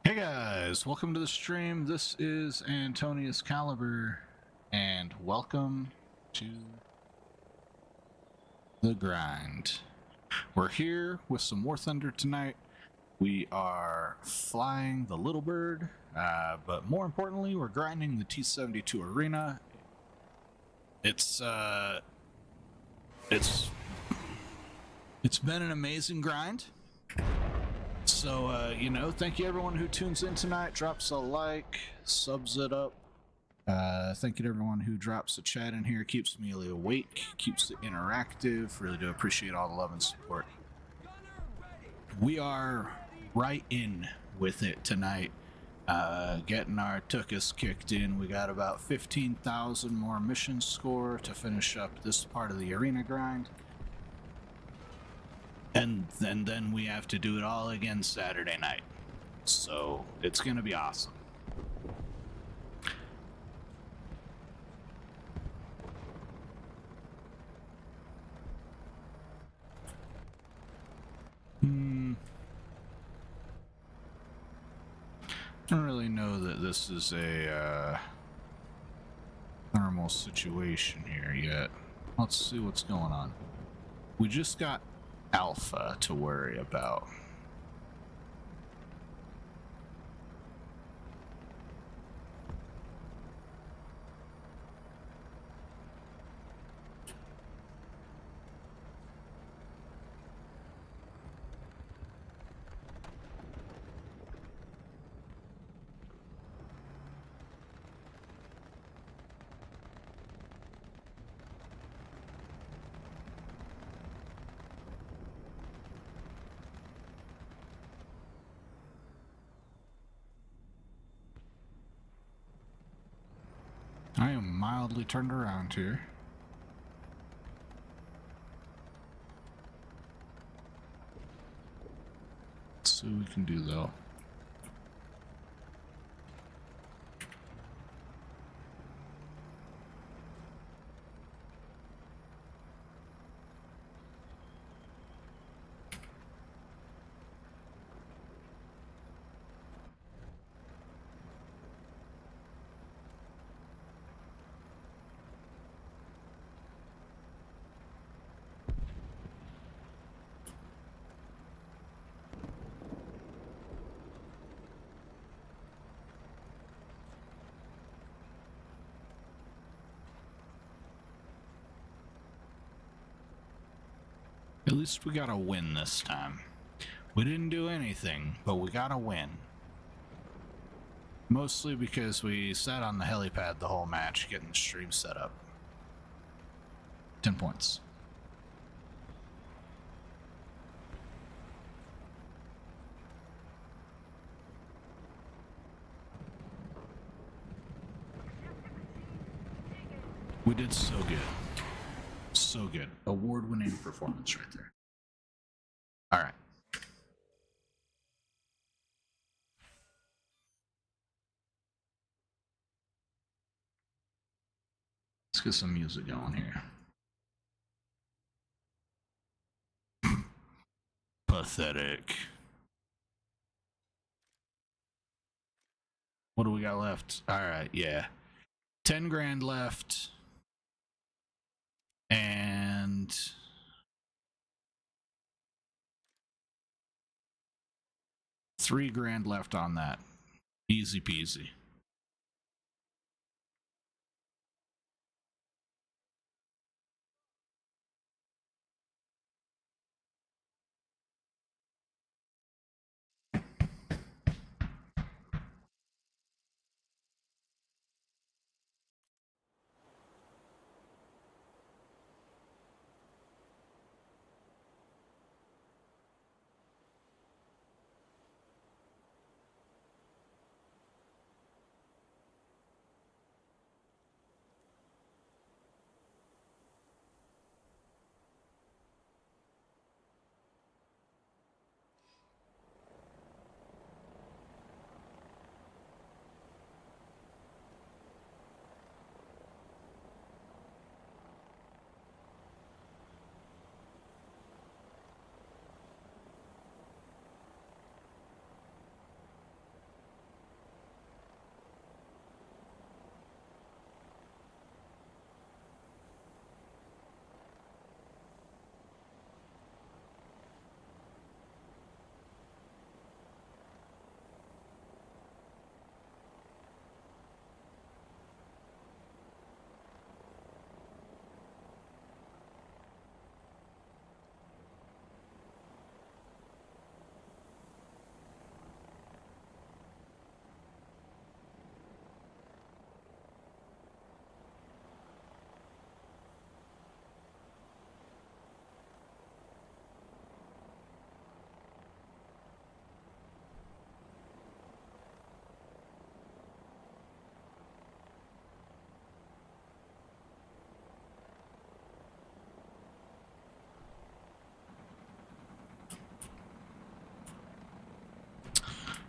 Hey guys, welcome to the stream. This is Antonius Caliber, and welcome to the grind. We're here with some War Thunder tonight. We are flying the Little Bird, but more importantly, we're grinding the T-72 Arena. It's been an amazing grind. So, you know, thank you everyone who tunes in tonight, drops a like, subs it up. Thank you to everyone who drops a chat in here, keeps me awake, keeps it interactive. Really do appreciate all the love and support. We are right in with it tonight, getting our tuchus kicked in. We got about 15,000 more mission score to finish up this part of the arena grind. And then we have to do it all again Saturday night. So it's gonna be awesome. I don't really know that this is a thermal situation here yet. Let's see what's going on. We just got Alpha to worry about. I am mildly turned around here. Let's see what we can do though. At least we got a win this time. We didn't do anything, but we got a win. Mostly because we sat on the helipad the whole match getting the stream set up. 10 points. We did so good. So good. Award-winning performance right there. All right. get some music going here. Pathetic. What do we got left? All right, yeah. 10 grand left. And $3 grand left on that. Easy peasy.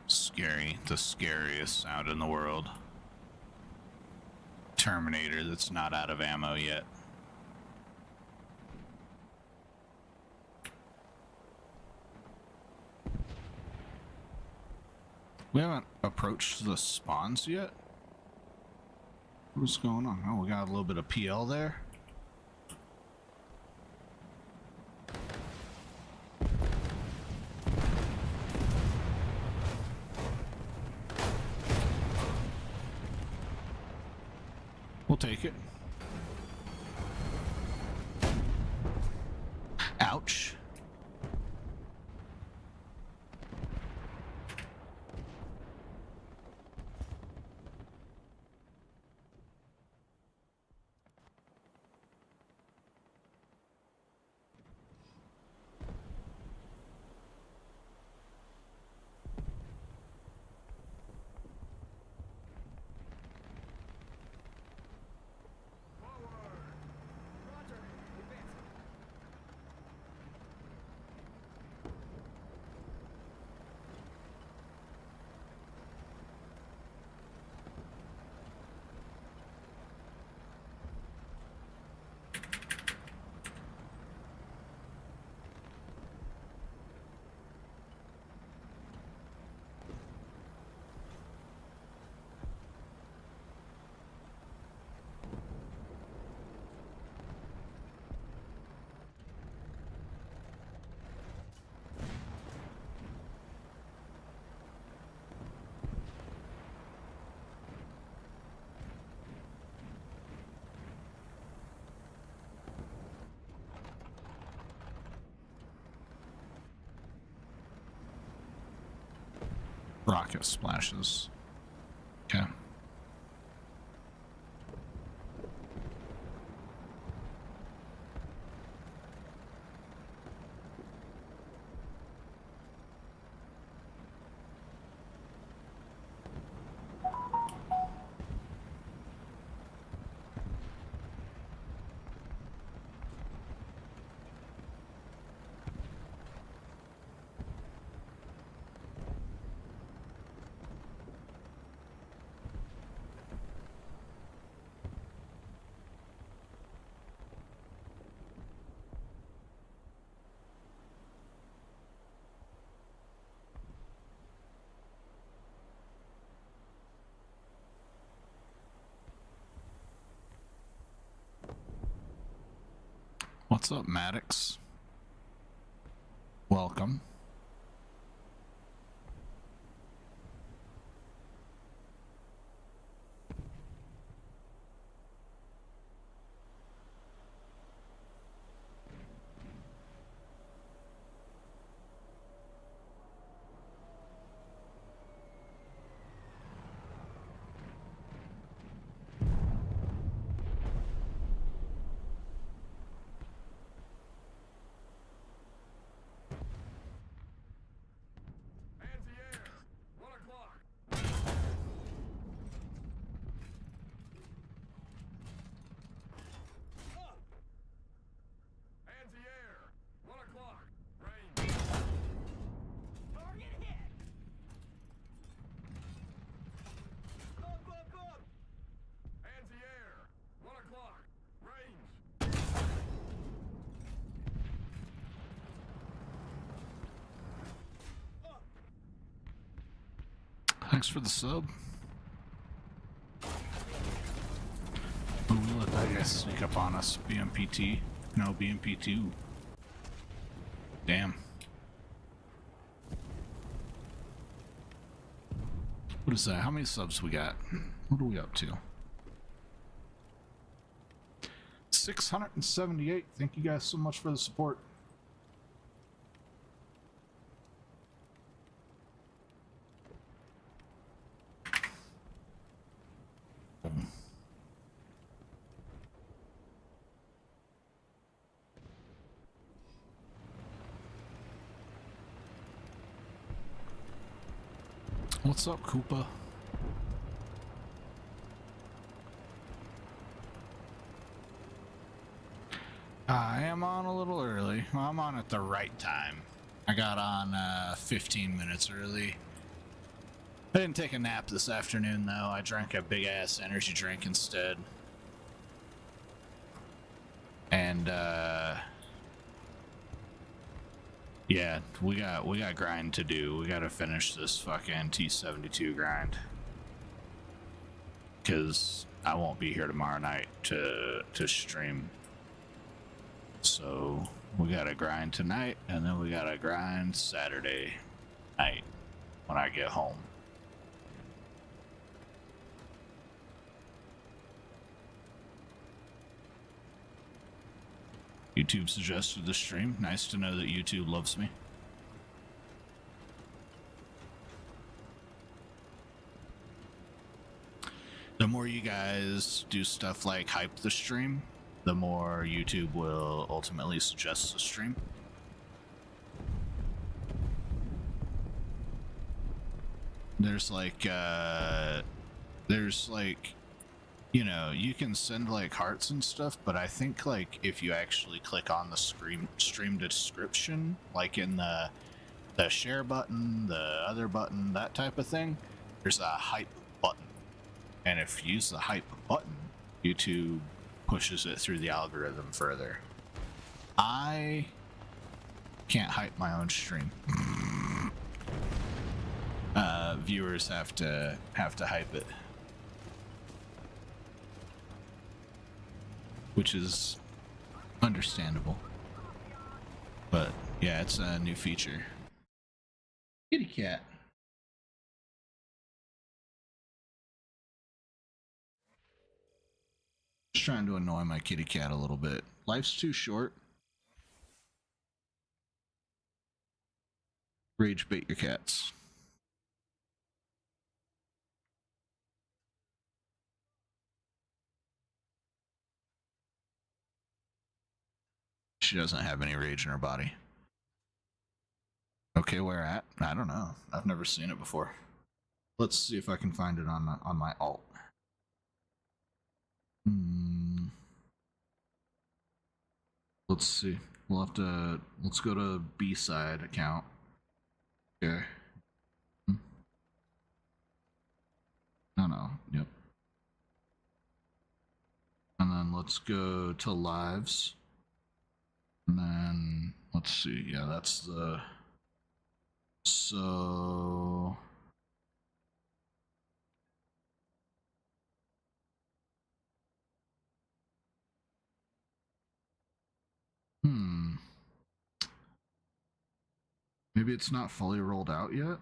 Scary. The scariest sound in the world. Terminator that's not out of ammo yet. We haven't approached the spawns yet. What's going on? Oh, we got a little bit of PL there. We'll take it. Ouch. Rocket splashes. Okay. What's up, Maddox? Welcome. Thanks for the sub. Oh, we let that guy sneak up on us. BMPT. No, BMP2. Damn. What is that? How many subs we got? What are we up to? 678. Thank you guys so much for the support. What's up, Koopa? I am on a little early. Well, I'm on at the right time. I got on 15 minutes early. I didn't take a nap this afternoon, though. I drank a big-ass energy drink instead. And, yeah, we got grind to do. We gotta finish this fucking T72 grind. Because I won't be here tomorrow night to stream. So we gotta grind tonight, and then we gotta grind Saturday night when I get home. YouTube suggested the stream. Nice to know that YouTube loves me. The more you guys do stuff like hype the stream, the more YouTube will ultimately suggest the stream. There's like, you know, you can send like hearts and stuff, but I think like if you actually click on the stream description, like in the share button, the other button, that type of thing, there's a hype button. And if you use the hype button, YouTube pushes it through the algorithm further. I can't hype my own stream. Viewers have to hype it. Which is understandable. But yeah, it's a new feature. Kitty cat. Just trying to annoy my kitty cat a little bit. Life's too short. Rage bait your cats. She doesn't have any rage in her body. Okay, where at? I don't know. I've never seen it before. Let's see if I can find it on my alt. Let's see. We'll have to. Let's go to B-side account. Okay. No. Yep. And then let's go to lives. And then let's see. Yeah, that's the. So. Maybe it's not fully rolled out yet?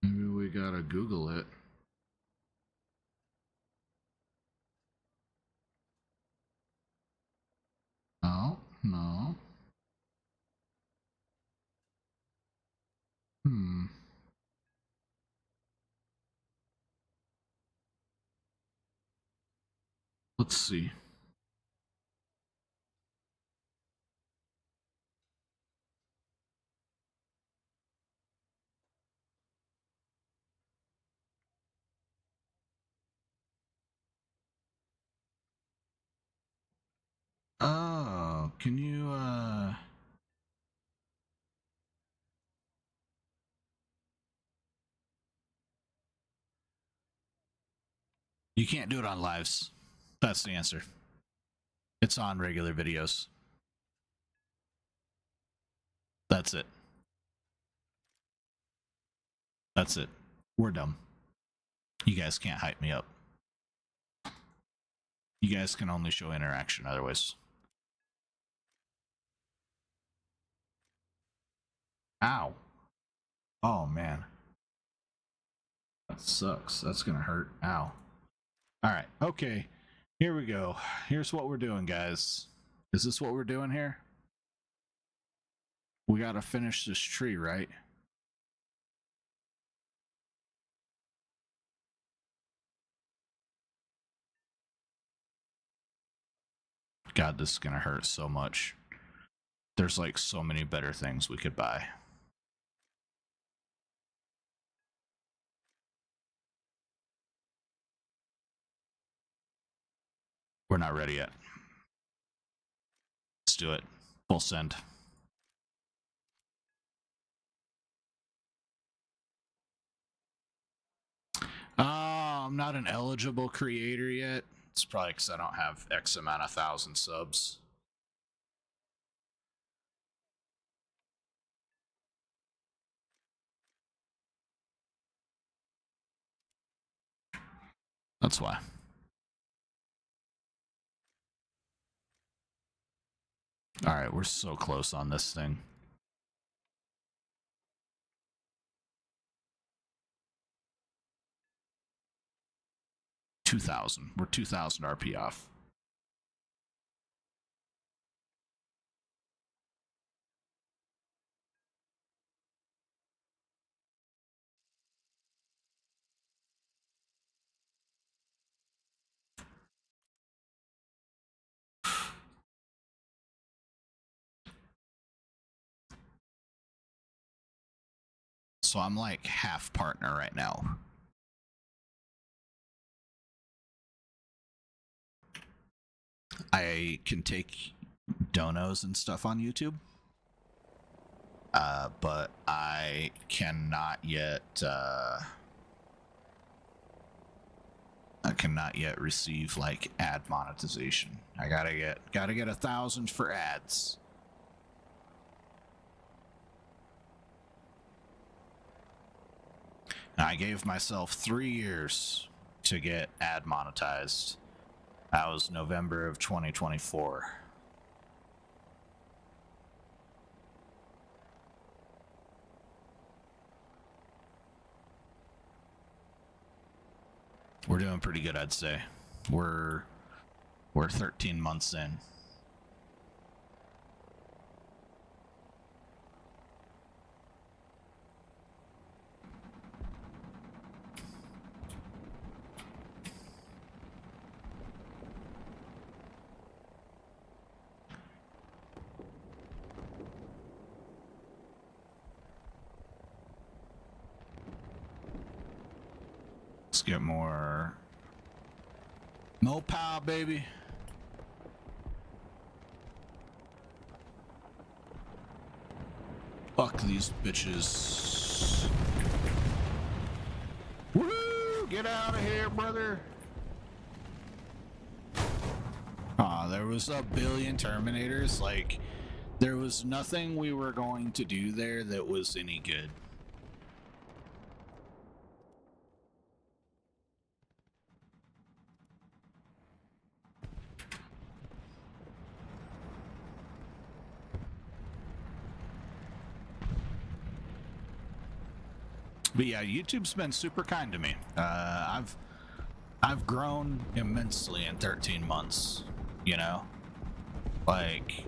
Maybe we gotta Google it. Oh, no. Hmm. Let's see. Oh, can you, You can't do it on lives. That's the answer. It's on regular videos. That's it. That's it. We're dumb. You guys can't hype me up. You guys can only show interaction otherwise. Ow. Oh, man. That sucks. That's gonna hurt. Ow. Alright, okay. Here we go. Here's what we're doing, guys. Is this what we're doing here? We gotta finish this tree, right? God, this is gonna hurt so much. There's like so many better things we could buy. We're not ready yet. Let's do it. Full send. I'm not an eligible creator yet. It's probably because I don't have X amount of 1,000 subs. That's why. All right, we're so close on this thing. 2,000. We're 2,000 RP off. So I'm like half partner right now. I can take donos and stuff on YouTube, but I cannot yet. I cannot yet receive like ad monetization. I gotta get 1,000 for ads. And I gave myself 3 years to get ad monetized. That was November of 2024. We're doing pretty good, I'd say. We're 13 months in. Let's get more power, baby. Fuck these bitches. Woo! Get out of here, brother. Aw, there was a billion Terminators. Like, there was nothing we were going to do there that was any good. But yeah, YouTube's been super kind to me. I've grown immensely in 13 months, you know? Like,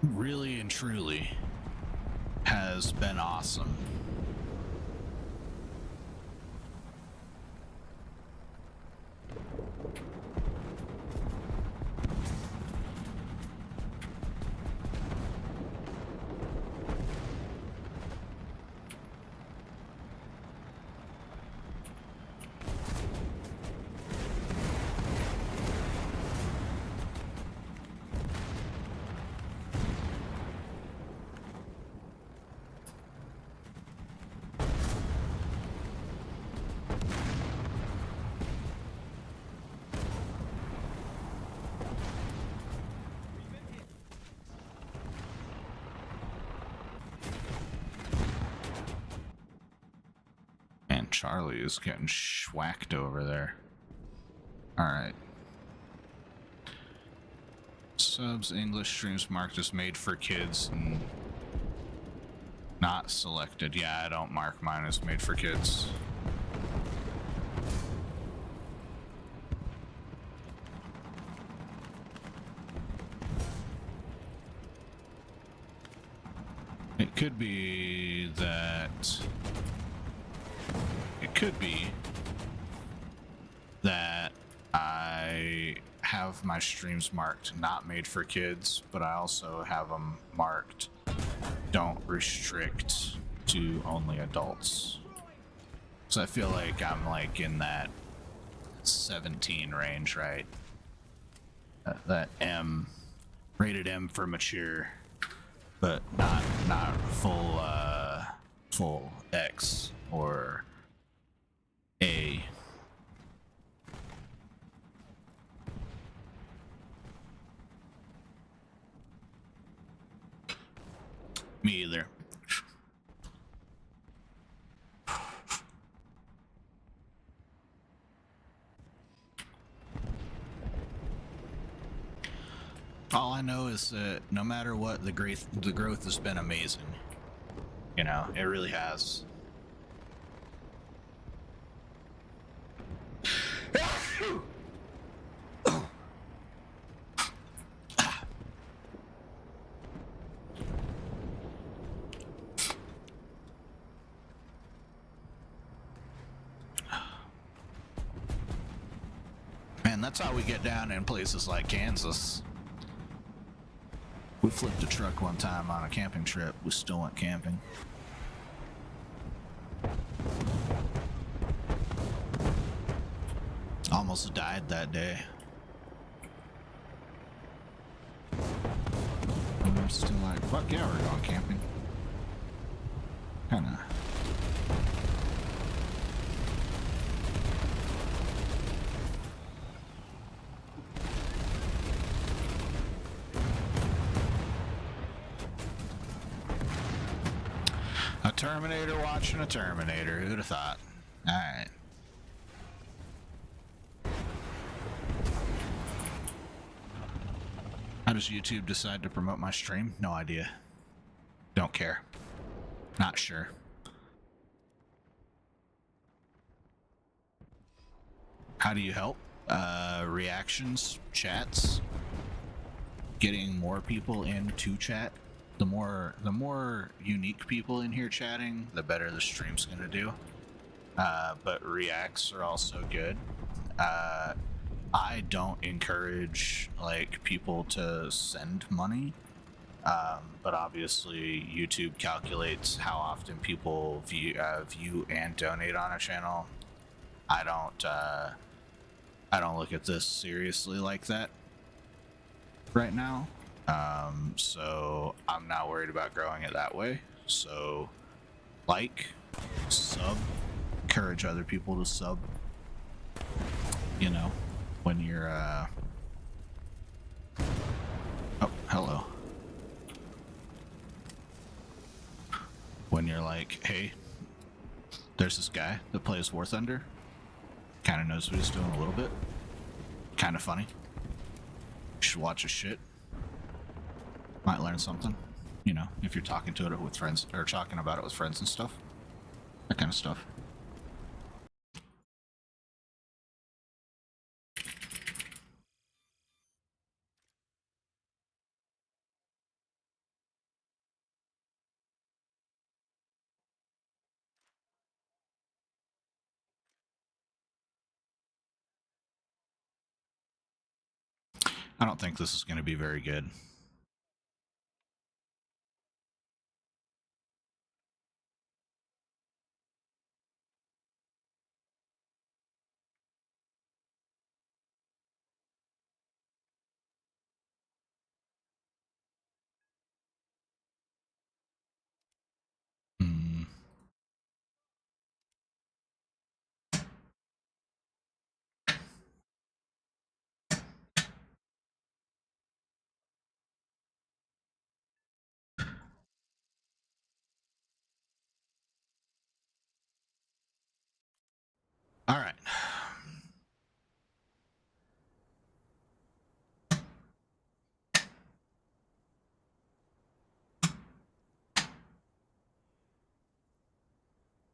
really and truly has been awesome. Charlie is getting schwacked over there. Alright. Subs, English streams marked as made for kids and not selected. Yeah, I don't mark mine as made for kids. It could be that... It could be that I have my streams marked not made for kids, but I also have them marked don't restrict to only adults. So I feel like I'm like in that 17 range, right? That M, rated M for mature, but not full X or A. Me either. All I know is that no matter what, the growth has been amazing. You know, it really has. Man, that's how we get down in places like Kansas. We flipped a truck one time on a camping trip. We still went camping. Almost died that day. And I'm still like, fuck yeah, we're going camping. Kinda. A Terminator watching a Terminator. Who'd have thought? Alright. How does YouTube decide to promote my stream? No idea. Don't care. Not sure. How do you help? Reactions, chats, getting more people into chat. The more unique people in here chatting, the better the stream's gonna do. But reacts are also good. I don't encourage like people to send money, but obviously YouTube calculates how often people view and donate on a channel. I don't look at this seriously like that right now. So I'm not worried about growing it that way. So like, sub, encourage other people to sub, you know, when you're, oh, hello. When you're like, hey, there's this guy that plays War Thunder, kind of knows what he's doing a little bit, kind of funny. You should watch his shit. Might learn something, you know, if you're talking to it with friends or talking about it with friends and stuff. that kind of stuff. I don't think this is going to be very good. Hmm. All right.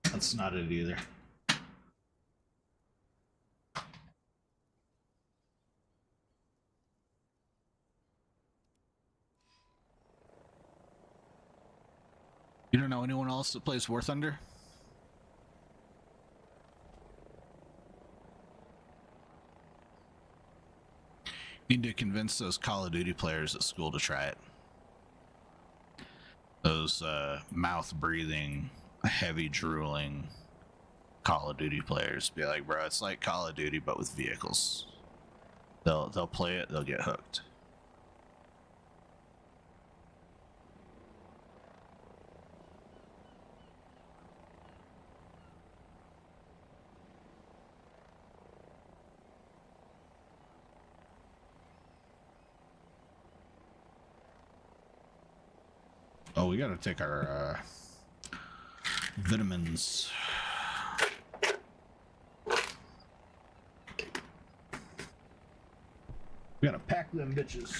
That's not it either. You don't know anyone else that plays War Thunder? Need to convince those Call of Duty players at school to try it. Those mouth-breathing, heavy-drooling Call of Duty players. Be like, bro, it's like Call of Duty, but with vehicles. They'll play it, they'll get hooked. Oh, we gotta take our vitamins. We gotta pack them bitches.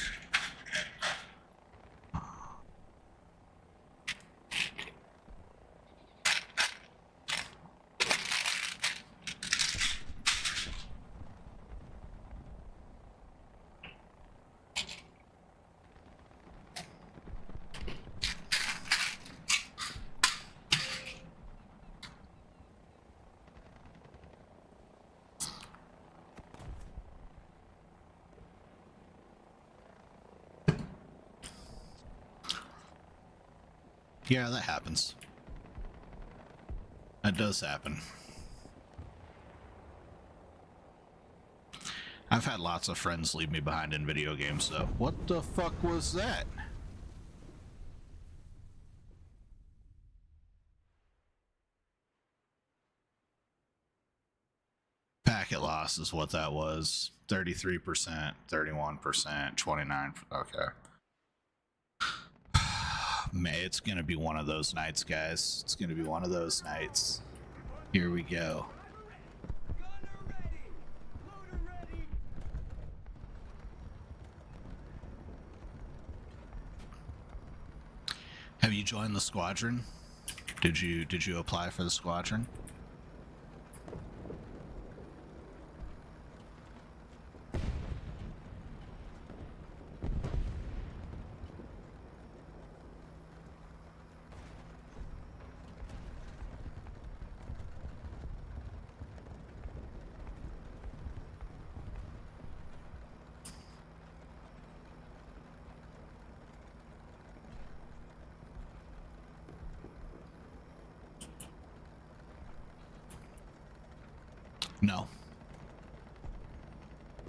Yeah, that happens. That does happen. I've had lots of friends leave me behind in video games, though. What the fuck was that? Packet loss is what that was. 33%, 31%, 29%. Okay. Man, it's gonna be one of those nights, guys. It's gonna be one of those nights. Here we go. Have you joined the squadron? Did you apply for the squadron? No.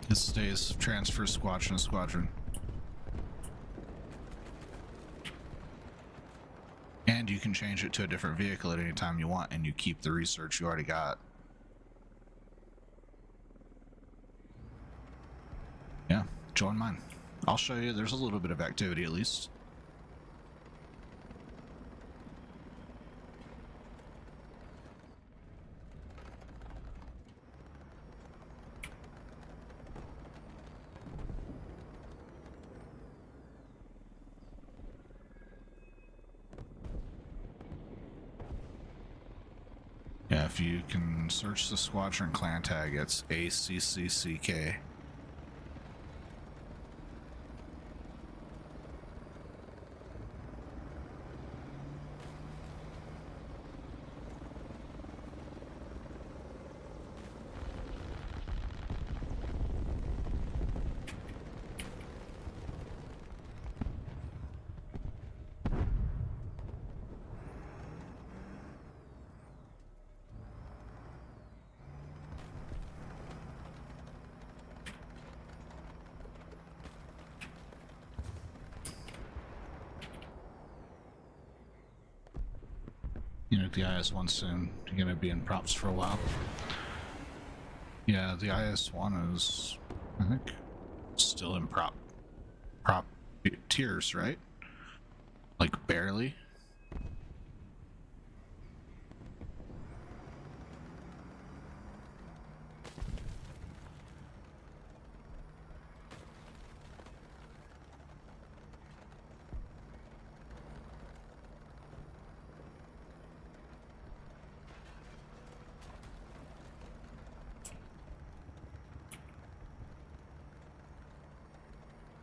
It stays transfer squadron to squadron. And you can change it to a different vehicle at any time you want, and you keep the research you already got. Yeah, join mine. I'll show you. There's a little bit of activity at least. if you can search the squadron clan tag, it's ACCCK. You know, the IS-1 soon. You're gonna be in props for a while. Yeah, the IS-1 is, I think, still in prop tiers, right? Like, barely.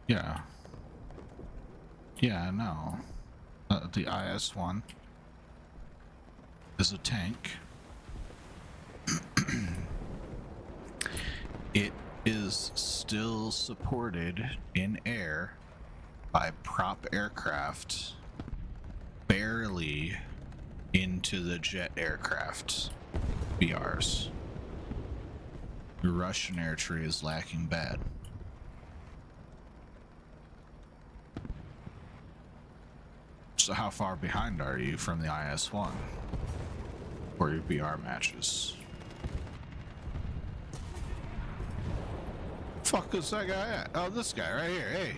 Yeah. Yeah, no. The IS-1 is a tank. It is still supported in air by prop aircraft, barely into the jet aircraft BRs. The Russian air tree is lacking bad. So how far behind are you from the IS-1 for your BR matches? Fuck is that guy at? Oh, this guy right here, hey.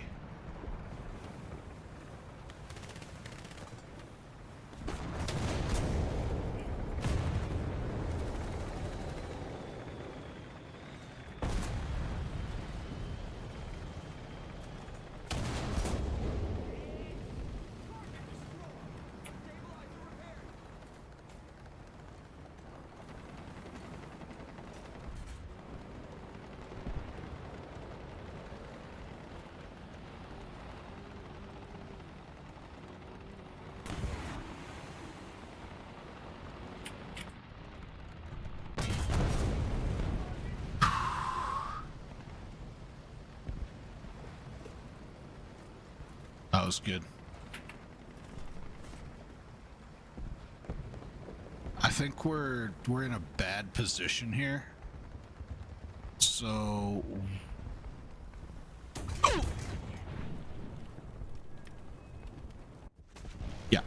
That was good. I think we're in a bad position here. So yeah.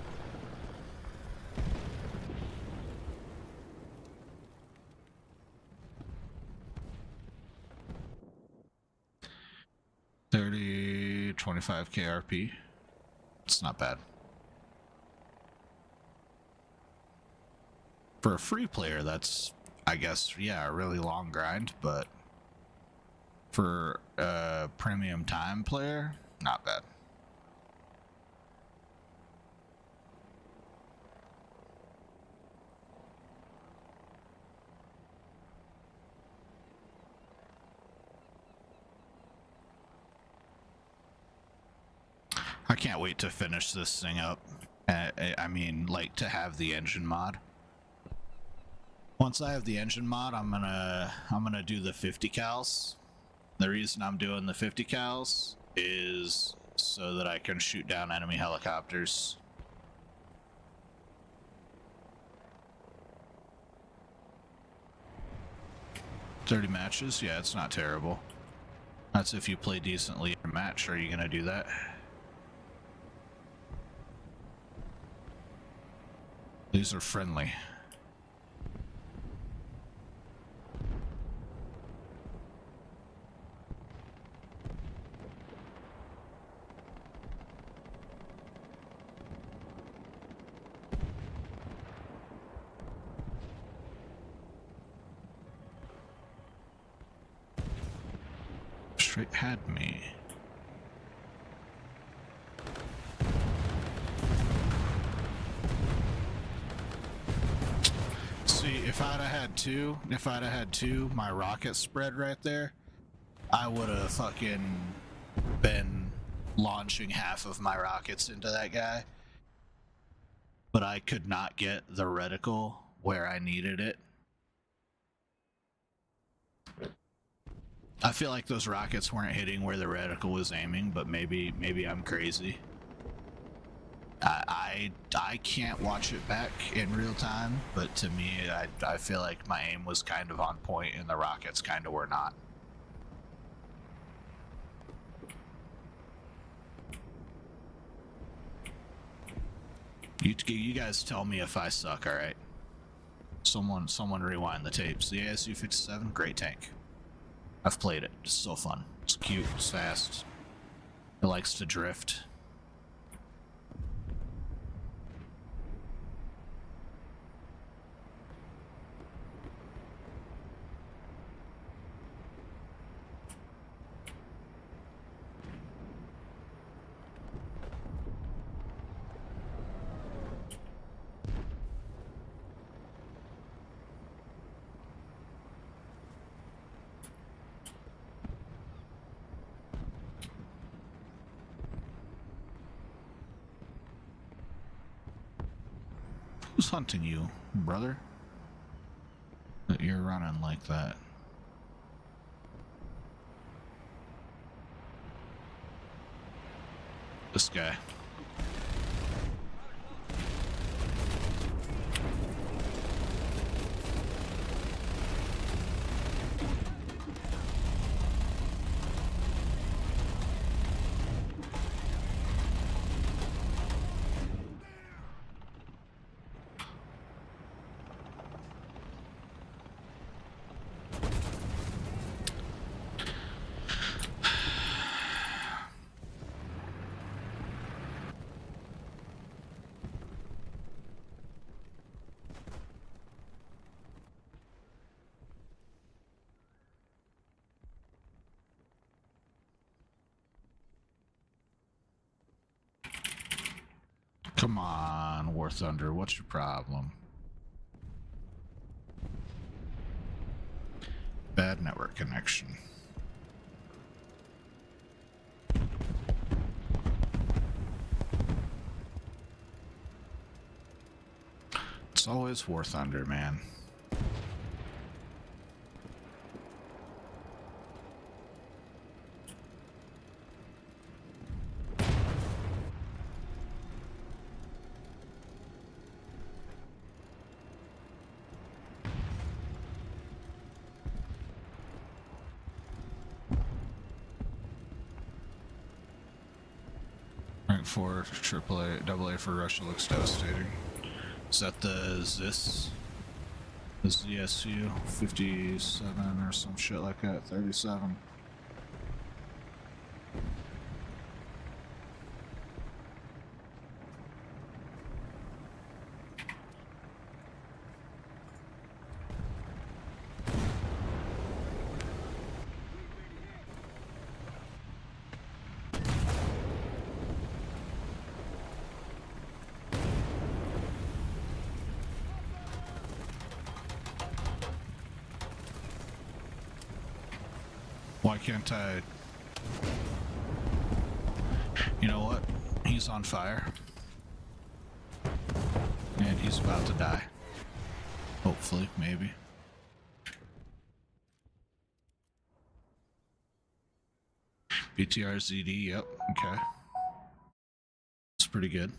$25 KRP. It's not bad. For a free player, that's, I guess, yeah, a really long grind, but for a premium time player, not bad. I can't wait to finish this thing up. I mean, like, to have the engine mod. Once I have the engine mod, I'm gonna do the 50 cals. The reason I'm doing the 50 cals is so that I can shoot down enemy helicopters. $30 matches? Yeah, it's not terrible. That's if you play decently in a match. Are you gonna do that? These are friendly. Straight had me. See, if I'd have had two, my rocket spread right there, I would have fucking been launching half of my rockets into that guy. But I could not get the reticle where I needed it. I feel like those rockets weren't hitting where the reticle was aiming, but maybe I'm crazy. I can't watch it back in real time, but to me, I feel like my aim was kind of on point and the rockets kind of were not. You guys tell me if I suck, alright? Someone rewind the tapes. The ASU-57, great tank. I've played it. It's so fun. It's cute. It's fast. It likes to drift. Who's hunting you, brother? That you're running like that. This guy. Come on, War Thunder, what's your problem? Bad network connection. It's always War Thunder, man. Rank 4, AAA, AA for Russia looks devastating. Is that the ZIS? The ZSU 57 or some shit like that, 37. Why can't I? You know what? He's on fire. And he's about to die. Hopefully, maybe. BTR ZD, yep, okay. It's pretty good.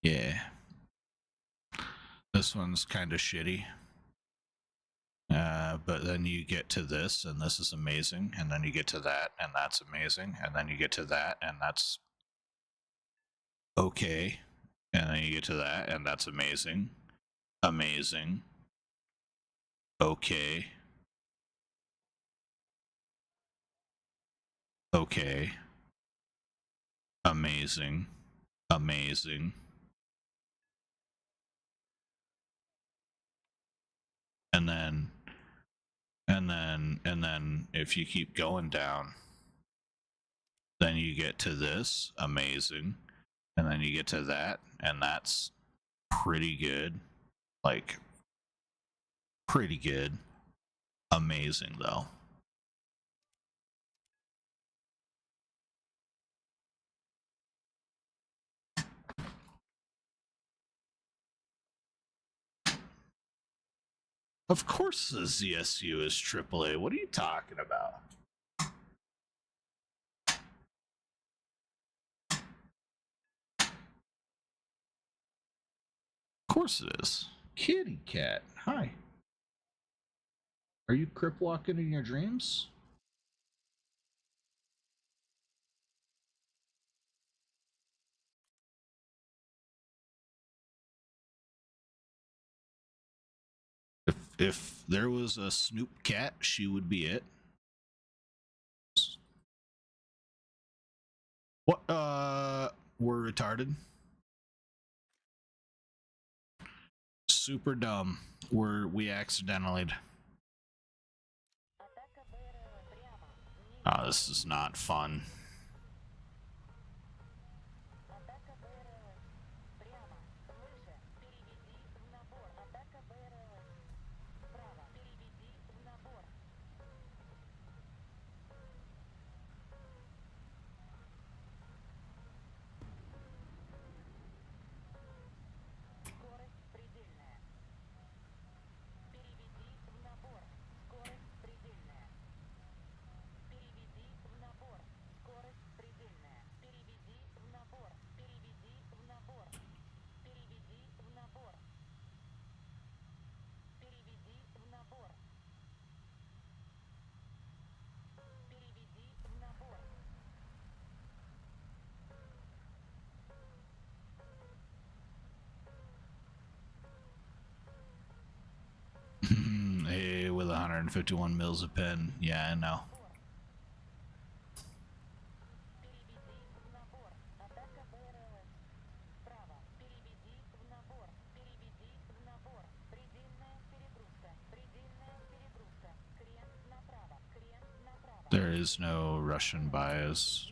Yeah. This one's kind of shitty. But then you get to this, and this is amazing, and then you get to that, and that's amazing, and then you get to that, and that's okay, and then you get to that, and that's amazing, amazing, okay, okay, amazing, amazing. and then if you keep going down, then you get to this, amazing, and then you get to that, and that's pretty good, like pretty good, amazing though. Of course the ZSU is AAA. What are you talking about? Of course it is. Kitty cat, hi. Are you crip walking in your dreams? If there was a Snoop cat, she would be it. What? We're retarded. Super dumb. We accidentally. Oh, this is not fun. Hey, with 151 mils a pen. Yeah, I know. There is no Russian bias.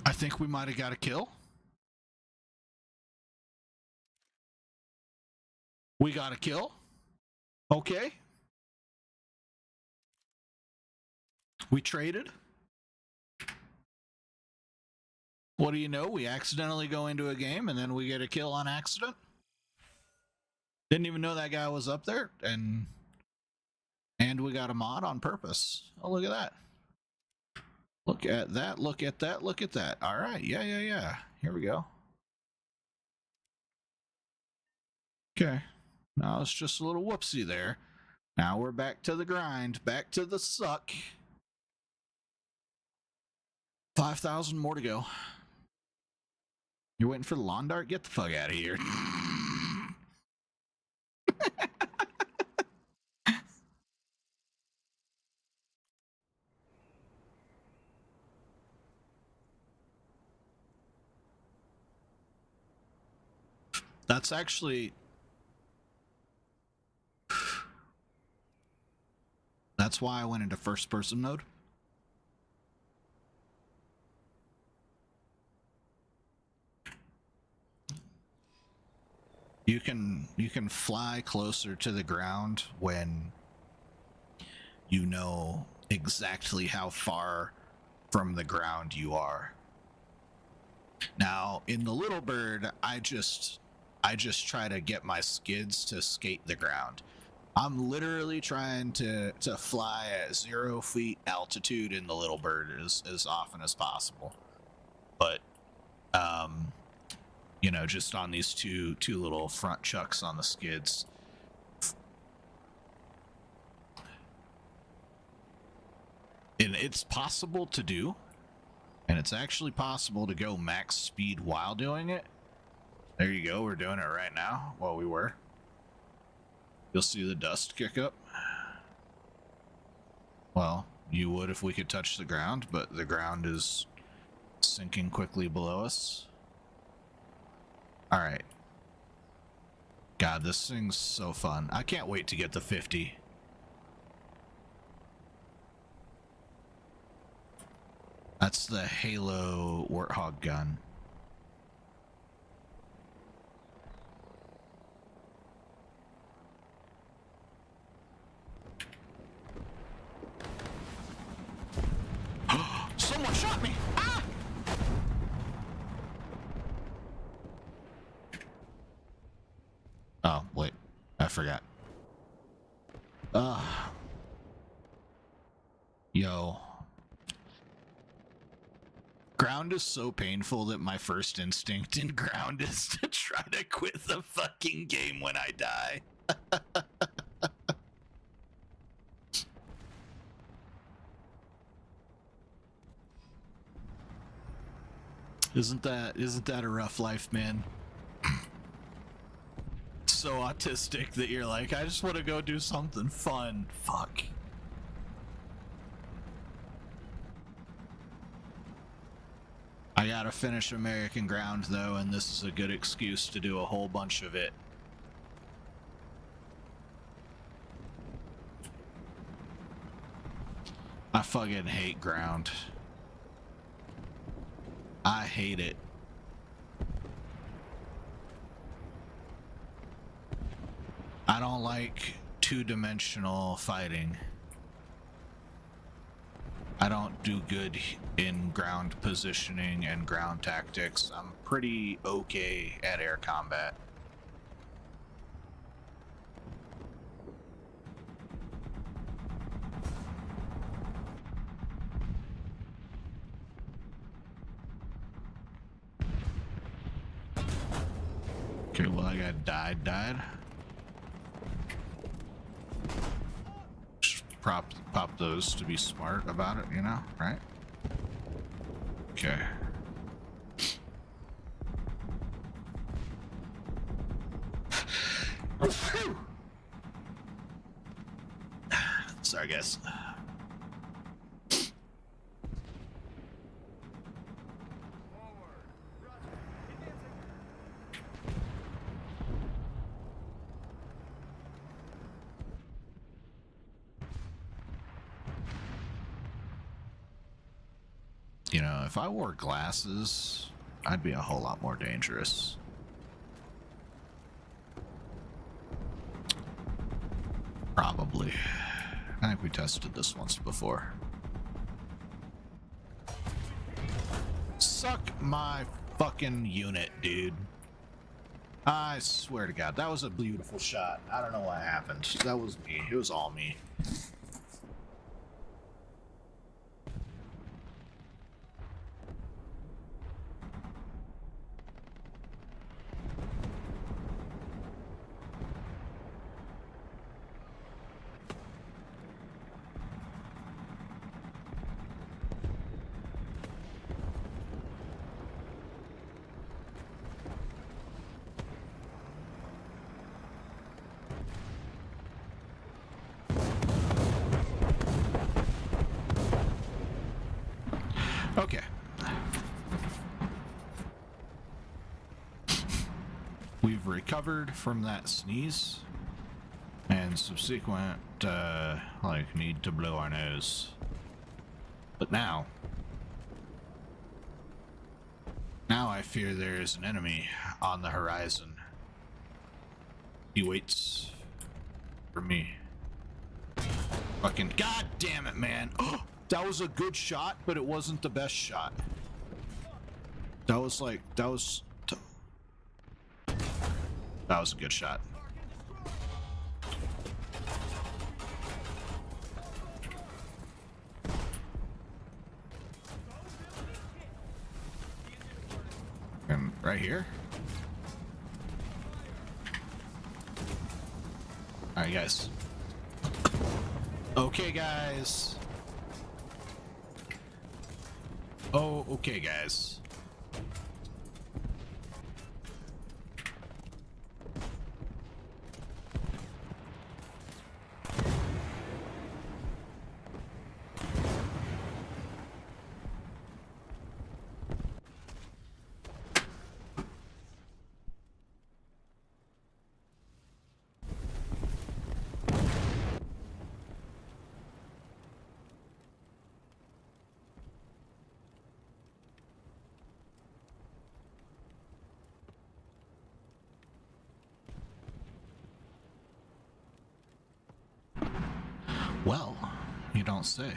I think we might have got a kill. We got a kill. Okay. We traded. What do you know? We accidentally go into a game and then we get a kill on accident. Didn't even know that guy was up there, and we got a mod on purpose. Oh, look at that. Look at that, look at that, look at that. All right, yeah. Here we go. Okay. Now it's just a little whoopsie there. Now we're back to the grind, back to the suck. 5,000 more to go. You're waiting for the lawn dart? Get the fuck out of here. That's actually... That's why I went into first-person mode. You can fly closer to the ground when you know exactly how far from the ground you are. Now, in the Little Bird, I just try to get my skids to skate the ground. I'm literally trying to fly at 0 feet altitude in the Little Bird as often as possible. But, you know, just on these two little front chucks on the skids. And it's possible to do, and it's actually possible to go max speed while doing it. There you go, we're doing it right now. Well, we were. You'll see the dust kick up. Well, you would if we could touch the ground, but the ground is sinking quickly below us. Alright. God, this thing's so fun. I can't wait to get the 50. That's the Halo Warthog gun. Someone shot me! Ah! Oh, wait. I forgot. Yo. Ground is so painful that my first instinct in ground is to try to quit the fucking game when I die. Isn't that a rough life, man? So autistic that you're like, I just want to go do something fun. Fuck. I gotta finish American Ground though, and this is a good excuse to do a whole bunch of it. I fucking hate Ground. I hate it. I don't like two-dimensional fighting. I don't do good in ground positioning and ground tactics. I'm pretty okay at air combat. Okay, well, I got died. Just pop those to be smart about it, you know, right? Okay. Sorry, guys. You know, if I wore glasses, I'd be a whole lot more dangerous. Probably. I think we tested this once before. Suck my fucking unit, dude. I swear to God, that was a beautiful shot. I don't know what happened. That was me. It was all me. Okay. we've recovered from that sneeze and subsequent, like, need to blow our nose. But now I fear there is an enemy on the horizon. He waits for me. Fucking god damn it, man. Oh, that was a good shot, but it wasn't the best shot. That was a good shot. And right here. All right, guys. Okay, guys. Oh, okay, guys. Well, you don't say.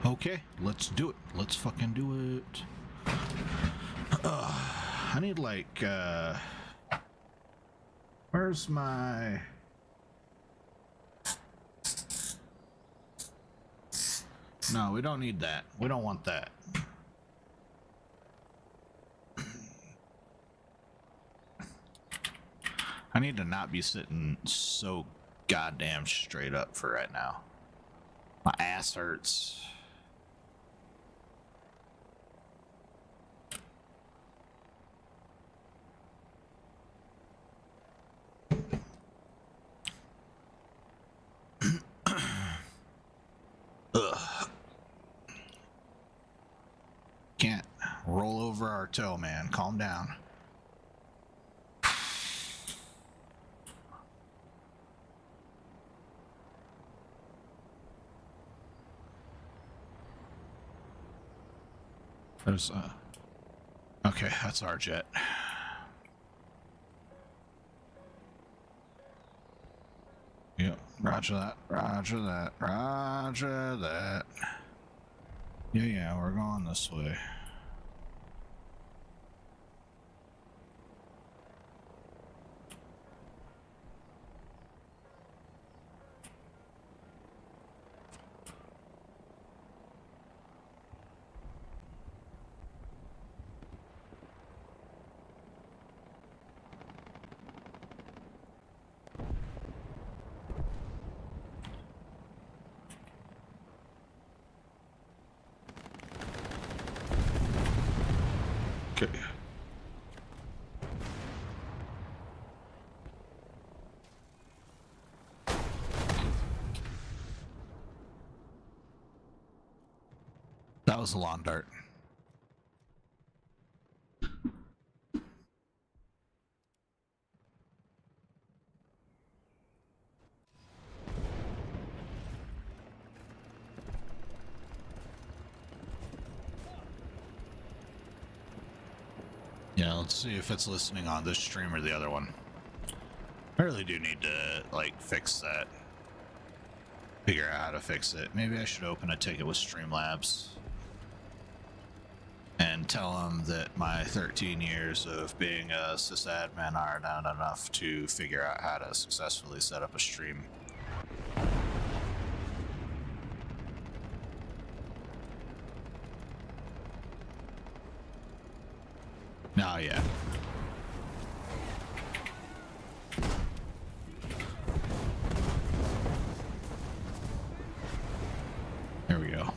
Okay, let's do it. Let's fucking do it. I need like, where's my... No, we don't need that. We don't want that. I need to not be sitting so goddamn straight up for right now. My ass hurts. Ugh. Can't roll over our toe, man. Calm down. There's okay, that's our jet. Yep, roger that, roger that, roger that. Yeah, we're going this way. Okay. That was a lawn dart. Yeah, let's see if it's listening on this stream or the other one. I really do need to, like, fix that. Figure out how to fix it. Maybe I should open a ticket with Streamlabs and tell them that my 13 years of being a sysadmin are not enough to figure out how to successfully set up a stream. Oh, yeah. There we go.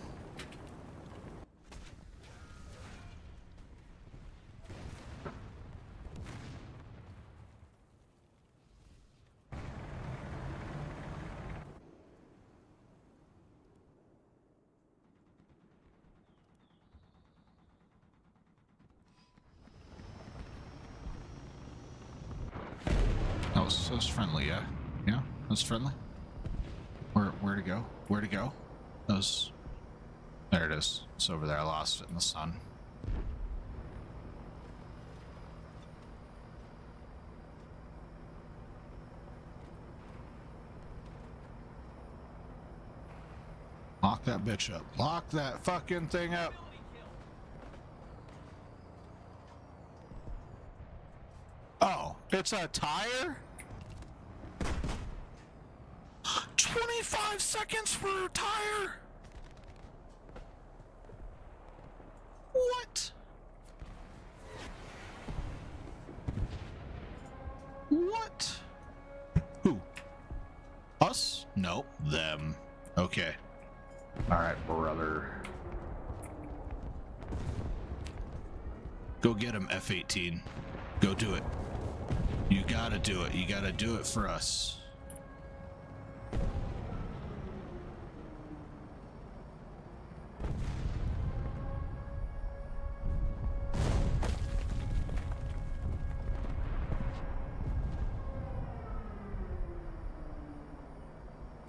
was friendly, yeah. Yeah, that's friendly. Where to go? Where to go? Those. There it is. It's over there. I lost it in the sun. Lock that bitch up. Lock that fucking thing up. Oh, it's a tire? 25 seconds for a tire? What? What? Who? Us? Nope. Them. Okay. Alright, brother. Go get him, F-18. Go do it. You gotta do it. You gotta do it for us.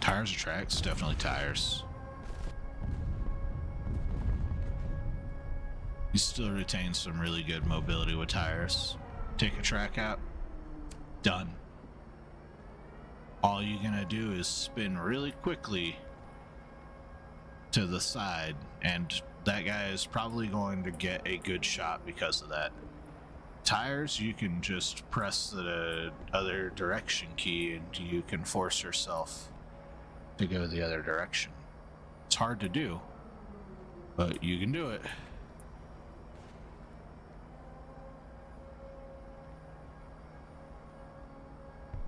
Tires or tracks? Definitely tires. You still retain some really good mobility with tires. Take a track out. Done. All you're gonna do is spin really quickly to the side, and that guy is probably going to get a good shot because of that. Tires, you can just press the other direction key and you can force yourself to go the other direction. It's hard to do, but you can do it.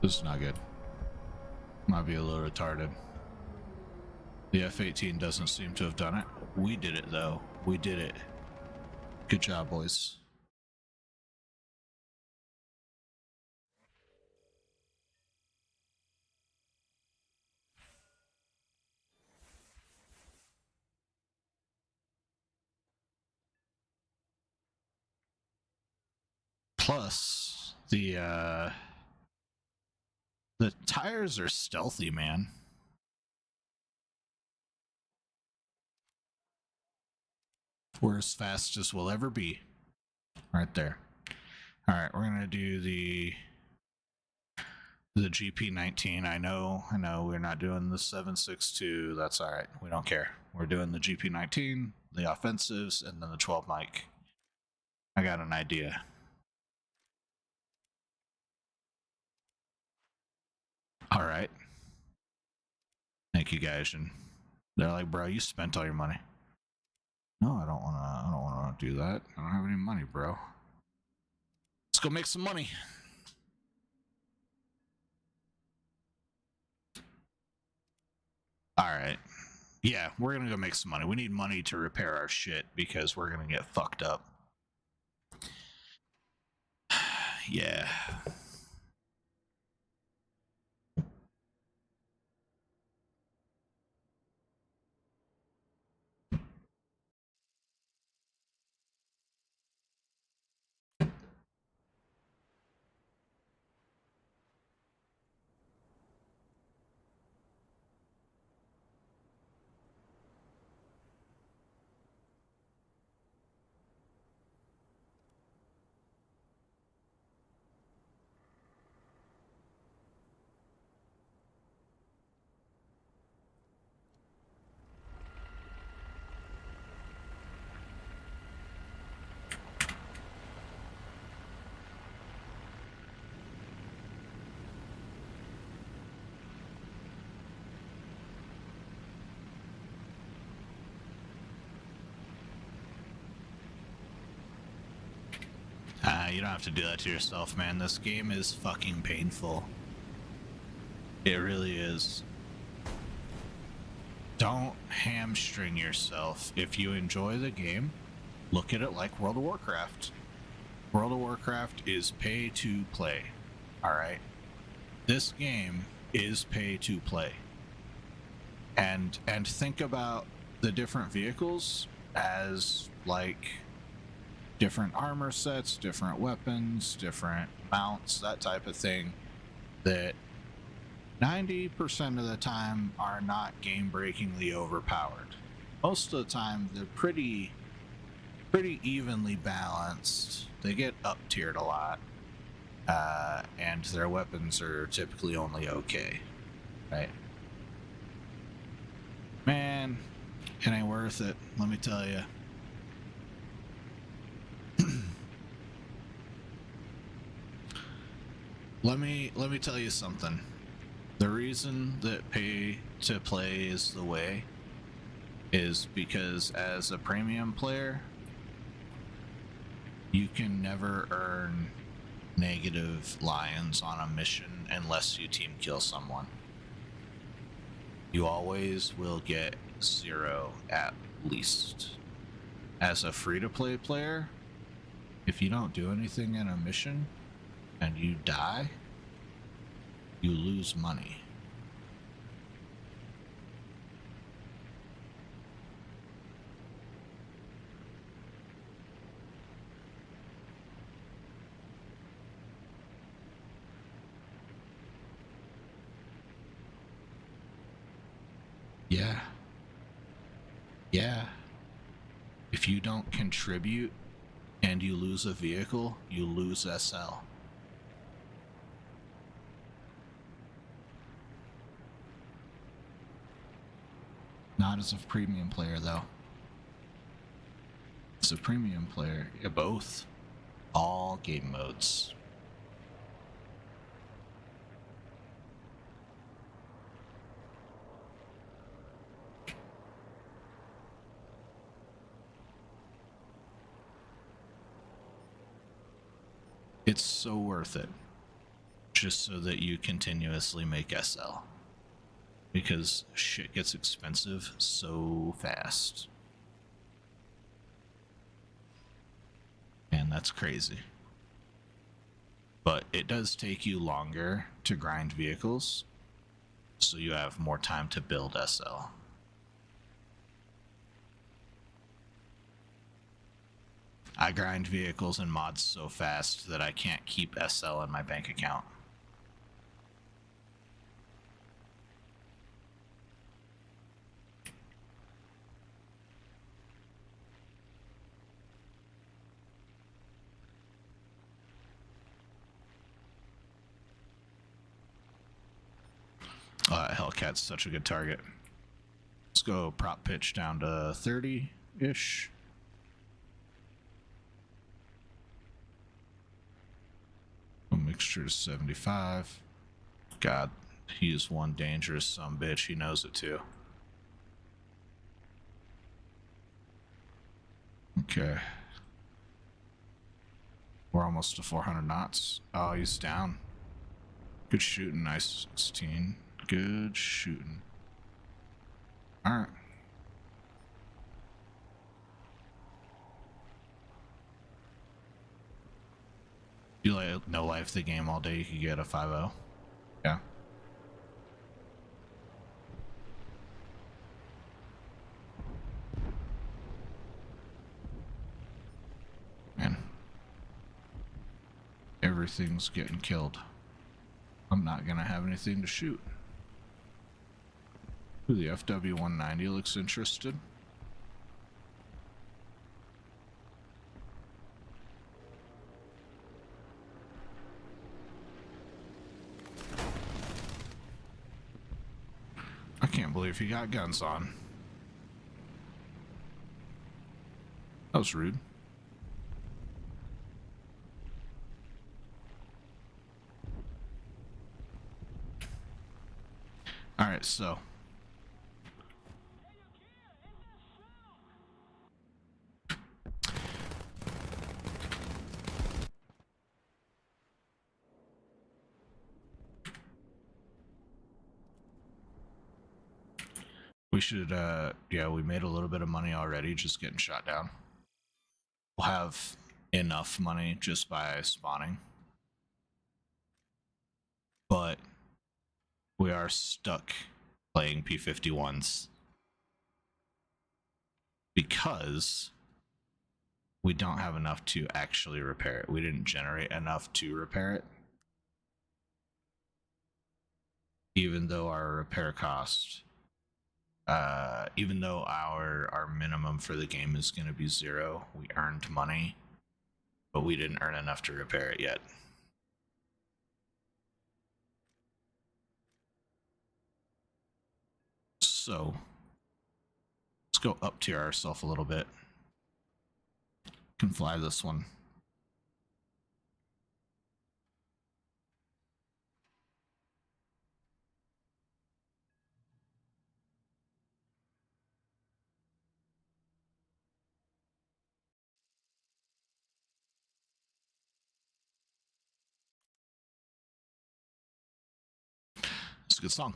This is not good. Might be a little retarded. The F-18 doesn't seem to have done it. We did it though. We did it. Good job, boys. Plus, the tires are stealthy, man. We're as fast as we'll ever be. Right there. Alright, we're gonna do the GP19. I know we're not doing the 7.62. That's alright. We don't care. We're doing the GP19, the offensives, and then the 12 mic. I got an idea. Alright. Thank you, guys. And they're like, bro, you spent all your money. No, I don't wanna do that. I don't have any money, bro. Let's go make some money. Alright. Yeah, we're gonna go make some money. We need money to repair our shit because we're gonna get fucked up. Yeah. You don't have to do that to yourself, man. This game is fucking painful. It really is. Don't hamstring yourself. If you enjoy the game, look at it like World of Warcraft. World of Warcraft is pay to play. Alright? This game is pay to play. And think about the different vehicles as like different armor sets, different weapons, different mounts, that type of thing. that 90% of the time are not game-breakingly overpowered. Most of the time, they're pretty evenly balanced. They get up-tiered a lot, and their weapons are typically only okay, right? Man, it ain't worth it, let me tell you. Let me tell you something. The reason that pay to play is the way is because as a premium player, you can never earn negative lions on a mission unless you team kill someone. You always will get 0 at least. As a free-to-play player, if you don't do anything in a mission and you die, you lose money. Yeah. If you don't contribute and you lose a vehicle, you lose SL. Not as a premium player, though. As a premium player, both. All game modes. It's so worth it. Just so that you continuously make SL. Because shit gets expensive so fast. And that's crazy. But it does take you longer to grind vehicles, so you have more time to build SL. I grind vehicles and mods so fast that I can't keep SL in my bank account. Hellcat's such a good target. Let's go prop pitch down to 30-ish. A mixture is 75. God, he is one dangerous sumbitch. He knows it too. Okay. We're almost to 400 knots. Oh, he's down. Good shooting, nice 16. Good shooting. Alright. You like no life the game all day, you could get a 5-0. Yeah. Man. Everything's getting killed. I'm not gonna have anything to shoot. Ooh, the FW-190 looks interested. I can't believe he got guns on. That was rude. Alright, so we should, yeah, we made a little bit of money already just getting shot down. We'll have enough money just by spawning. But we are stuck playing P51s because we don't have enough to actually repair it. We didn't generate enough to repair it. even though our repair cost, even though our minimum for the game is going to be 0, we earned money, but we didn't earn enough to repair it yet. So let's go up tier ourselves a little bit. Can fly this one. It's a good song.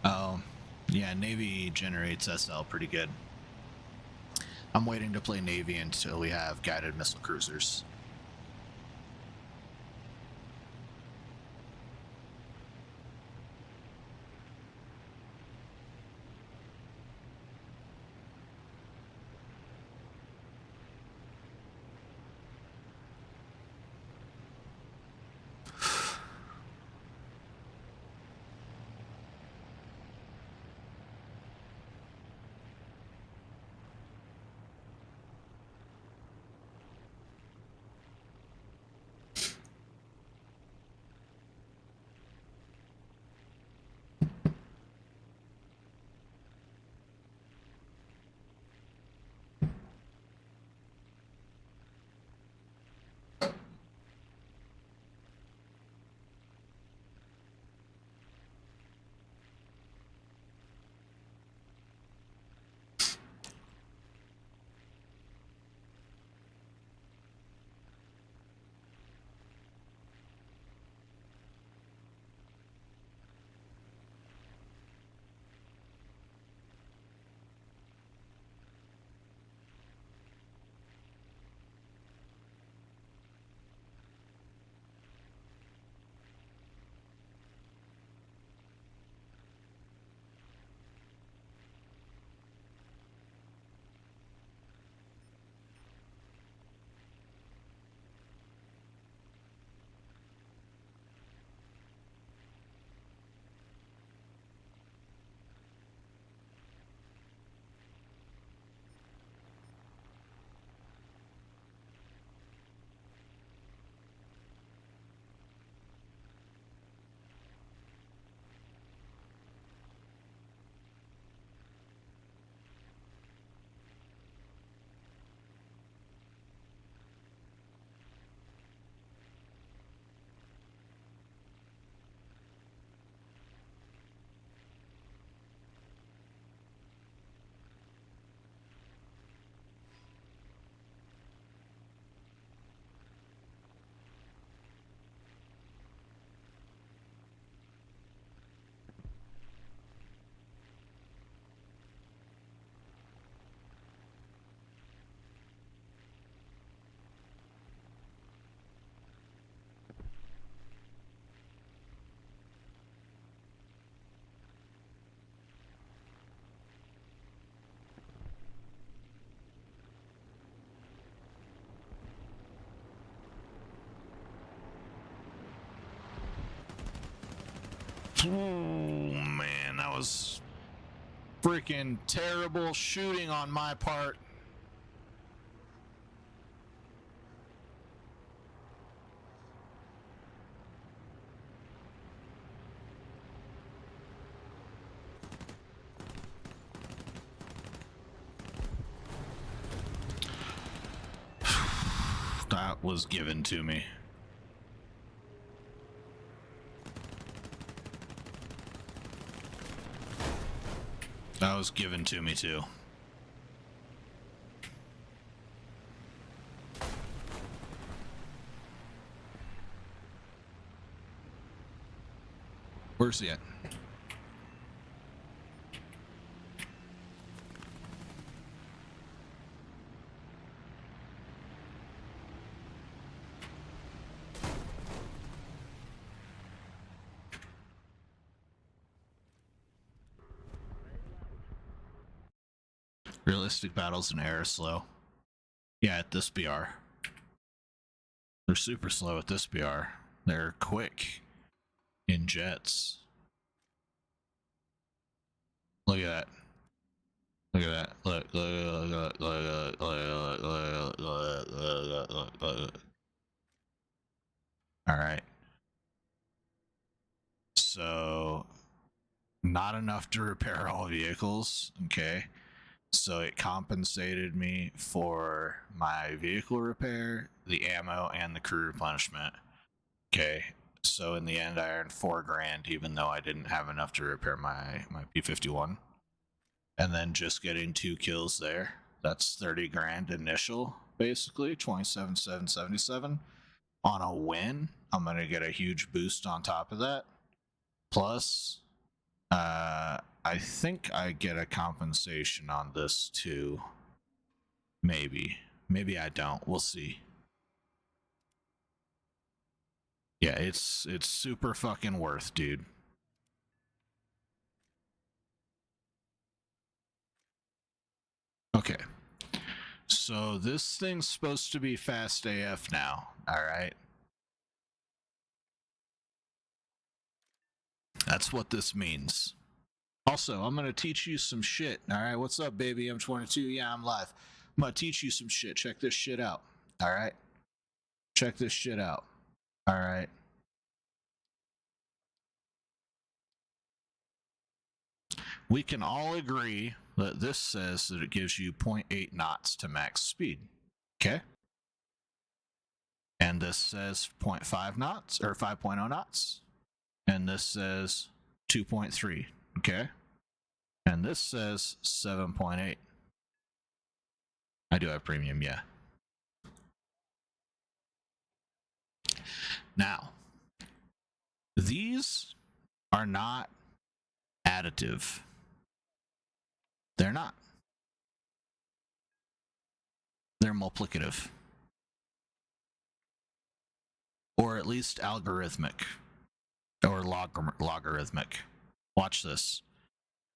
Oh, yeah, Navy generates SL pretty good. I'm waiting to play Navy until we have guided missile cruisers. Oh, man, that was freaking terrible shooting on my part. That was given to me. That was given to me too. Where's he at? Realistic battles in air are slow. Yeah, at this BR. They're super slow at this BR. They're quick in jets. Look at that. Look at that. Look. Alright. So, not enough to repair all vehicles. Okay. So it compensated me for my vehicle repair, the ammo, and the crew replenishment. Okay, so in the end I earned $4,000 even though I didn't have enough to repair my P51. And then just getting 2 kills there, that's $30,000 initial, basically, 27,777. On a win, I'm gonna get a huge boost on top of that. Plus, I think I get a compensation on this too. Maybe I don't. We'll see. Yeah, it's super fucking worth, dude. Okay. So this thing's supposed to be fast AF now, alright? That's what this means. Also, I'm gonna teach you some shit, alright? What's up, baby? I'm 22. Yeah, I'm live. I'm gonna teach you some shit. Check this shit out, alright? Check this shit out, alright? We can all agree that this says that it gives you 0.8 knots to max speed, okay? And this says 0.5 knots, or 5.0 knots. And this says 2.3, okay? And this says 7.8. I do have premium, yeah. Now, these are not additive. They're not. They're multiplicative. Or at least algorithmic. Or logarithmic. Watch this.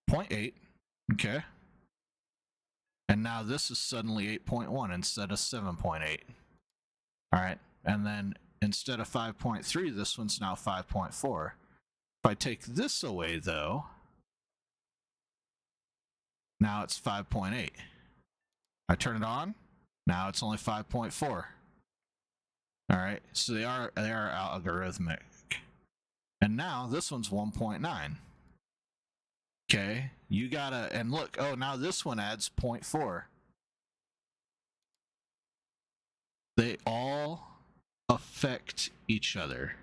0.8, okay? And now this is suddenly 8.1 instead of 7.8. Alright, and then instead of 5.3, this one's now 5.4. If I take this away, though, now it's 5.8. I turn it on, now it's only 5.4. Alright, so they are algorithmic. And now this one's 1.9. Okay, you gotta, and look, oh, now this one adds 0.4. They all affect each other.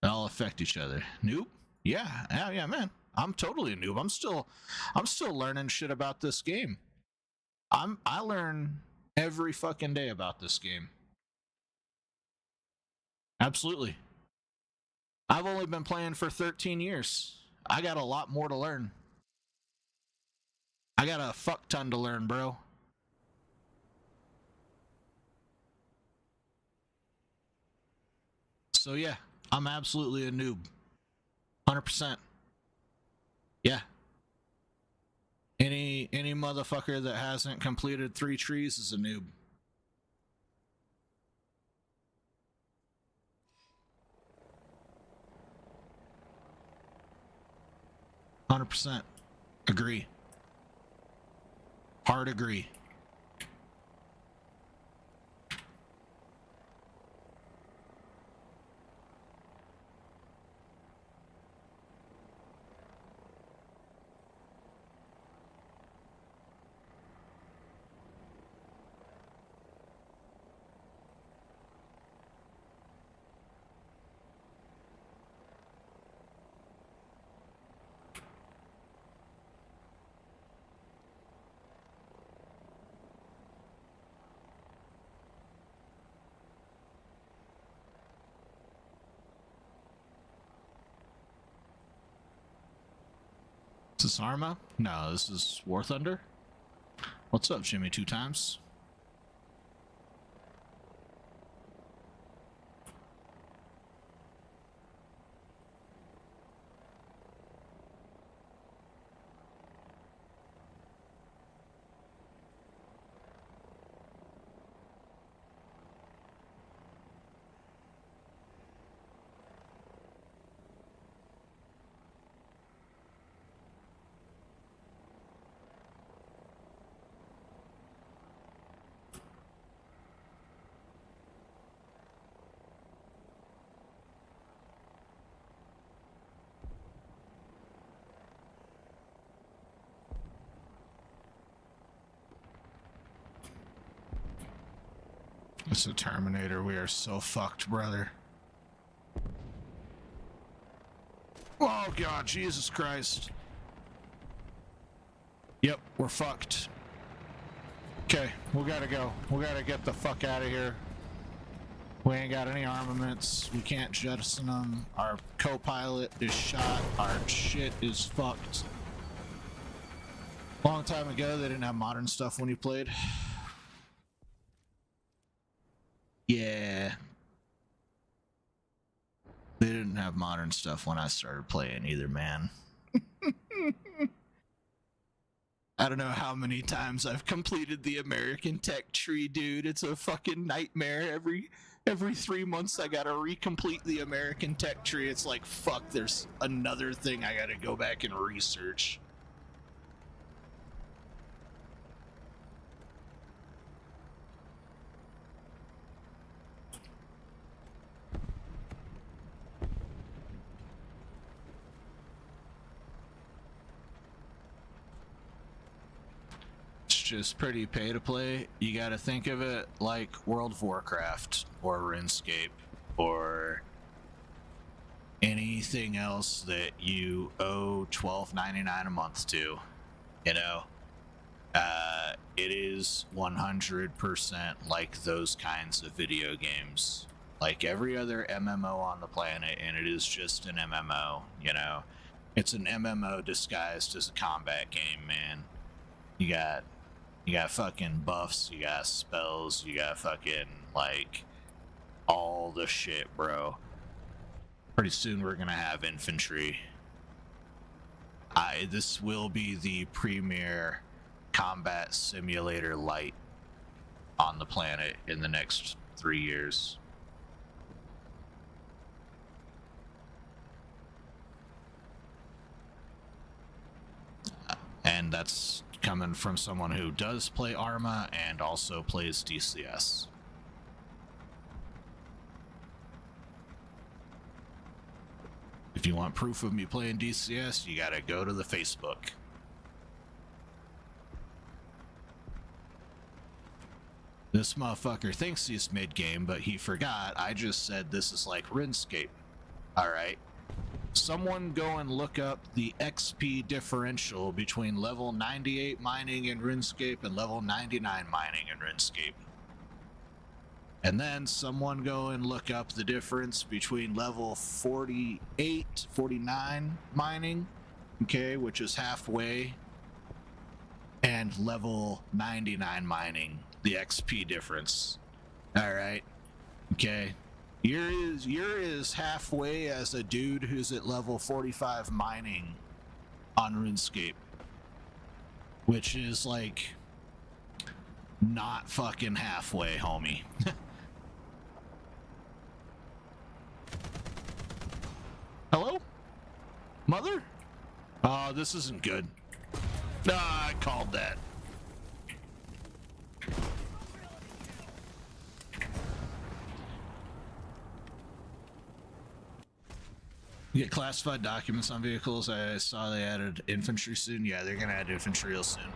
They all affect each other. Noob? Yeah, man. I'm totally a noob. I'm still learning shit about this game. I learn every fucking day about this game. Absolutely. I've only been playing for 13 years. I got a lot more to learn. I got a fuck ton to learn, bro. So yeah, I'm absolutely a noob. 100%. Yeah. Any motherfucker that hasn't completed 3 trees is a noob. %. Agree. Hard agree. this Arma? No, this is War Thunder. What's up, Jimmy? 2 times. It's a Terminator. We are so fucked, brother. Oh god, Jesus Christ. Yep, we're fucked. Okay, we gotta go. We gotta get the fuck out of here. We ain't got any armaments. We can't jettison them. Our co-pilot is shot. Our shit is fucked. Long time ago, they didn't have modern stuff when you played. Yeah. They didn't have modern stuff when I started playing either, man. I don't know how many times I've completed the American Tech tree, dude. It's a fucking nightmare. Every 3 months I gotta recomplete the American Tech tree. It's like, fuck, there's another thing I gotta go back and research. Just pretty pay to play. You gotta think of it like World of Warcraft or RuneScape or anything else that you owe $12.99 a month to, you know. It is 100% like those kinds of video games, like every other MMO on the planet, and it is just an MMO, you know. It's an MMO disguised as a combat game, man. You got fucking buffs, you got spells, you got fucking, like, all the shit, bro. Pretty soon we're gonna have infantry. This will be the premier combat simulator light on the planet in the next 3 years. And that's coming from someone who does play Arma and also plays DCS. If you want proof of me playing DCS, you gotta go to the Facebook. This motherfucker thinks he's mid-game, but he forgot I just said this is like RuneScape. Alright. Someone go and look up the XP differential between level 98 mining in RuneScape and level 99 mining in RuneScape. And then someone go and look up the difference between level 48, 49 mining, okay, which is halfway, and level 99 mining, the XP difference. Alright, okay. You're as halfway as a dude who's at level 45 mining on RuneScape, which is like not fucking halfway, homie. Hello? Mother? Oh, this isn't good. Ah, I called that. You get classified documents on vehicles. I saw they added infantry soon. Yeah, they're gonna add infantry real soon.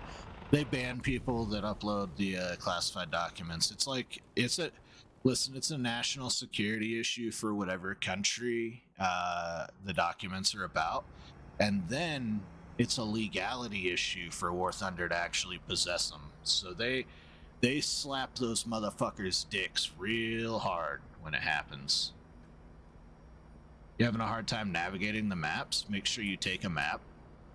They ban people that upload the classified documents. It's like, listen, it's a national security issue for whatever country the documents are about. And then it's a legality issue for War Thunder to actually possess them. So they slap those motherfuckers' dicks real hard when it happens. You having a hard time navigating the maps? Make sure you take a map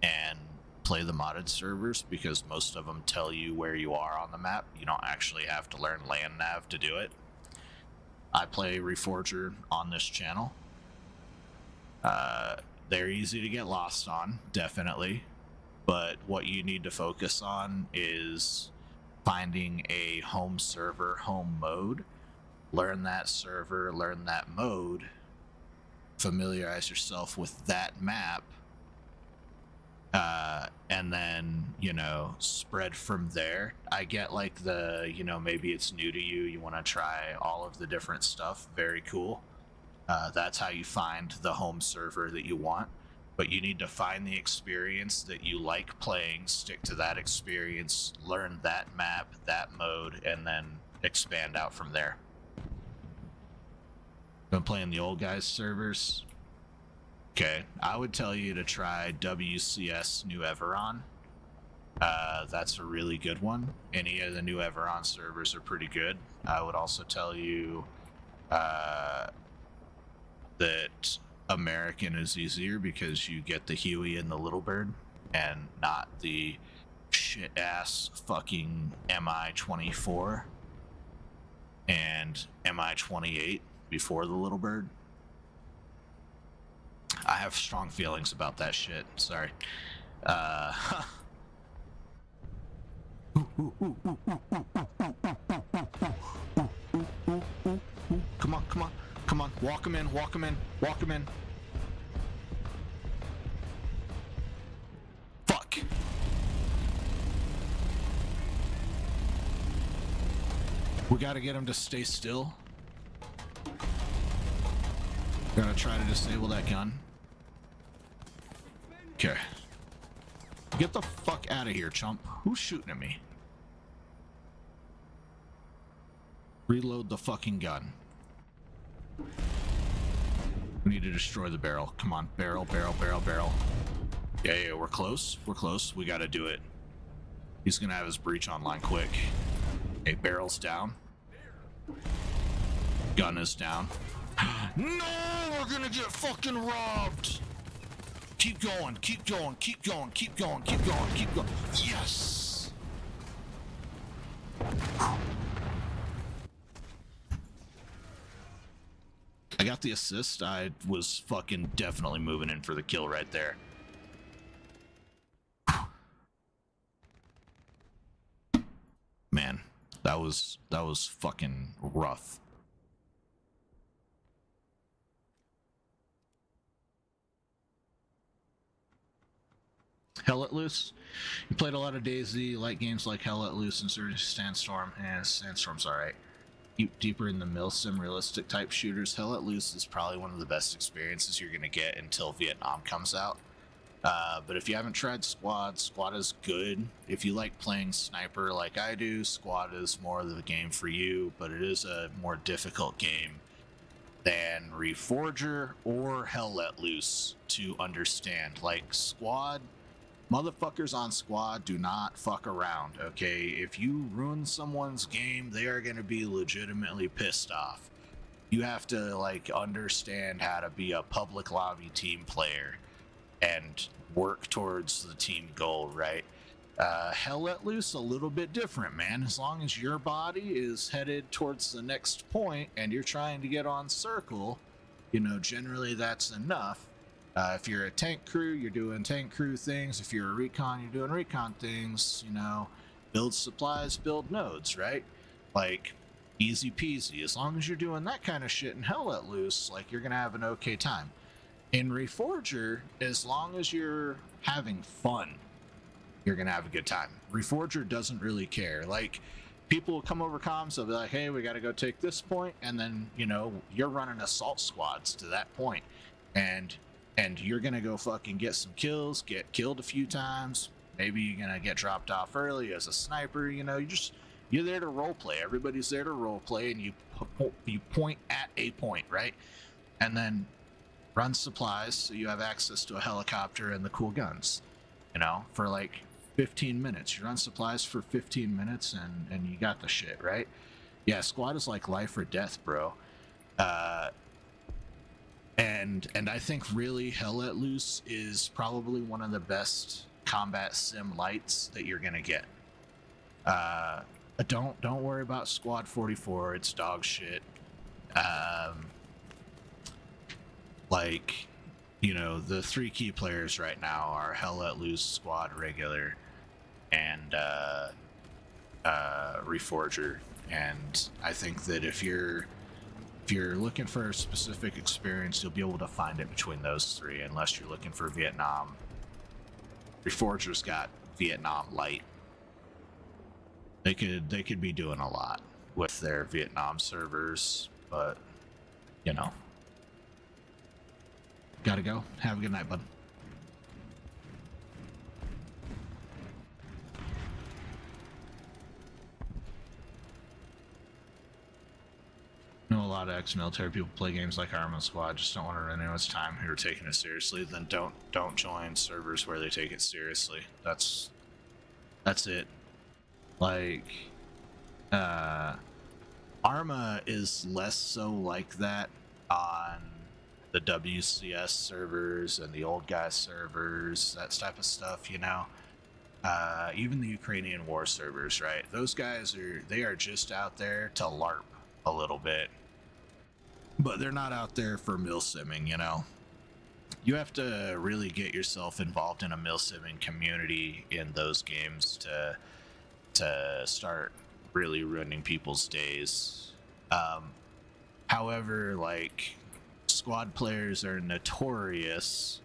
and play the modded servers because most of them tell you where you are on the map. You don't actually have to learn land nav to do it. I play Reforger on this channel. They're easy to get lost on, definitely. But what you need to focus on is finding a home server, home mode. Learn that server, learn that mode. Familiarize yourself with that map. And then, you know, spread from there. I get like the, you know, maybe it's new to you. You want to try all of the different stuff. Very cool. That's how you find the home server that you want. But you need to find the experience that you like playing, stick to that experience, learn that map, that mode, and then expand out from there. Been playing the old guys servers. Okay, I would tell you to try WCS New Everon. That's a really good one. Any of the New Everon servers are pretty good. I would also tell you that American is easier because you get the Huey and the Little Bird and not the shit ass fucking MI-24 and MI-28 before the Little Bird. I have strong feelings about that shit. Sorry. Come on, come on, come on. Walk him in, walk him in, walk him in. Fuck. We gotta get him to stay still. Gotta try to disable that gun. Okay. Get the fuck out of here, chump. Who's shooting at me? Reload the fucking gun. We need to destroy the barrel. Come on, barrel, barrel, barrel, barrel. Yeah, we're close. We're close. We gotta do it. He's gonna have his breach online quick. Okay, barrel's down. Gun is down. No, we're gonna get fucking robbed. Keep going, keep going, keep going, keep going, keep going, keep going. Yes. I got the assist. I was fucking definitely moving in for the kill right there. Man, that was fucking rough. Hell Let Loose. You played a lot of DayZ, like games like Hell Let Loose and Sandstorm, and Sandstorm's alright. Deeper in the milsim realistic type shooters, Hell Let Loose is probably one of the best experiences you're going to get until Vietnam comes out. But if you haven't tried Squad, Squad is good. If you like playing sniper like I do, Squad is more of the game for you, but it is a more difficult game than Reforger or Hell Let Loose to understand. Like Squad, motherfuckers on Squad do not fuck around, okay? If you ruin someone's game, they are going to be legitimately pissed off. You have to, like, understand how to be a public lobby team player and work towards the team goal, right? Hell Let Loose, a little bit different, man. As long as your body is headed towards the next point and you're trying to get on circle, you know, generally that's enough. If you're a tank crew, you're doing tank crew things. If you're a recon, you're doing recon things. You know, build supplies, build nodes, right? Like, easy peasy. As long as you're doing that kind of shit in Hell Let Loose, like, you're gonna have an okay time. In Reforger, as long as you're having fun, you're gonna have a good time. Reforger doesn't really care. Like, people will come over comms, they'll be like, hey, we gotta go take this point, and then, you know, you're running assault squads to that point. And you're gonna go fucking get some kills, get killed a few times. Maybe you're gonna get dropped off early as a sniper. You know, you're there to role play. Everybody's there to role play, and you point at a point, right? And then run supplies so you have access to a helicopter and the cool guns. You know, for like 15 minutes. You run supplies for 15 minutes, and you got the shit, right? Yeah, Squad is like life or death, bro. And I think really Hell Let Loose is probably one of the best combat sim lights that you're gonna get. Don't worry about Squad 44. It's dog shit. Like, you know, the 3 key players right now are Hell Let Loose, Squad Regular, and Reforger. And I think that if you're looking for a specific experience, you'll be able to find it between those 3, unless you're looking for Vietnam. Reforger's got Vietnam Light. They could be doing a lot with their Vietnam servers, but you know. Gotta go. Have a good night, bud. I know a lot of ex-military people play games like Arma Squad, just don't want to run anyone's time who are taking it seriously. Then don't join servers where they take it seriously. That's it. Like, Arma is less so like that on the WCS servers and the old guy servers, that type of stuff, you know. Even the Ukrainian war servers, right? Those guys are just out there to LARP a little bit, but they're not out there for milsimming, you know. You have to really get yourself involved in a milsimming community in those games to start really ruining people's days. However, like, squad players are notorious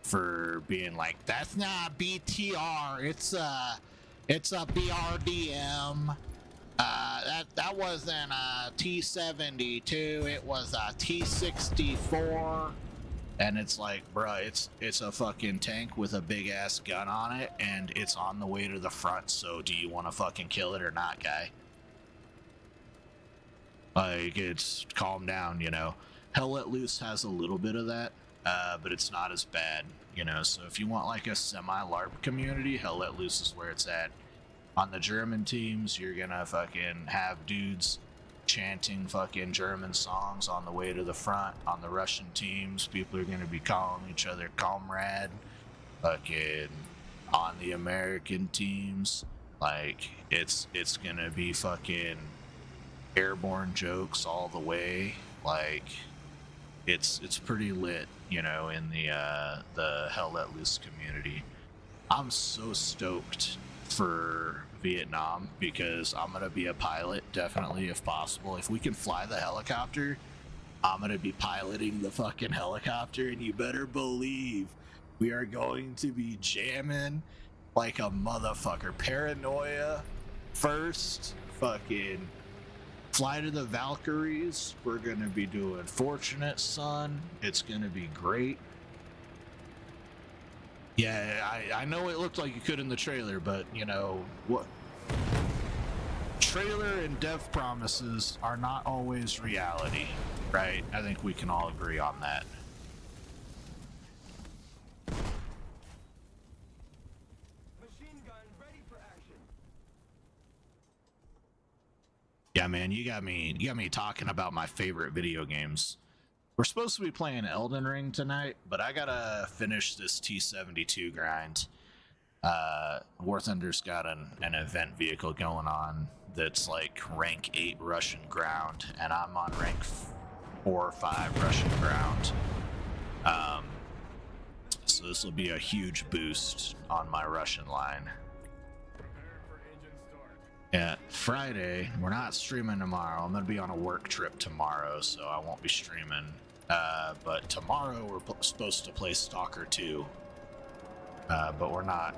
for being like, that's not BTR, it's a BRDM. That wasn't a T72, it was a T64. And it's like, bruh, it's a fucking tank with a big ass gun on it, and it's on the way to the front, so do you want to fucking kill it or not, guy? Like, it's calm down, you know. Hell Let Loose has a little bit of that, but it's not as bad, you know. So if you want like a semi-LARP community, Hell Let Loose is where it's at. On the German teams, you're gonna fucking have dudes chanting fucking German songs on the way to the front. On the Russian teams, people are gonna be calling each other comrade. Fucking on the American teams, like, it's gonna be fucking airborne jokes all the way. Like, it's pretty lit, you know, in the Hell Let Loose community. I'm so stoked for Vietnam because I'm gonna be a pilot, definitely, if possible. If we can fly the helicopter, I'm gonna be piloting the fucking helicopter, and you better believe we are going to be jamming like a motherfucker. Paranoia first, fucking Fly to the Valkyries, we're gonna be doing Fortunate Son. It's gonna be great. Yeah, I know it looked like you could in the trailer, but you know what? Trailer and dev promises are not always reality, right? I think we can all agree on that. Machine gun ready for action. Yeah, man, you got me talking about my favorite video games. We're supposed to be playing Elden Ring tonight, but I gotta finish this T72 grind. War Thunder's got an event vehicle going on that's like rank 8 Russian ground, and I'm on rank 4 or 5 Russian ground. So this will be a huge boost on my Russian line. Yeah, Friday, we're not streaming tomorrow. I'm gonna be on a work trip tomorrow, so I won't be streaming. But tomorrow we're supposed to play Stalker 2. But we're not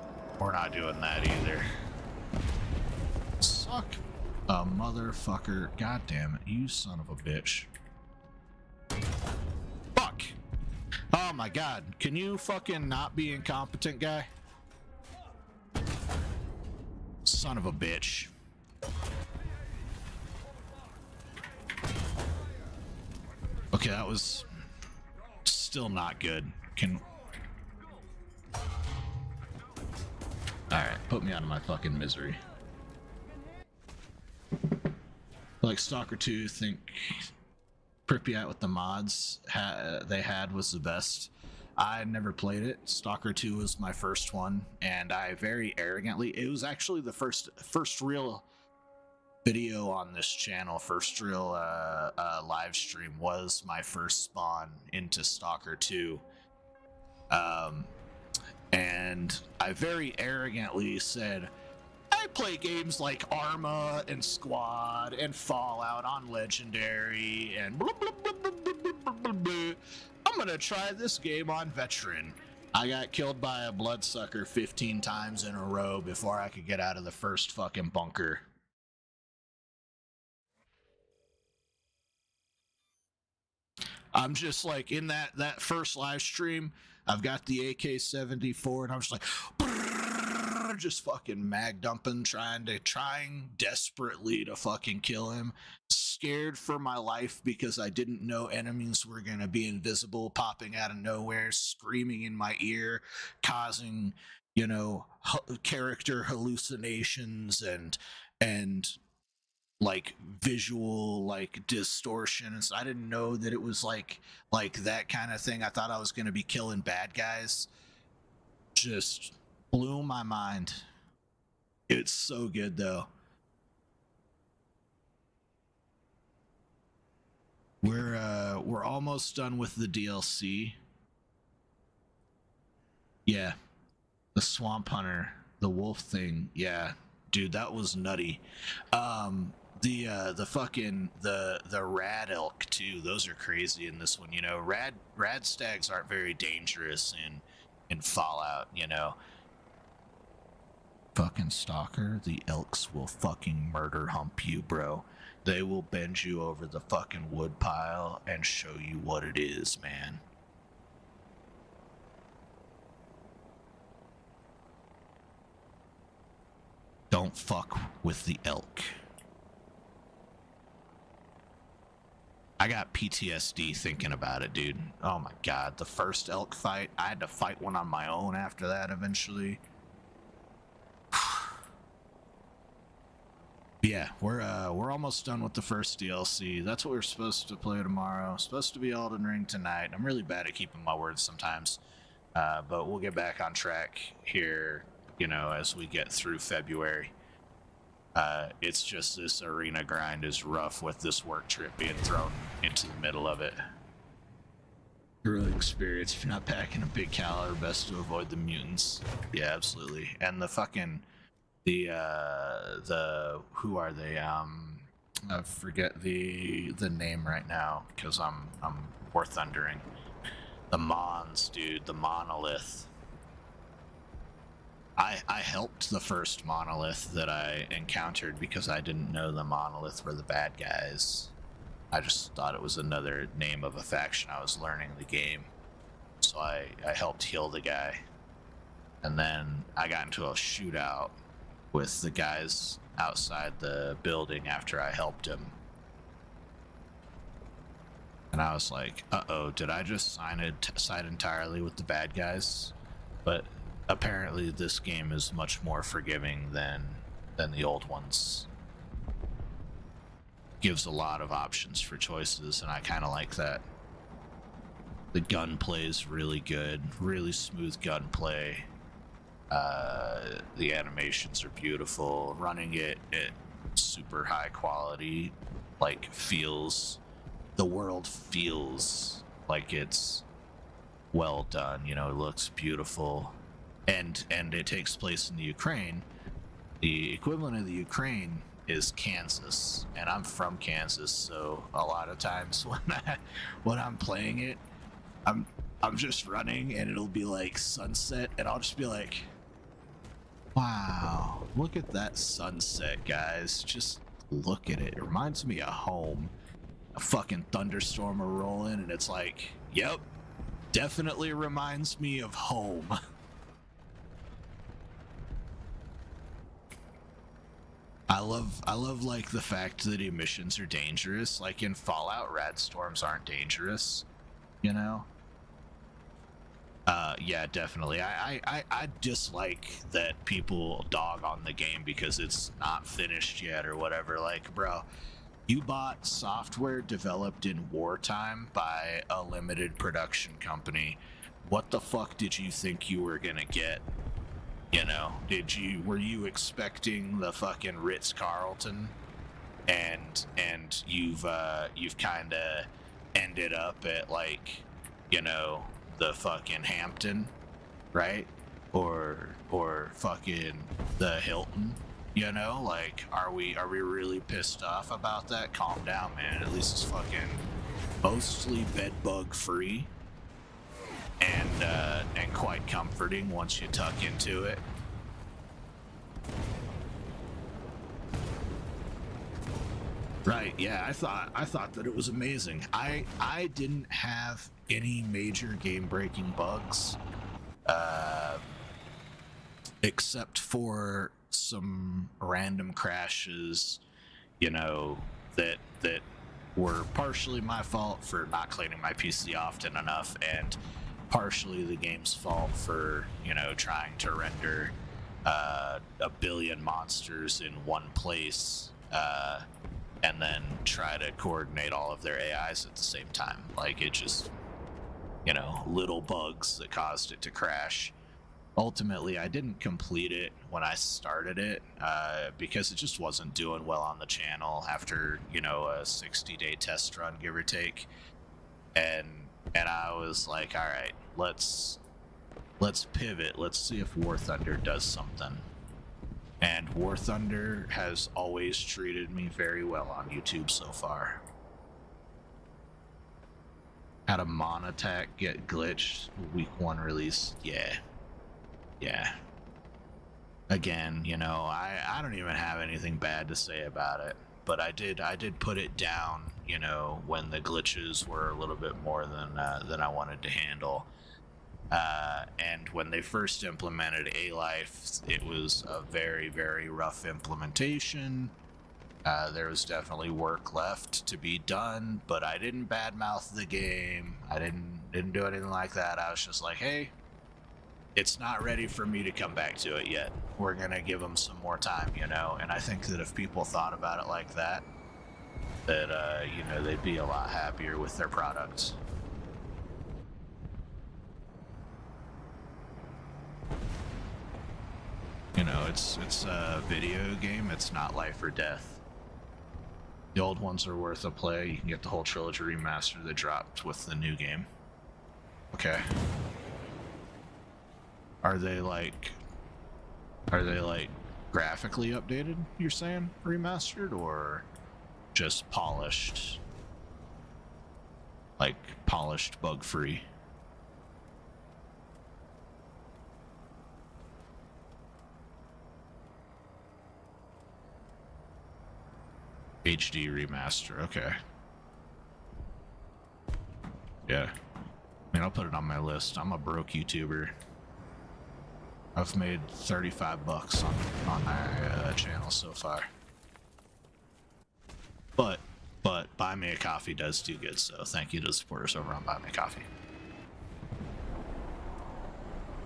doing that either. Suck a motherfucker. God damn it, you son of a bitch. Fuck! Oh my god, can you fucking not be incompetent, guy? Son of a bitch. Okay, that was still not good. Alright, put me out of my fucking misery. Like Stalker 2, think Pripyat with the mods they had was the best. I never played it. Stalker 2 was my first one, and I very arrogantly, it was actually the first real video on this channel, first real live stream was my first spawn into Stalker 2. And I very arrogantly said, I play games like Arma and Squad and Fallout on Legendary and blah, blah, blah, blah, blah, blah, blah, blah. I'm gonna try this game on Veteran. I got killed by a bloodsucker 15 times in a row before I could get out of the first fucking bunker. I'm just like, in that first live stream, I've got the AK-74 and I'm just like, just fucking mag dumping, trying desperately to fucking kill him. Scared for my life because I didn't know enemies were gonna be invisible, popping out of nowhere, screaming in my ear, causing, you know, character hallucinations and like visual like distortion. And so I didn't know that it was like that kind of thing. I thought I was gonna be killing bad guys. Just blew my mind. It's so good though. We're almost done with the DLC. Yeah, the Swamp Hunter, the wolf thing. Yeah, dude, that was nutty. The fucking the rad elk too. Those are crazy in this one. You know, rad stags aren't very dangerous in Fallout. You know. Fucking Stalker, the elks will fucking murder hump you, bro. They will bend you over the fucking wood pile and show you what it is, man. Don't fuck with the elk. I got PTSD thinking about it, dude. Oh my god, the first elk fight, I had to fight one on my own after that eventually. Yeah, we're almost done with the first DLC. That's what we're supposed to play tomorrow. Supposed to be Elden Ring tonight. I'm really bad at keeping my words sometimes, but we'll get back on track here, you know, as we get through February. It's just this arena grind is rough with this work trip being thrown into the middle of it. Early experience. If you're not packing a big caliber, best to avoid the mutants. Yeah, absolutely. And the fucking the who are they? I forget the name right now because I'm war thundering. The Mons, dude, the monolith. I helped the first monolith that I encountered because I didn't know the monolith were the bad guys. I just thought it was another name of a faction I was learning the game. So I helped heal the guy. And then I got into a shootout with the guys outside the building after I helped him. And I was like, uh-oh, did I just side entirely with the bad guys? But apparently this game is much more forgiving than the old ones. Gives a lot of options for choices, and I kind of like that. The gunplay is really good, really smooth gunplay. The animations are beautiful. Running it at super high quality, like the world feels like it's well done. You know, it looks beautiful, and it takes place in the Ukraine. The equivalent of the Ukraine is Kansas, and I'm from Kansas, so a lot of times when I'm playing it, I'm just running and it'll be like sunset, and I'll just be like, wow, look at that sunset, guys. Just look at it. It reminds me of home. A fucking thunderstorm will roll in and it's like, yep, definitely reminds me of home. I love like the fact that emissions are dangerous. Like in Fallout, rad storms aren't dangerous, you know? Yeah, definitely. I dislike that people dog on the game because it's not finished yet or whatever. Like, bro, you bought software developed in wartime by a limited production company what the fuck did you think you were gonna get? You know, were you expecting the fucking Ritz-Carlton? And you've kind of ended up at, like, you know, the fucking Hampton, right? Or fucking the Hilton, you know? Like, are we really pissed off about that? Calm down, man. At least it's fucking mostly bed bug free and quite comforting once you tuck into it. Right, yeah, I thought that it was amazing. I didn't have any major game-breaking bugs, except for some random crashes, you know, that were partially my fault for not cleaning my PC often enough, and partially the game's fault for, you know, trying to render a billion monsters in one place, and then try to coordinate all of their AIs at the same time. Like, it just, you know, little bugs that caused it to crash. Ultimately, I didn't complete it when I started it, because it just wasn't doing well on the channel after, you know, a 60-day test run, give or take. And I was like, all right, let's pivot. Let's see if War Thunder does something. And War Thunder has always treated me very well on YouTube so far. Had a Mon attack get glitched week 1 release. Yeah. Again, you know, I don't even have anything bad to say about it, but I did put it down, you know, when the glitches were a little bit more than I wanted to handle. And when they first implemented A-Life, it was a very, very rough implementation. There was definitely work left to be done, but I didn't badmouth the game. I didn't do anything like that. I was just like, hey, it's not ready for me to come back to it yet. We're gonna give them some more time, you know? And I think that if people thought about it like that, you know, they'd be a lot happier with their products. You know, it's a video game. It's not life or death. The old ones are worth a play. You can get the whole trilogy remaster that dropped with the new game. Okay. Are they like graphically updated, you're saying? Remastered, or just polished? Like polished, bug-free? HD remaster, okay. Yeah. I mean, I'll put it on my list. I'm a broke YouTuber. I've made 35 bucks on my channel so far. But Buy Me a Coffee does do good, so thank you to the supporters over on Buy Me a Coffee.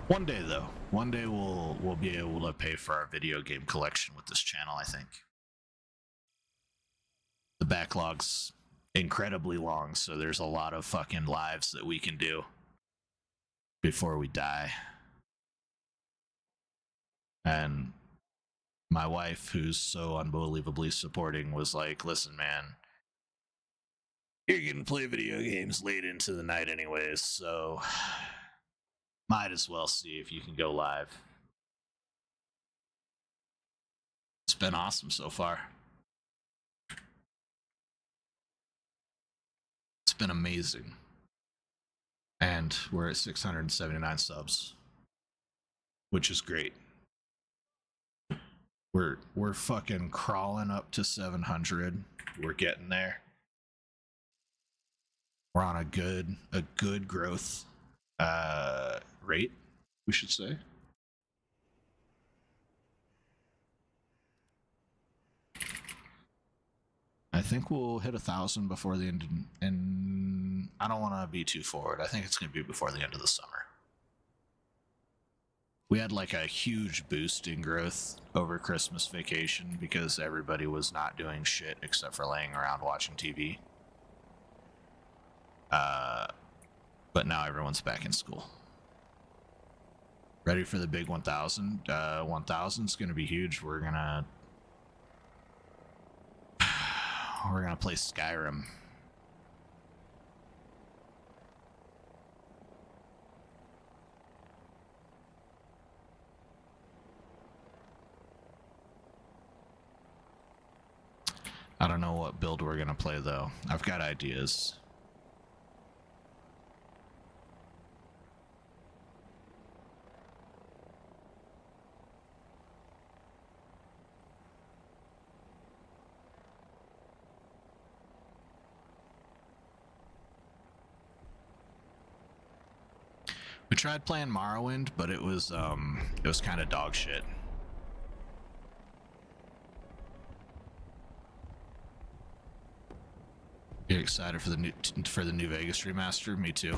One day, though. One day we'll be able to pay for our video game collection with this channel, I think. The backlog's incredibly long, so there's a lot of fucking lives that we can do before we die. And my wife, who's so unbelievably supporting, was like, listen, man, you're gonna play video games late into the night anyways, so might as well see if you can go live. It's been awesome so far. It's been amazing. And we're at 679 subs, which is great. We're fucking crawling up to 700. We're getting there. We're on a good growth rate, we should say. I think we'll hit 1,000 before the end, and I don't want to be too forward. I think it's going to be before the end of the summer. We had like a huge boost in growth over Christmas vacation because everybody was not doing shit except for laying around watching TV. But now everyone's back in school. Ready for the big 1000? 1000's gonna be huge. We're gonna play Skyrim. I don't know what build we're gonna play though. I've got ideas. We tried playing Morrowind, but it was kind of dog shit. You excited for the New Vegas remaster? Me too.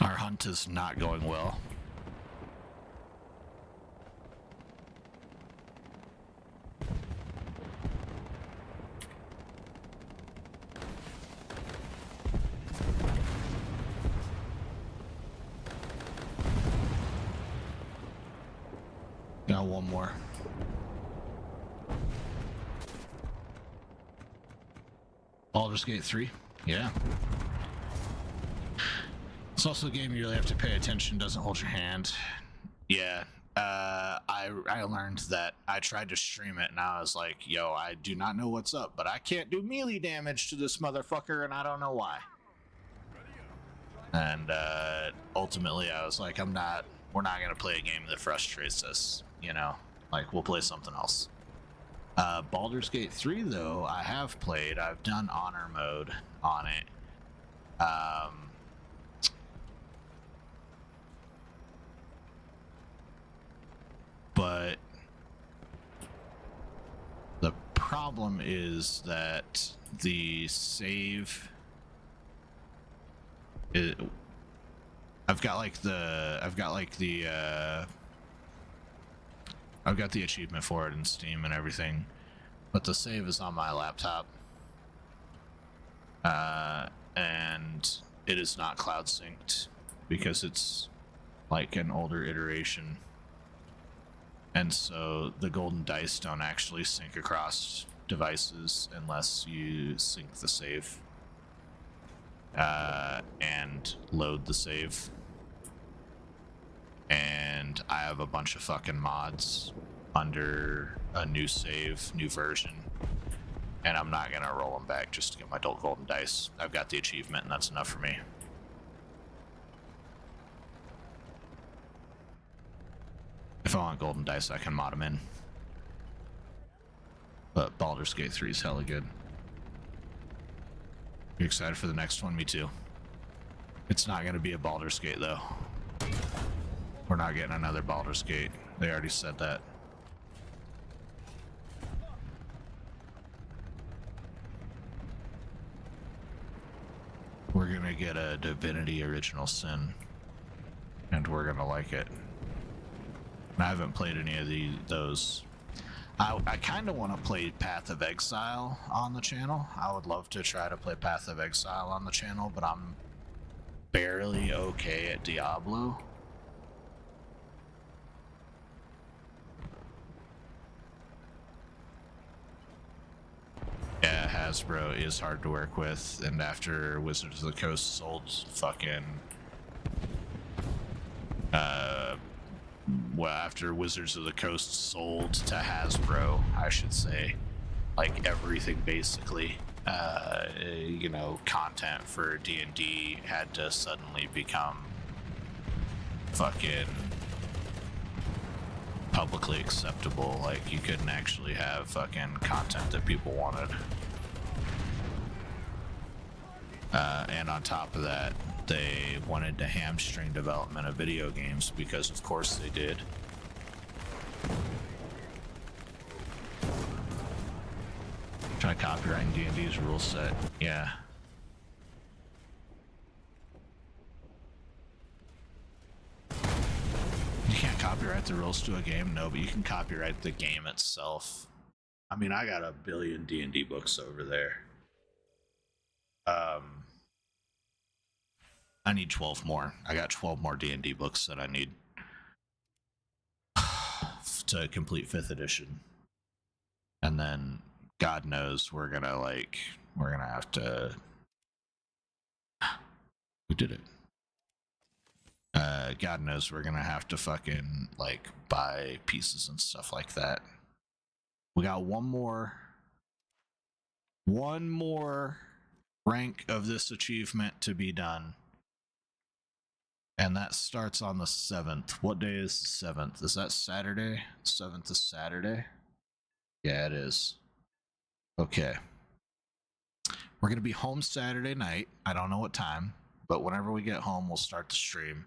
Our hunt is not going well. Got one more. Baldur's Gate 3? Yeah. It's also a game you really have to pay attention, doesn't hold your hand. Yeah, I learned that. I tried to stream it and I was like, yo, I do not know what's up, but I can't do melee damage to this motherfucker and I don't know why. And ultimately I was like, we're not gonna play a game that frustrates us, you know? Like, we'll play something else. Baldur's Gate 3 though, I have played. I've done honor mode on it. But the problem is that the save I've got the achievement for it in Steam and everything, but the save is on my laptop, and it is not cloud synced because it's like an older iteration. And so the golden dice don't actually sync across devices unless you sync the save and load the save. And I have a bunch of fucking mods under a new save, new version, and I'm not gonna roll them back just to get my golden dice. I've got the achievement and that's enough for me. If I want golden dice, I can mod them in. But Baldur's Gate 3 is hella good. You excited for the next one? Me too. It's not going to be a Baldur's Gate, though. We're not getting another Baldur's Gate. They already said that. We're going to get a Divinity Original Sin. And we're going to like it. I haven't played any of those. I kind of want to play Path of Exile on the channel. I would love to try to play Path of Exile on the channel, but I'm barely okay at Diablo. Yeah, Hasbro is hard to work with, and after Wizards of the Coast sold fucking well, after Wizards of the Coast sold to Hasbro, I should say, like everything basically, you know, content for D&D had to suddenly become fucking publicly acceptable. Like, you couldn't actually have fucking content that people wanted. And on top of that, they wanted to hamstring development of video games, because of course they did. Try copyrighting D&D's rule set. Yeah. You can't copyright the rules to a game? No, but you can copyright the game itself. I mean, I got a billion D&D books over there. I need 12 more. I got 12 more D&D books that I need to complete 5th edition. And then, God knows, we're gonna have to... We did it. God knows we're gonna have to fucking, like, buy pieces and stuff like that. We got one more rank of this achievement to be done. And that starts on the 7th. What day is the 7th? Is that Saturday? 7th is Saturday? Yeah, it is. Okay. We're going to be home Saturday night. I don't know what time, but whenever we get home, we'll start the stream.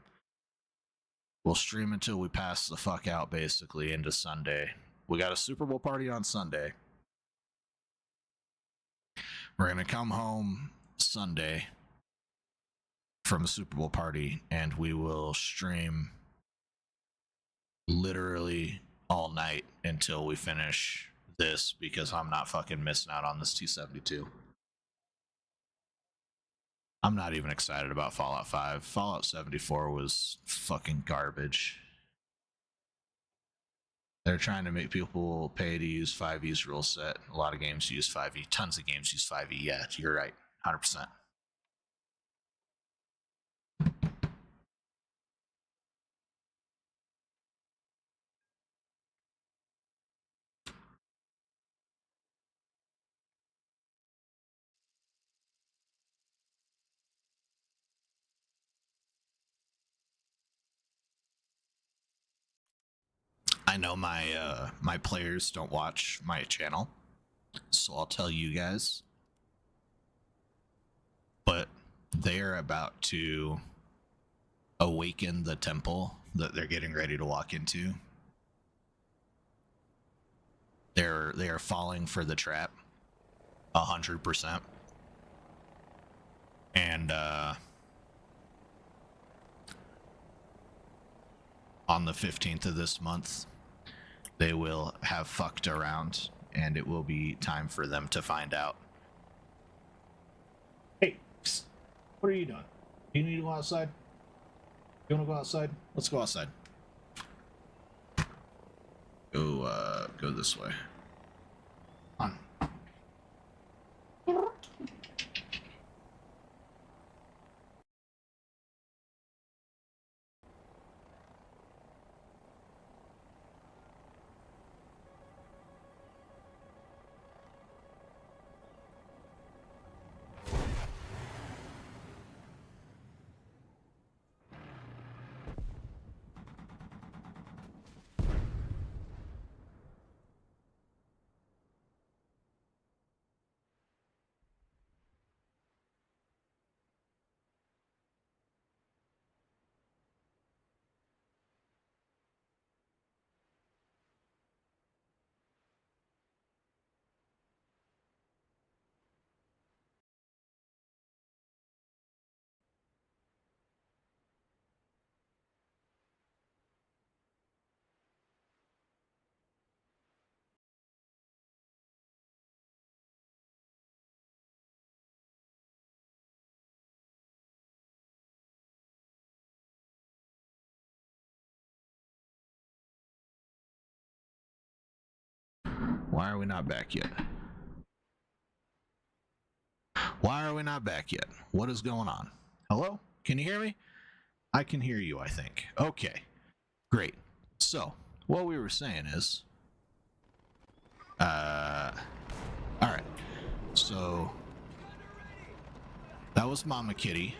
We'll stream until we pass the fuck out, basically, into Sunday. We got a Super Bowl party on Sunday. We're going to come home Sunday from the Super Bowl party, and we will stream literally all night until we finish this, because I'm not fucking missing out on this T72. I'm not even excited about Fallout 5. Fallout 74 was fucking garbage. They're trying to make people pay to use 5e's rule set. A lot of games use 5e. Tons of games use 5e. Yeah, you're right. 100%. I know my players don't watch my channel, so I'll tell you guys. But they're about to awaken the temple that they're getting ready to walk into. They are falling for the trap 100%. And on the 15th of this month, they will have fucked around, and it will be time for them to find out. Hey, psst, what are you doing? Do you need to go outside? You want to go outside? Let's go outside. Go this way. On. Why are we not back yet? Why are we not back yet? What is going on? Hello? Can you hear me? I can hear you, I think. Okay. Great. So, what we were saying is, all right. So that was Mama Kitty.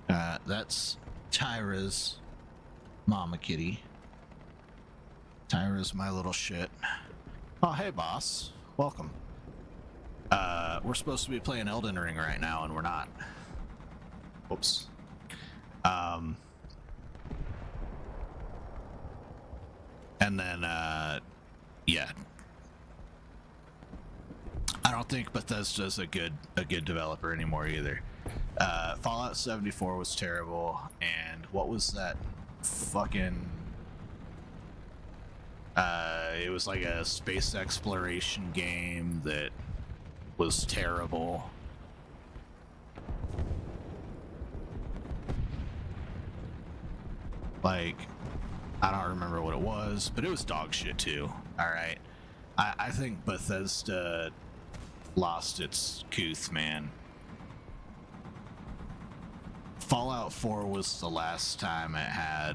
That's Tyra's Mama Kitty. Tyra's my little shit. Oh, hey, boss. Welcome. We're supposed to be playing Elden Ring right now, and we're not. Oops. And then, yeah. I don't think Bethesda's a good developer anymore either. Fallout 74 was terrible, and what was that fucking... it was like a space exploration game that was terrible. Like, I don't remember what it was, but it was dog shit too. Alright. I think Bethesda lost its couth, man. Fallout 4 was the last time it had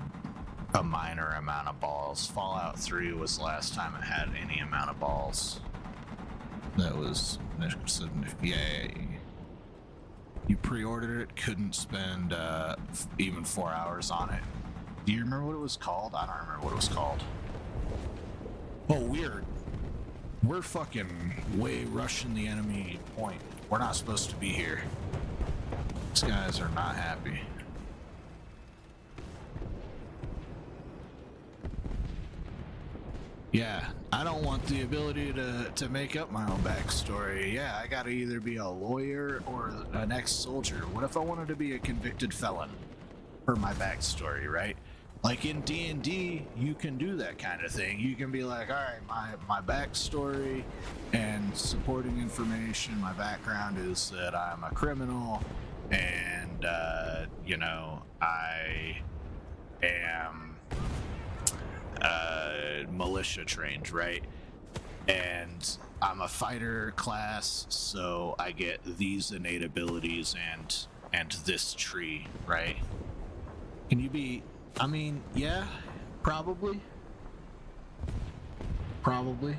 a minor amount of balls. Fallout 3 was the last time it had any amount of balls. That was... yeah. You pre-ordered it, couldn't spend even 4 hours on it. Do you remember what it was called? I don't remember what it was called. Oh, we're fucking way rushing the enemy point. We're not supposed to be here. These guys are not happy. Yeah, I don't want the ability to make up my own backstory. Yeah, I gotta either be a lawyer or an ex-soldier. What if I wanted to be a convicted felon for my backstory, right? Like in D&D, you can do that kind of thing. You can be like, all right, my backstory and supporting information, my background is that I'm a criminal and, you know, I am militia trained, right? And I'm a fighter class, so I get these innate abilities and this tree, right? Can you be... I mean, yeah, probably. Probably.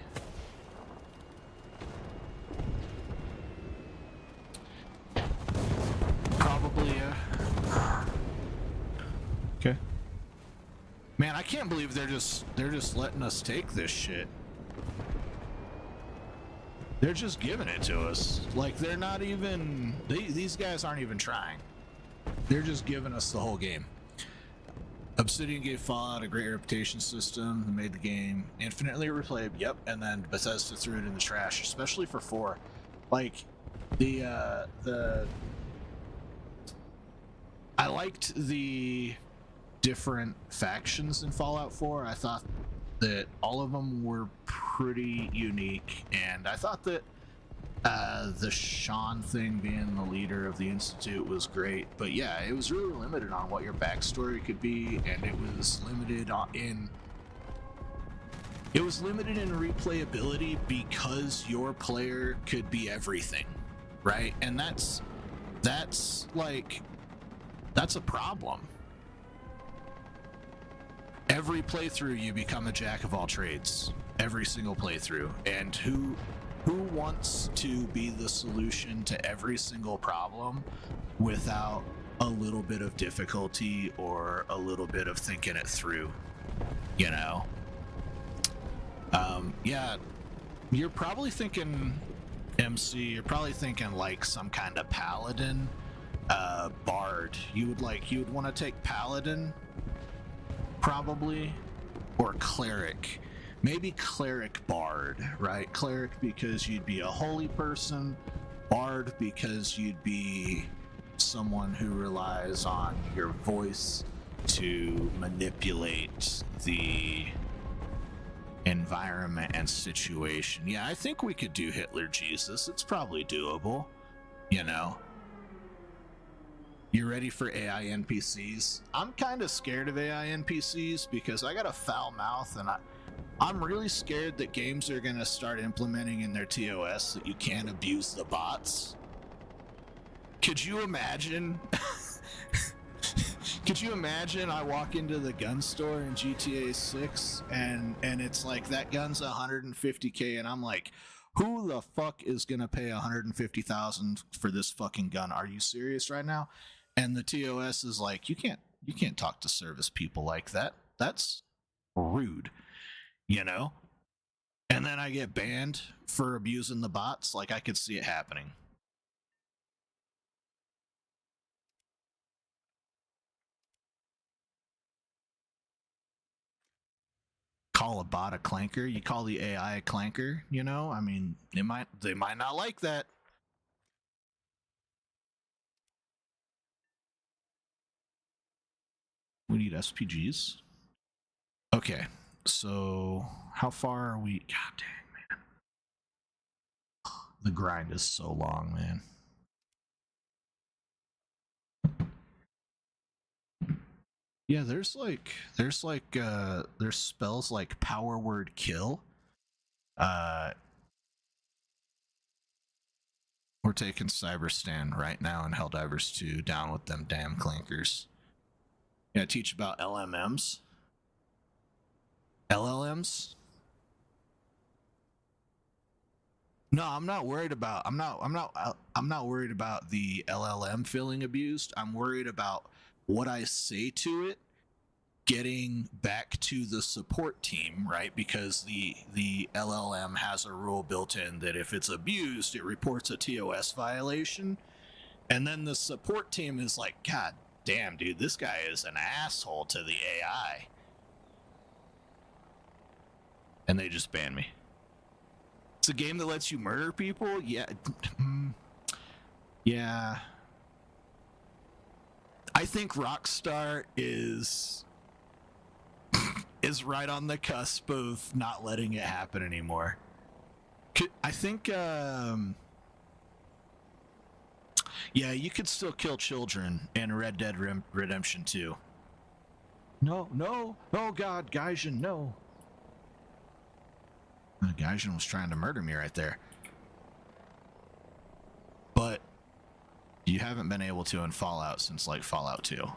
Probably, yeah. Okay. Man, I can't believe they're just letting us take this shit. They're just giving it to us. Like, they're not even... These guys aren't even trying. They're just giving us the whole game. Obsidian gave Fallout a great reputation system and made the game infinitely replayable. Yep, and then Bethesda threw it in the trash, especially for 4. Like, I liked the different factions in Fallout 4. I thought that all of them were pretty unique, and I thought that the Sean thing being the leader of the Institute was great, but yeah, it was really limited on what your backstory could be, and it was limited in replayability because your player could be everything, right? And that's a problem. Every playthrough you become a jack of all trades, every single playthrough, and who wants to be the solution to every single problem without a little bit of difficulty or a little bit of thinking it through, you know? Yeah, you're probably thinking, MC, you're probably thinking like some kind of paladin, bard. You would want to take paladin, probably, or cleric. Maybe cleric bard, right? Cleric because you'd be a holy person, bard because you'd be someone who relies on your voice to manipulate the environment and situation. Yeah, I think we could do Hitler Jesus. It's probably doable, you know? You ready for AI NPCs? I'm kind of scared of AI NPCs because I got a foul mouth, and I'm really scared that games are going to start implementing in their TOS that you can't abuse the bots. Could you imagine Could you imagine I walk into the gun store in GTA 6 and it's like that gun's 150K and I'm like, who the fuck is gonna pay 150,000 for this fucking gun? Are you serious right now? And the TOS is like, you can't talk to service people like that. That's rude, you know? And then I get banned for abusing the bots. Like, I could see it happening. Call a bot a clanker. You call the AI a clanker, you know? I mean, they might not like that. We need SPGs. Okay, so how far are we? God dang, man. The grind is so long, man. Yeah, there's spells like power word kill. We're taking Cyberstan right now in Helldivers 2, down with them damn clankers. Yeah, teach about LMMs. LLMs? No, I'm not worried about I'm not worried about the LLM feeling abused. I'm worried about what I say to it getting back to the support team, right? Because the LLM has a rule built in that if it's abused, it reports a TOS violation. And then the support team is like, God damn, dude, this guy is an asshole to the AI. And they just ban me. It's a game that lets you murder people? Yeah. Yeah. I think Rockstar is right on the cusp of not letting it happen anymore. I think yeah, you could still kill children in Red Dead Redemption 2. No, oh god, Gaijin, no. Gaijin was trying to murder me right there. But you haven't been able to in Fallout since like Fallout 2.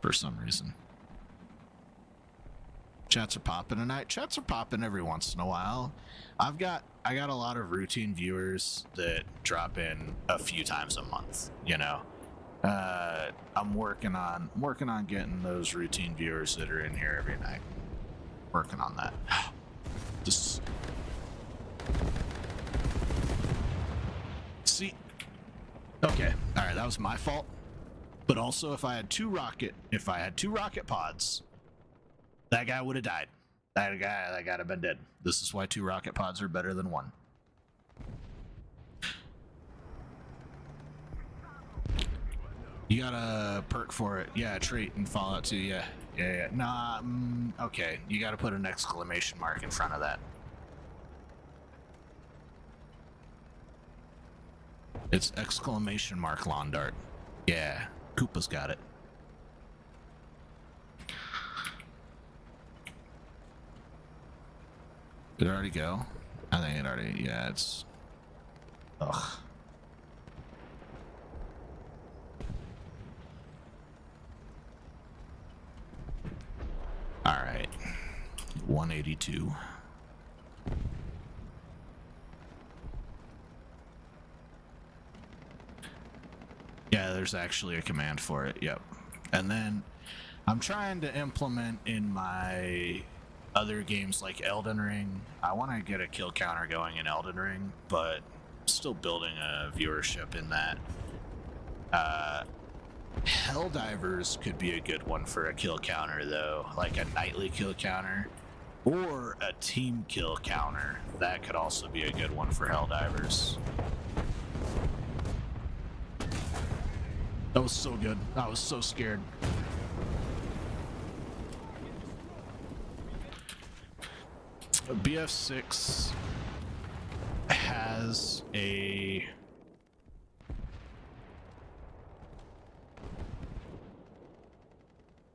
For some reason. Chats are popping tonight. Chats are popping every once in a while. I got a lot of routine viewers that drop in a few times a month, you know. I'm working on getting those routine viewers that are in here every night. Working on that. Just see. Okay, all right, that was my fault. But also, if I had two rocket pods, that guy would have died. That guy would have been dead. This is why 2 rocket pods are better than 1. You got a perk for it. Yeah, trait in Fallout 2, yeah. Nah, okay. You gotta put an exclamation mark in front of that. It's exclamation mark lawn dart. Yeah, Koopa's got it. Did it already go? I think it already, yeah, it's... Ugh. Alright. 182. Yeah, there's actually a command for it, yep. And then I'm trying to implement in my other games like Elden Ring. I want to get a kill counter going in Elden Ring, but still building a viewership in that. Helldivers could be a good one for a kill counter though, like a nightly kill counter or a team kill counter. That could also be a good one for Helldivers. That was so good. I was so scared. BF6 has a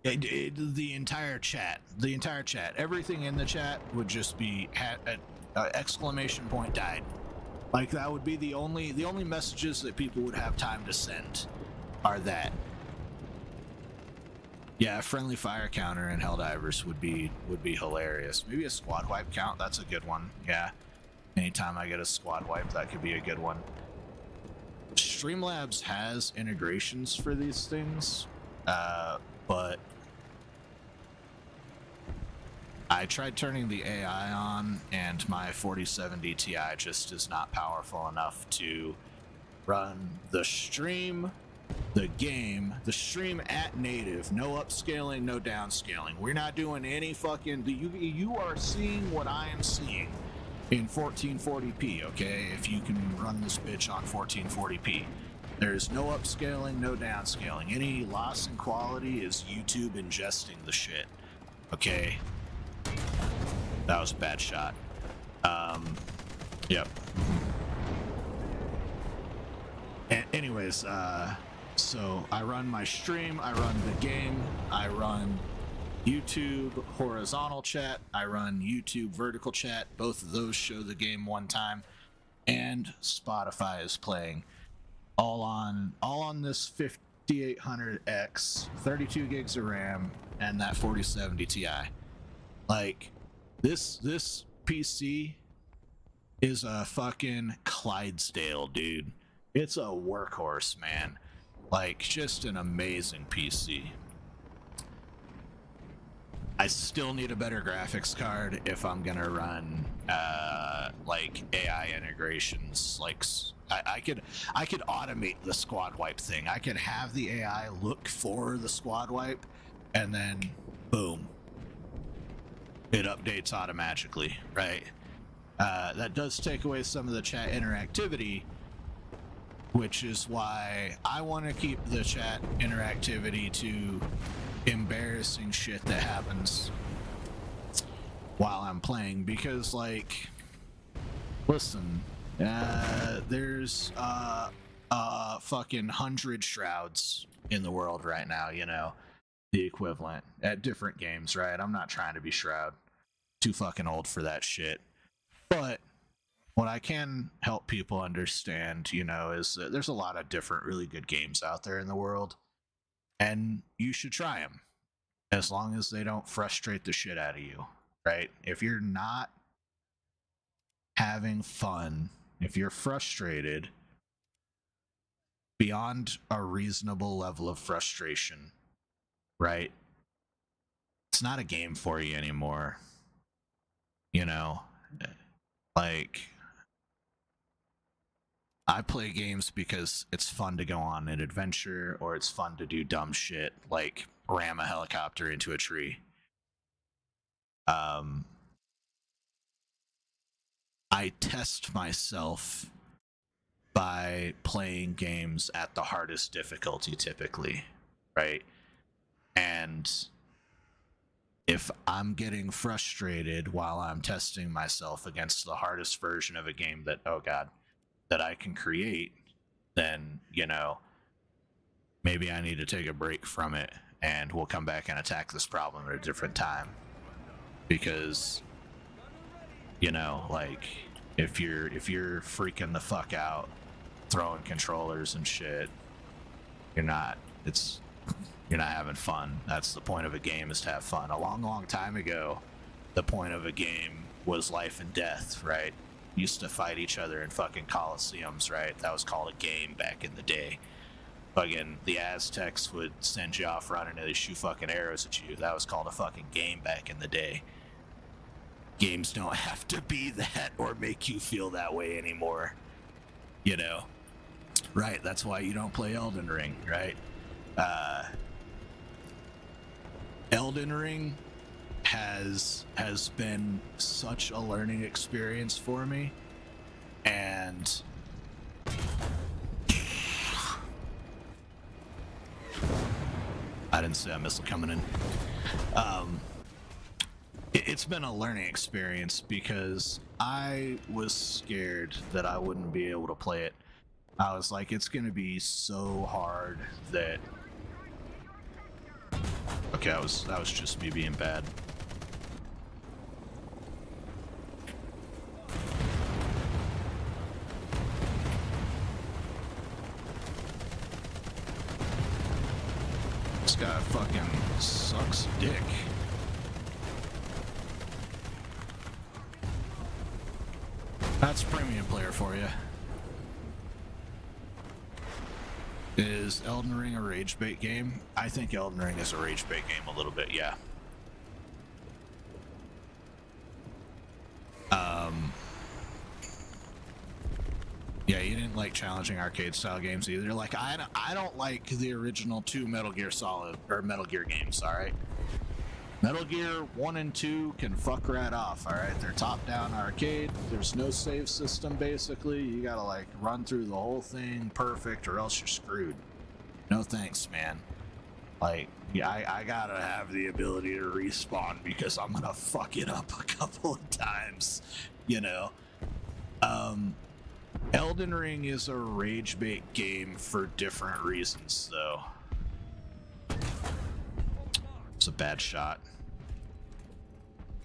the entire chat, everything in the chat would just be exclamation point died. Like that would be the only messages that people would have time to send are that. Yeah, a friendly fire counter in Helldivers would be hilarious. Maybe a squad wipe count, that's a good one. Yeah. Anytime I get a squad wipe, that could be a good one. Streamlabs has integrations for these things, but I tried turning the AI on, and my 4070 Ti just is not powerful enough to run the stream, the game, the stream at native. No upscaling, no downscaling. We're not doing any fucking... You are seeing what I am seeing in 1440p, okay? If you can run this bitch on 1440p. There's no upscaling, no downscaling. Any loss in quality is YouTube ingesting the shit, okay? That was a bad shot. Yep. Anyways, so I run my stream, I run the game, I run YouTube horizontal chat, I run YouTube vertical chat. Both of those show the game one time, and Spotify is playing all on this 5800X, 32 gigs of RAM, and that 4070 Ti. Like, this PC is a fucking Clydesdale, dude. It's a workhorse, man. Like, just an amazing PC. I still need a better graphics card if I'm gonna run like AI integrations. Like, I could automate the squad wipe thing. I could have the AI look for the squad wipe, and then boom, it updates automatically, right? That does take away some of the chat interactivity, which is why I want to keep the chat interactivity to embarrassing shit that happens while I'm playing, because, like, listen, there's fucking 100 shrouds in the world right now, you know, the equivalent at different games, right? I'm not trying to be Shroud, too fucking old for that shit, but what I can help people understand, you know, is that there's a lot of different really good games out there in the world, and you should try them as long as they don't frustrate the shit out of you, right? If you're not having fun, if you're frustrated beyond a reasonable level of frustration, right? It's not a game for you anymore. You know, like, I play games because it's fun to go on an adventure, or it's fun to do dumb shit like ram a helicopter into a tree. I test myself by playing games at the hardest difficulty typically, right? And if I'm getting frustrated while I'm testing myself against the hardest version of a game that, oh god, that I can create, then, you know, maybe I need to take a break from it, and we'll come back and attack this problem at a different time. Because, you know, like, if you're freaking the fuck out, throwing controllers and shit, you're not having fun. That's the point of a game, is to have fun. A long time ago, the point of a game was life and death, right? Used to fight each other in fucking coliseums, right? That was called a game back in the day. Fucking the Aztecs would send you off running and they shoot fucking arrows at you. That was called a fucking game back in the day. Games don't have to be that or make you feel that way anymore, you know? Right, that's why you don't play Elden Ring, right? Elden Ring has been such a learning experience for me, and I didn't see that missile coming in. It's been a learning experience because I was scared that I wouldn't be able to play it. I was like, it's gonna be so hard that... Okay, that was just me being bad. dick. That's premium player for you. Is Elden Ring a rage bait game? I think Elden Ring is a rage bait game a little bit, yeah. Yeah, you didn't like challenging arcade style games either. Like I don't like the original 2 Metal Gear Solid or Metal Gear games, all right? Metal Gear 1 and 2 can fuck right off, all right? They're top-down arcade. There's no save system, basically. You gotta, like, run through the whole thing perfect or else you're screwed. No thanks, man. Like, yeah, I gotta have the ability to respawn because I'm gonna fuck it up a couple of times, you know? Elden Ring is a rage bait game for different reasons, though. It's a bad shot.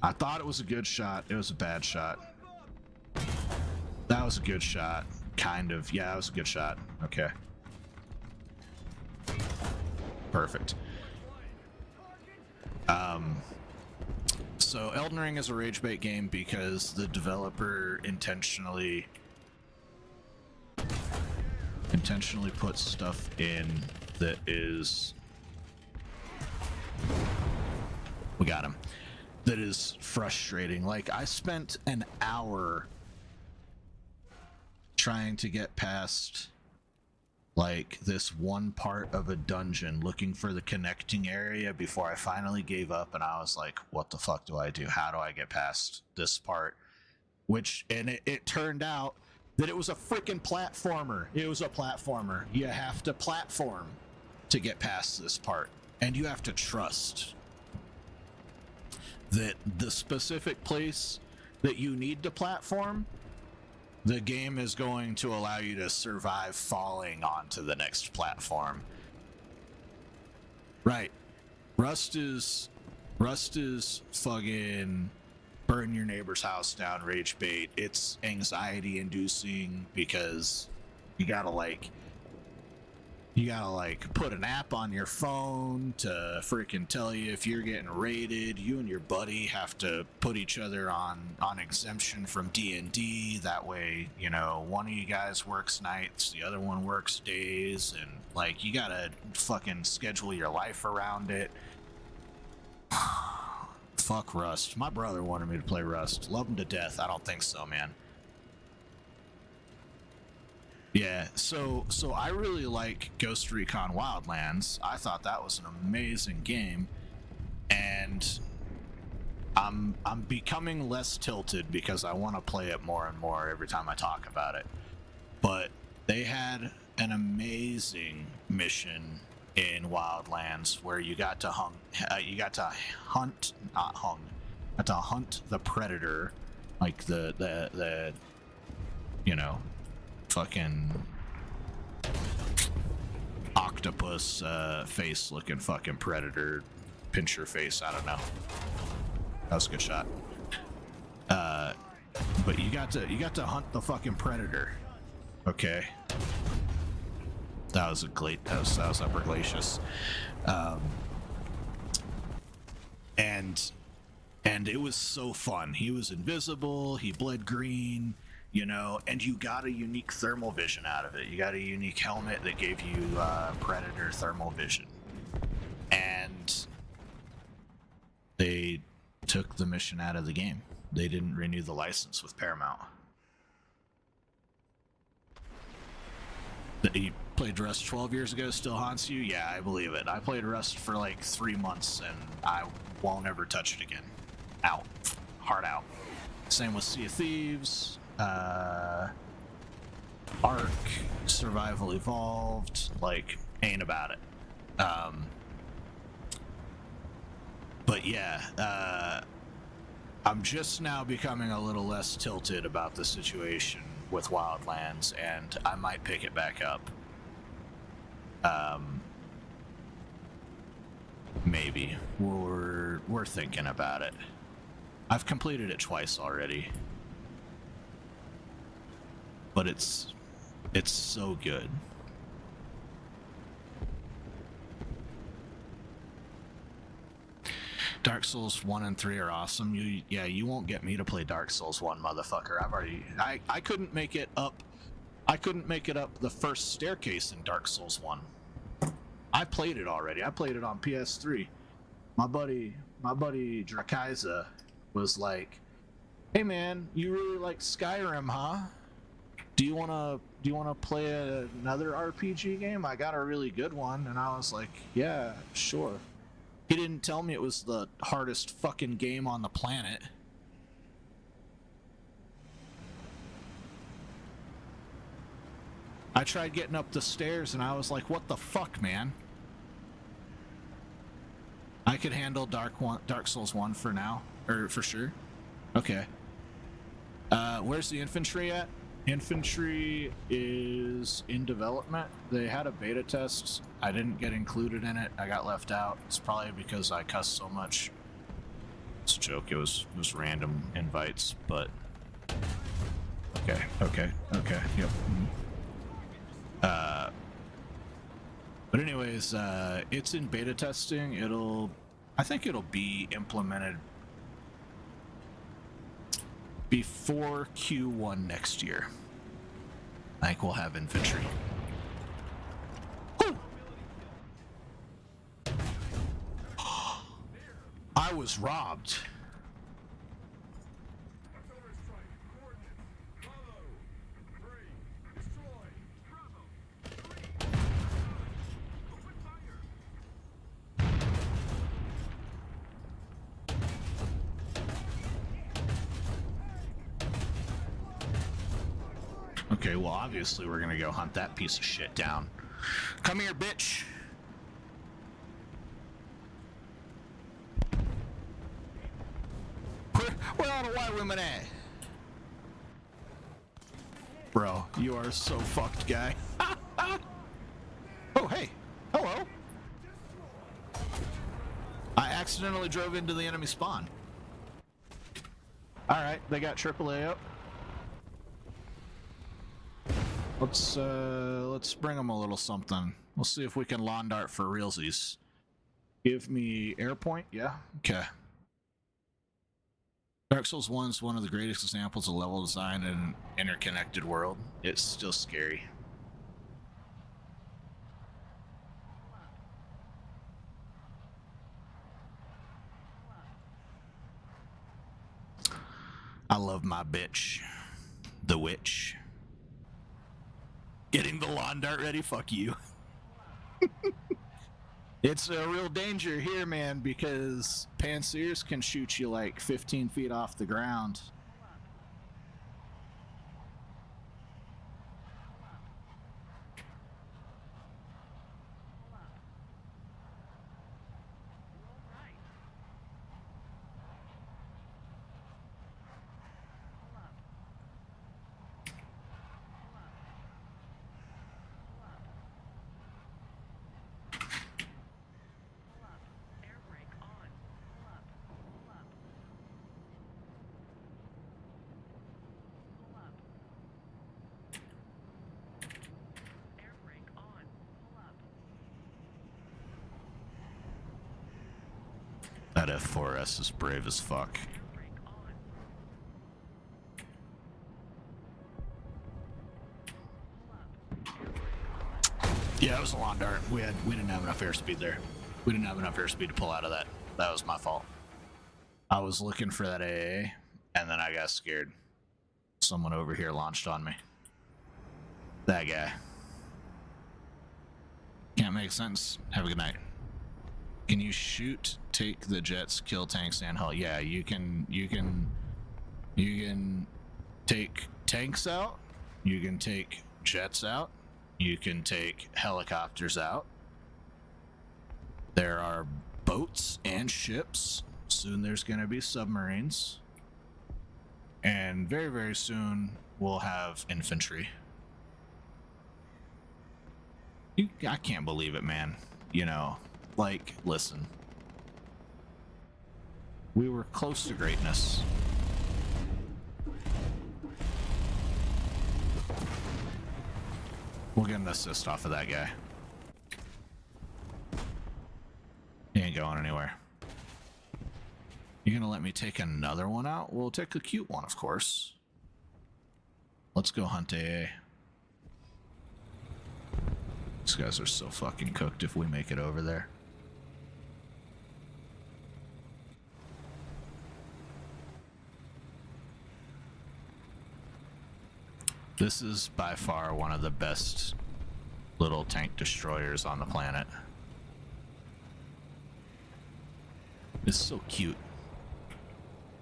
I thought it was a good shot. It was a bad shot. That was a good shot. Kind of. Yeah, that was a good shot. Okay. Perfect. So Elden Ring is a rage bait game because the developer intentionally puts stuff in that is... We got him. That is frustrating. Like, I spent an hour trying to get past like this one part of a dungeon looking for the connecting area before I finally gave up, and I was like, what the fuck do I do? How do I get past this part? And it turned out that it was a freaking platformer. It was a platformer. You have to platform to get past this part, and you have to trust that the specific place that you need to platform, the game is going to allow you to survive falling onto the next platform. Right. Rust is fucking burn your neighbor's house down rage bait. It's anxiety inducing because you gotta put an app on your phone to freaking tell you if you're getting raided. You and your buddy have to put each other on exemption from D&D. That way, you know, one of you guys works nights, the other one works days, and like you gotta fucking schedule your life around it. Fuck Rust. My brother wanted me to play Rust. Love him to death. I don't think so, man. Yeah, so I really like Ghost Recon Wildlands. I thought that was an amazing game, and I'm becoming less tilted because I want to play it more and more every time I talk about it. But they had an amazing mission in Wildlands where you got to hunt the predator, like the you know, fucking octopus face looking fucking predator, pincher face, I don't know. That was a good shot. But you got to hunt the fucking predator. Okay. That was upper glacius. And it was so fun. He was invisible, he bled green, you know, and you got a unique thermal vision out of it. You got a unique helmet that gave you predator thermal vision. And they took the mission out of the game. They didn't renew the license with Paramount. You played Rust 12 years ago, still haunts you? Yeah, I believe it. I played Rust for like 3 months and I won't ever touch it again. Out. Hard out. Same with Sea of Thieves, Ark, Survival Evolved, like, ain't about it. But yeah, I'm just now becoming a little less tilted about the situation with Wildlands, and I might pick it back up. Maybe. We're thinking about it. I've completed it twice already. But it's so good. Dark Souls 1 and 3 are awesome. You won't get me to play Dark Souls 1, motherfucker. I couldn't make it up. I couldn't make it up the first staircase in Dark Souls 1. I played it already. I played it on PS3. My buddy Drakaiza was like, "Hey man, you really like Skyrim, huh? Do you wanna play another RPG game? I got a really good one." And I was like, "Yeah, sure." He didn't tell me it was the hardest fucking game on the planet. I tried getting up the stairs and I was like, "What the fuck, man?" I could handle Dark Souls 1 for now, or for sure. Okay. Where's the infantry at? Infantry is in development. They had a beta test. I didn't get included in it. I got left out. It's probably because I cussed so much. It's a joke. It was random invites, but okay. Yep. But anyways, it's in beta testing. I think it'll be implemented before Q1 next year. I think we'll have infantry. Woo! I was robbed. Okay, well, obviously we're gonna go hunt that piece of shit down. Come here, bitch! Where are the white women at? Bro, you are so fucked, guy. Oh, hey! Hello! I accidentally drove into the enemy spawn. Alright, they got AAA up. Let's bring them a little something. We'll see if we can lawn dart for realsies. Give me air point, yeah? Okay. Dark Souls 1 is one of the greatest examples of level design in an interconnected world. It's still scary. I love my bitch. The witch. Getting the lawn dart ready? Fuck you. It's a real danger here, man, because pansiers can shoot you like 15 feet off the ground. That F4S is brave as fuck. Yeah, it was a lawn dart. We didn't have enough airspeed there. We didn't have enough airspeed to pull out of that. That was my fault. I was looking for that AA, and then I got scared. Someone over here launched on me. That guy. Can't make sense. Have a good night. Can you shoot, take the jets, kill tanks, and hull? Yeah, you can take tanks out, you can take jets out, you can take helicopters out. There are boats and ships. Soon there's gonna be submarines. And very, very soon we'll have infantry. I can't believe it, man. You know, like, listen. We were close to greatness. We'll get an assist off of that guy. He ain't going anywhere. You gonna let me take another one out? We'll take a cute one, of course. Let's go hunt AA. These guys are so fucking cooked if we make it over there. This is by far one of the best little tank destroyers on the planet. It's so cute.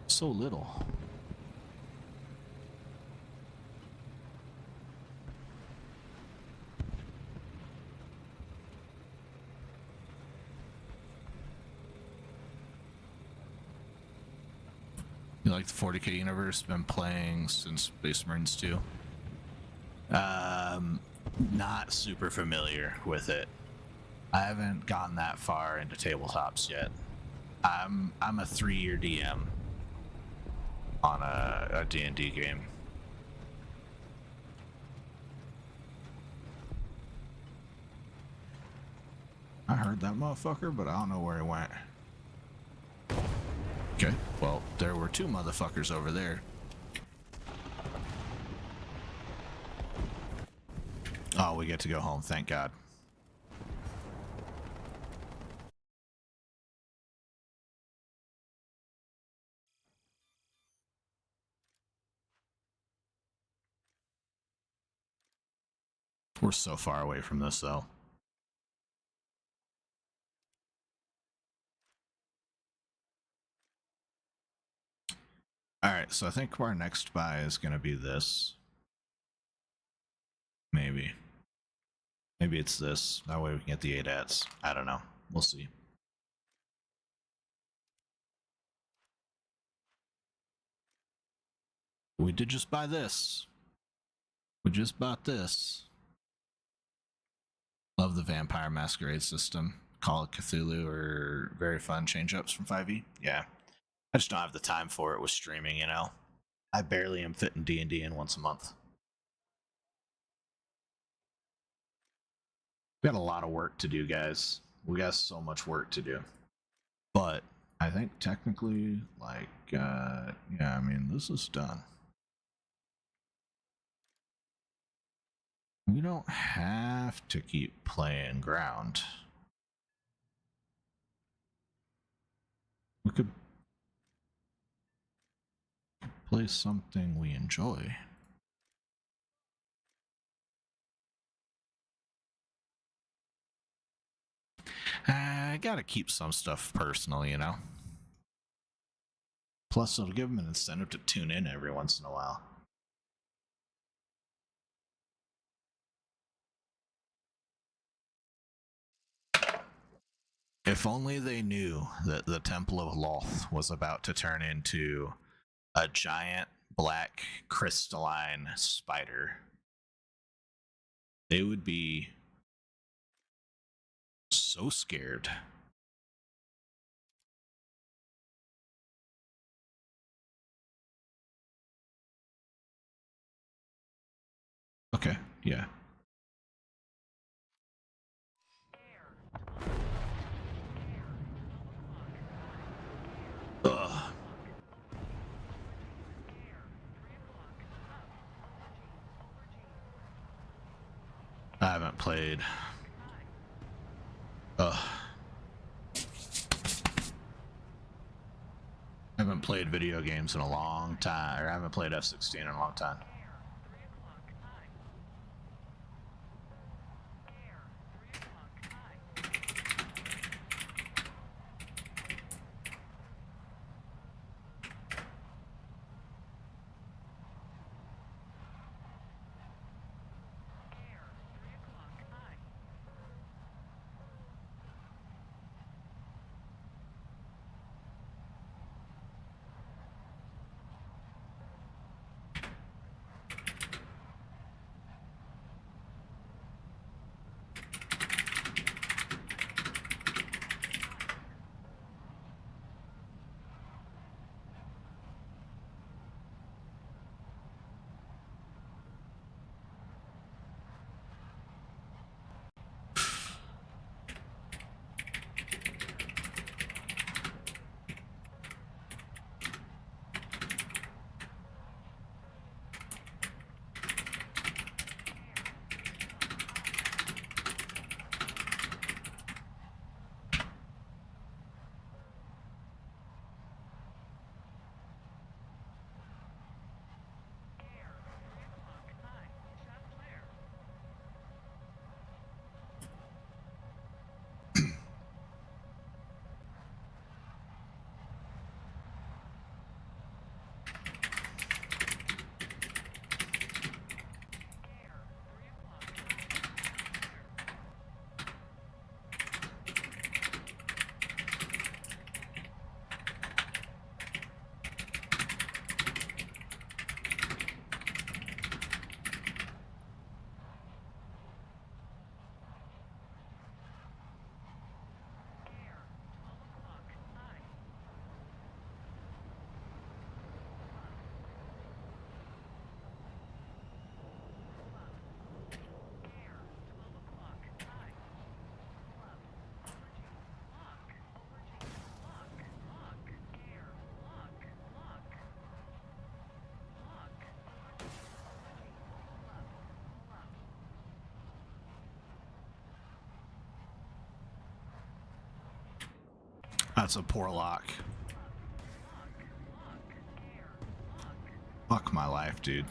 So little. You like the 40k universe? Been playing since Space Marines 2. Not super familiar with it. I haven't gotten that far into tabletops yet. I'm a 3-year DM on a D&D game. I heard that motherfucker, but I don't know where he went. Okay, well, there were 2 motherfuckers over there. Oh, we get to go home, thank God. We're so far away from this, though. Alright, so I think our next buy is going to be this. Maybe. Maybe it's this. That way we can get the 8-ats. I don't know. We'll see. We did just buy this. We just bought this. Love the Vampire Masquerade system. Call of Cthulhu or very fun change-ups from 5e. Yeah. I just don't have the time for it with streaming, you know? I barely am fitting D&D in once a month. We got a lot of work to do, guys. We got so much work to do. But I think technically, like, yeah, I mean, this is done. We don't have to keep playing ground. We could play something we enjoy. I gotta keep some stuff personal, you know? Plus, it'll give them an incentive to tune in every once in a while. If only they knew that the Temple of Loth was about to turn into a giant black crystalline spider, they would be so scared. Okay, yeah. Ugh. I haven't played. Ugh. I haven't played video games in a long time, or I haven't played F-16 in a long time. that's a poor lock. Fuck my life, dude.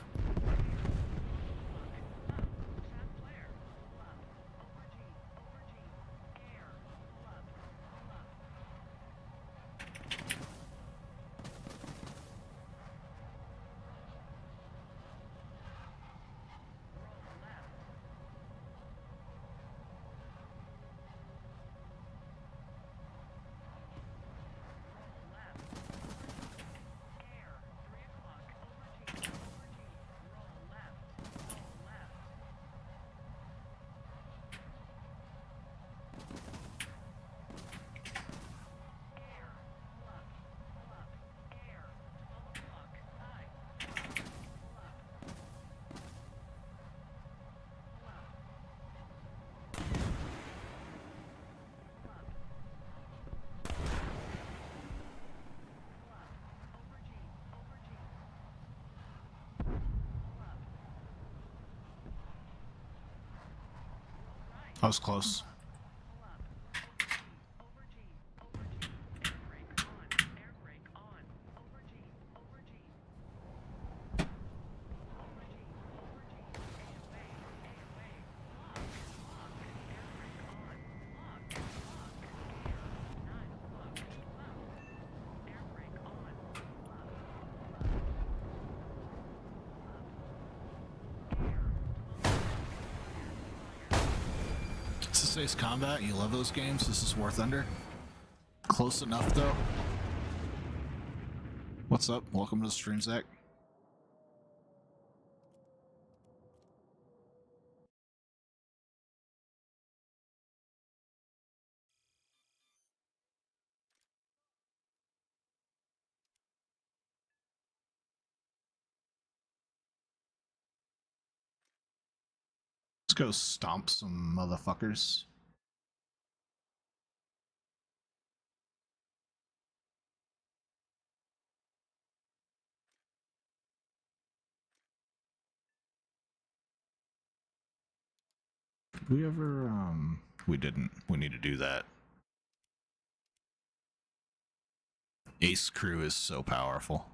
I was close. This is Ace Combat. You love those games. This is War Thunder. Close enough, though. What's up? Welcome to the stream, Zach. Let's go stomp some motherfuckers. Did we ever, we didn't. We need to do that. Ace Crew is so powerful.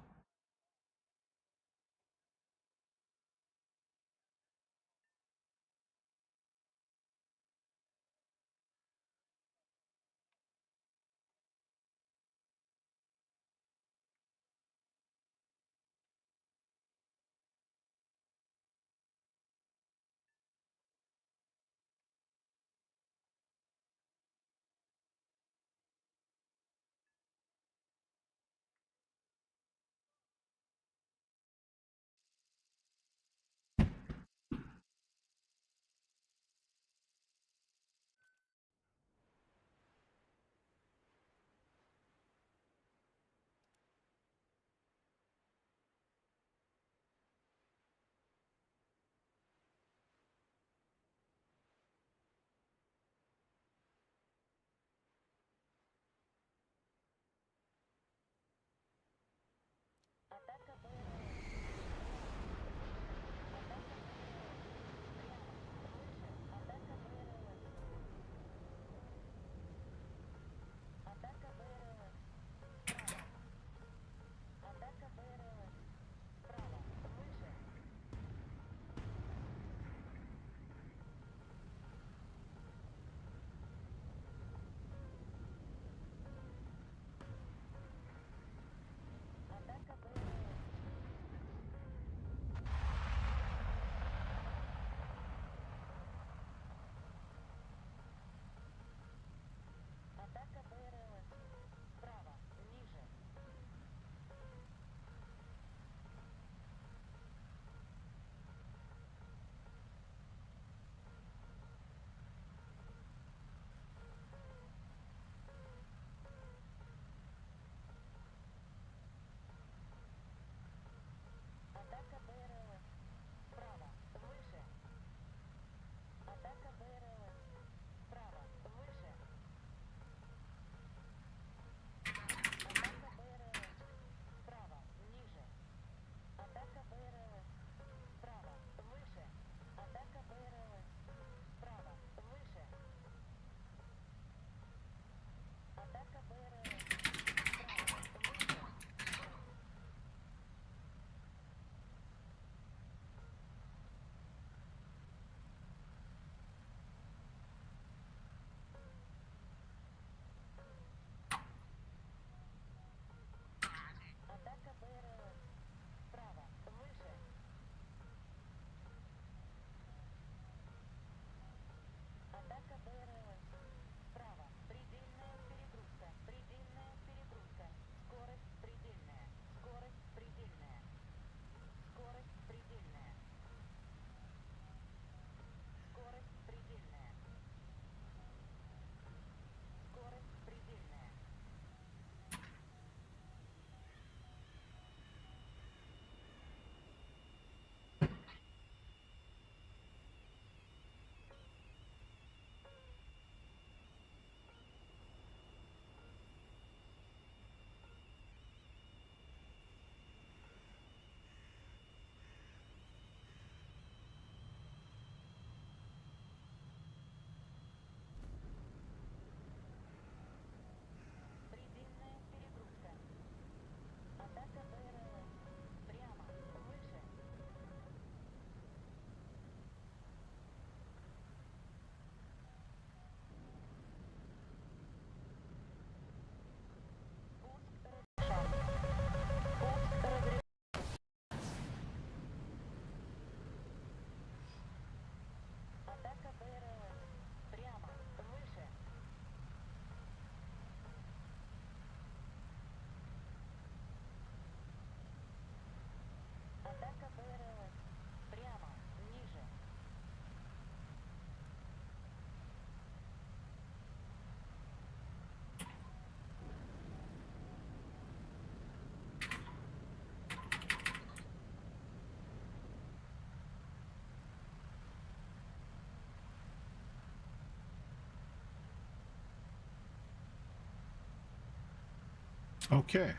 Okay.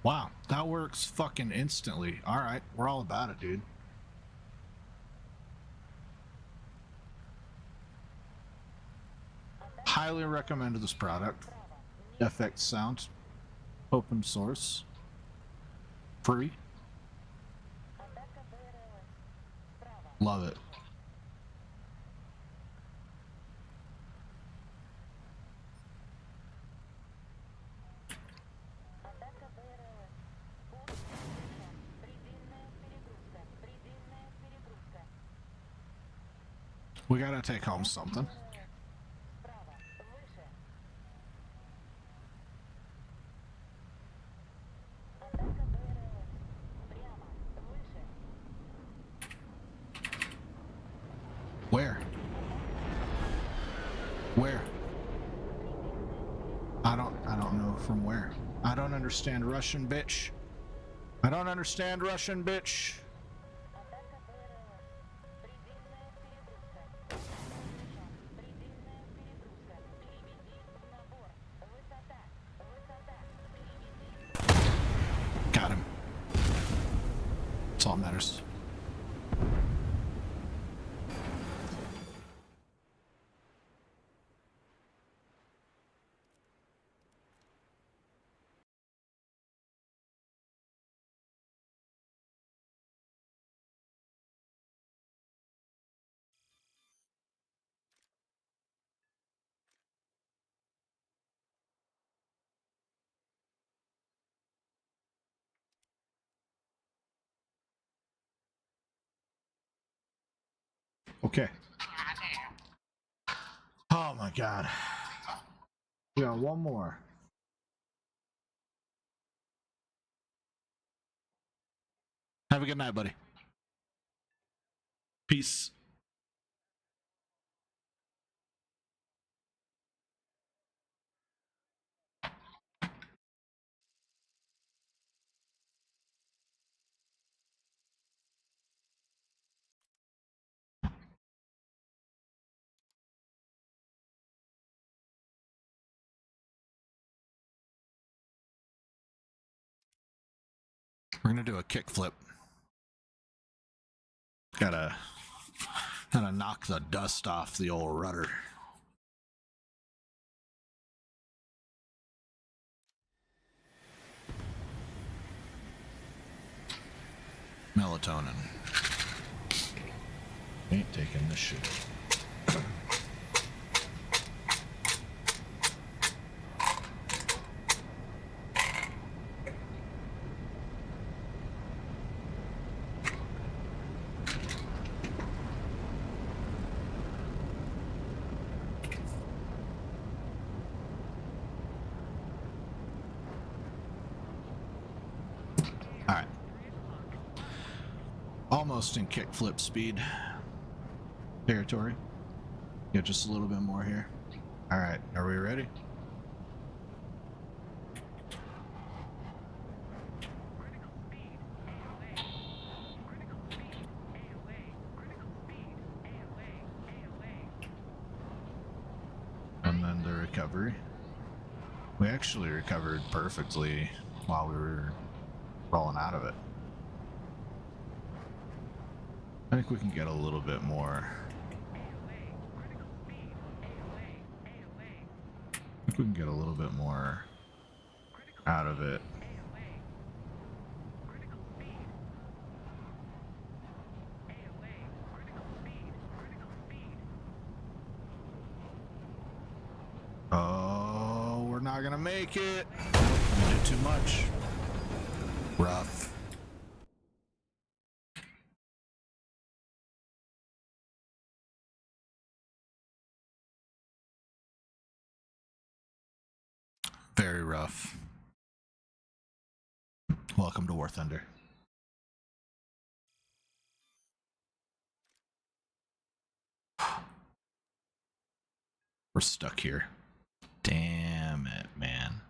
Wow, that works fucking instantly. Alright, we're all about it, dude. Highly recommend this product. FX Sound. Open source. Free. Love it. We gotta take home something. Where? Where? I don't know from where. I don't understand Russian, bitch. I don't understand Russian, bitch. Got him. That's all that matters. Okay. Oh my god. We got one more. Have a good night, buddy. Peace. We're gonna do a kickflip. Gotta knock the dust off the old rudder. Melatonin. Ain't taking this shit. Alright. Almost in kickflip speed territory. Yeah, just a little bit more here. Alright, are we ready? And then the recovery. We actually recovered perfectly while we were rolling out of it. I think we can get a little bit more. I think we can get a little bit more out of it. Oh, we're not gonna make it. We did too much. Rough. Very rough. Welcome to War Thunder. We're stuck here. Damn it, man.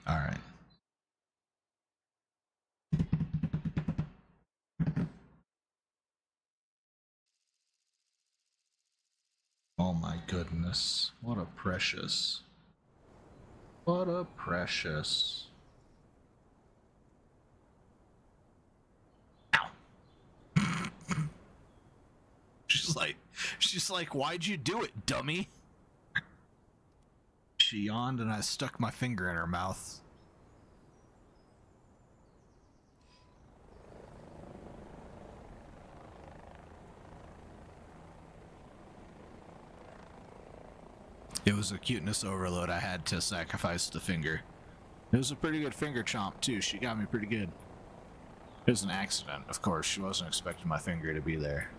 All right. Oh my goodness. What a precious. What a precious. Ow. She's like, why'd you do it, dummy? She yawned and I stuck my finger in her mouth. It was a cuteness overload. I had to sacrifice the finger. It was a pretty good finger chomp, too. She got me pretty good. It was an accident, of course. She wasn't expecting my finger to be there.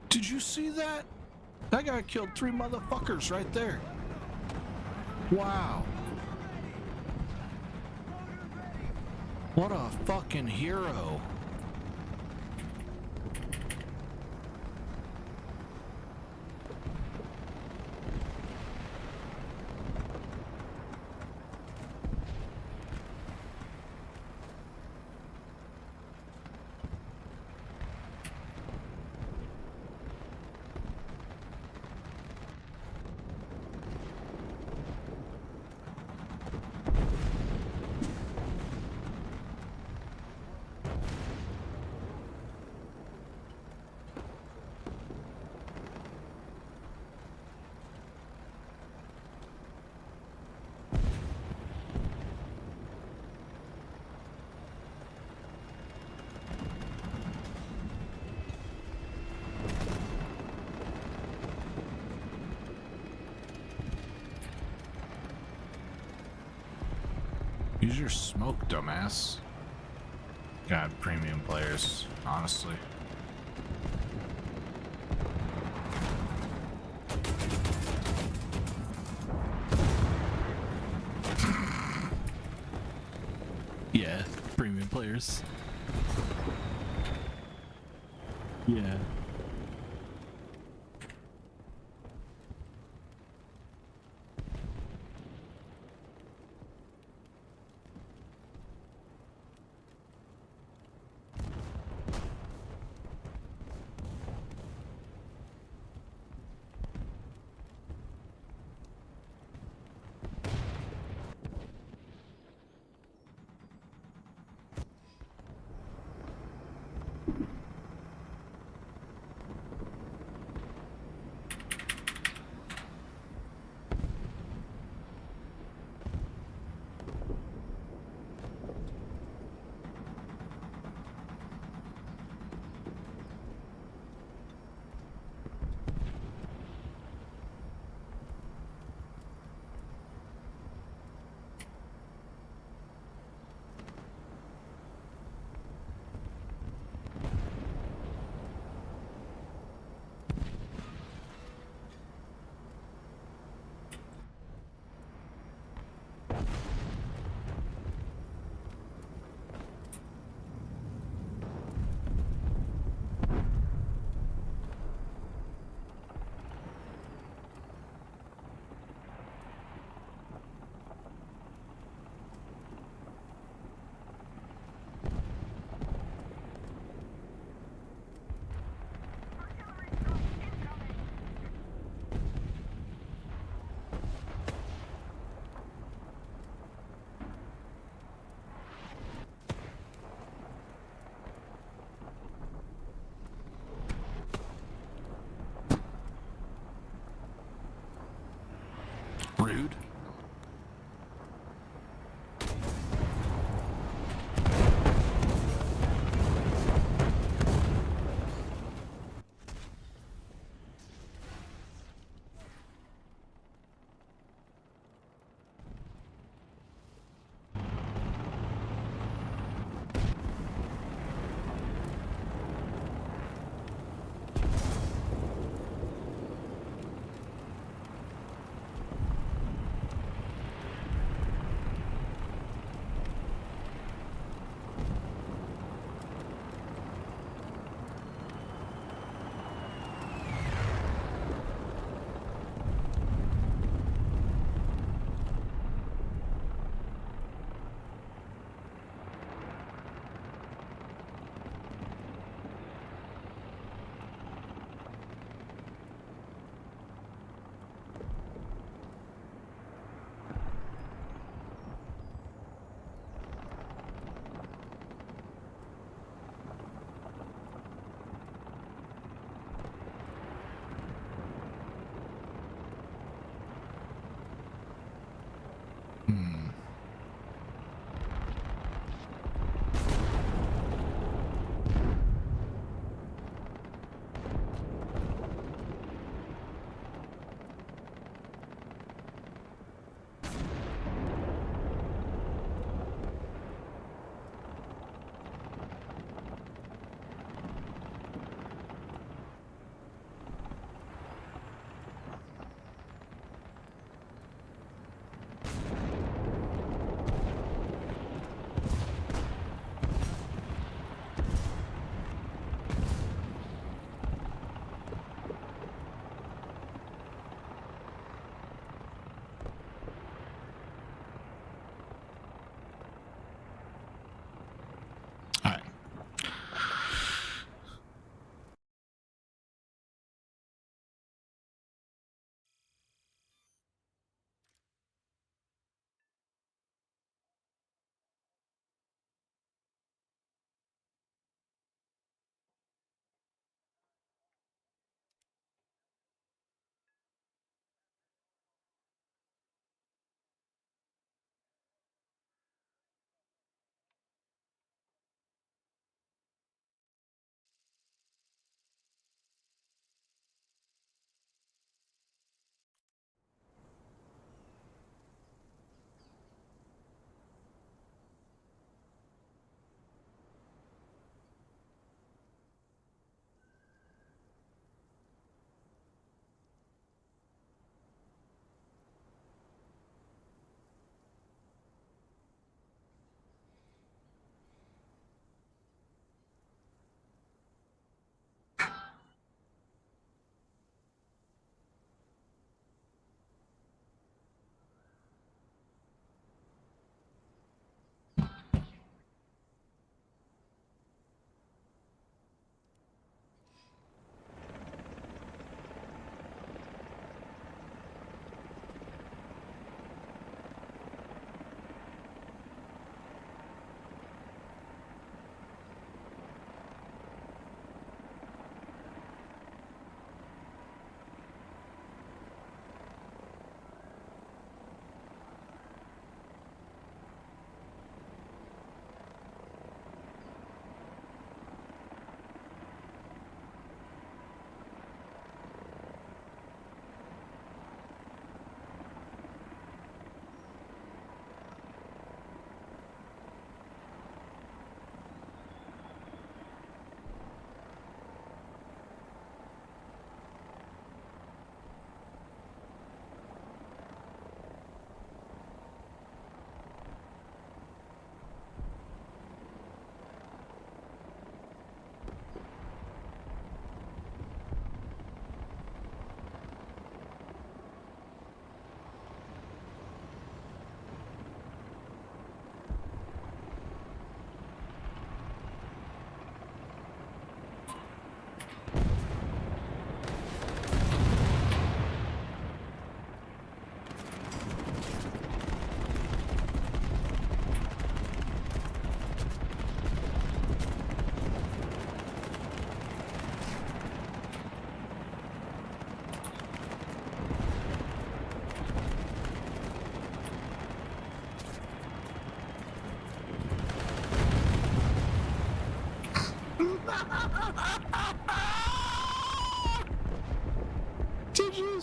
Did you see that? That guy killed 3 motherfuckers right there. Wow. What a fucking hero. Use your smoke, dumbass. God, premium players, honestly. Yeah, premium players. Yeah.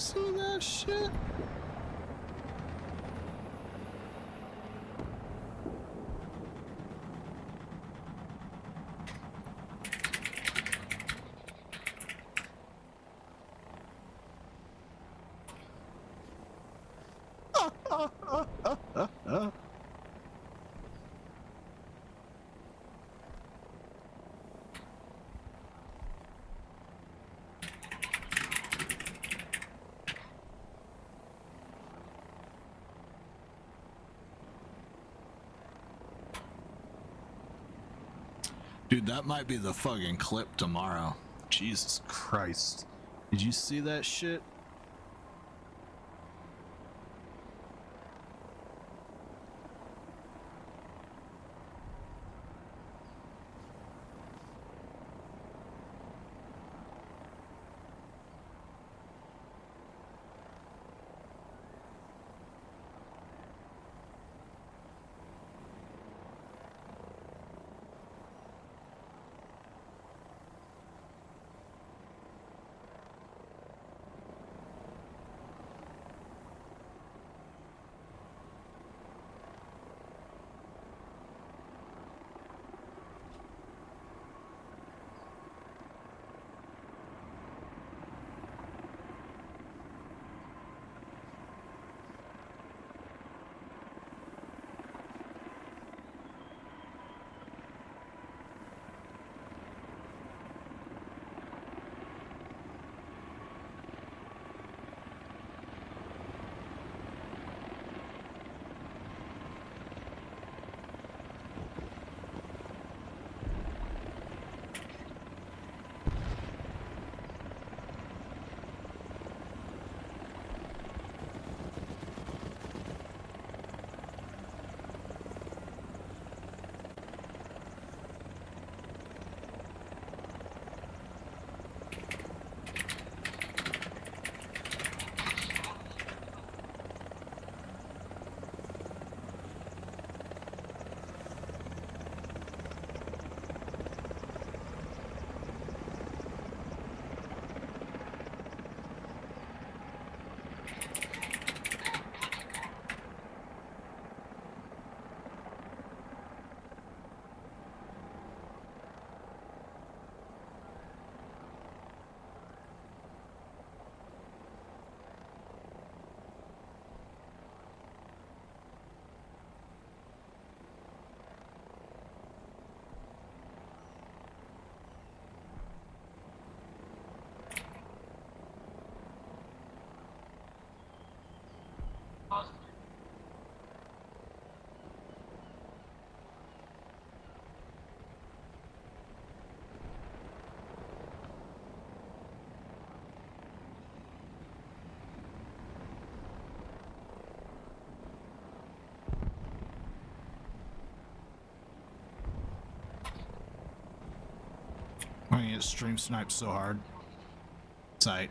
see that shit? Dude, that might be the fucking clip tomorrow. Jesus Christ. Did you see that shit? I'm gonna get stream sniped so hard. Sight.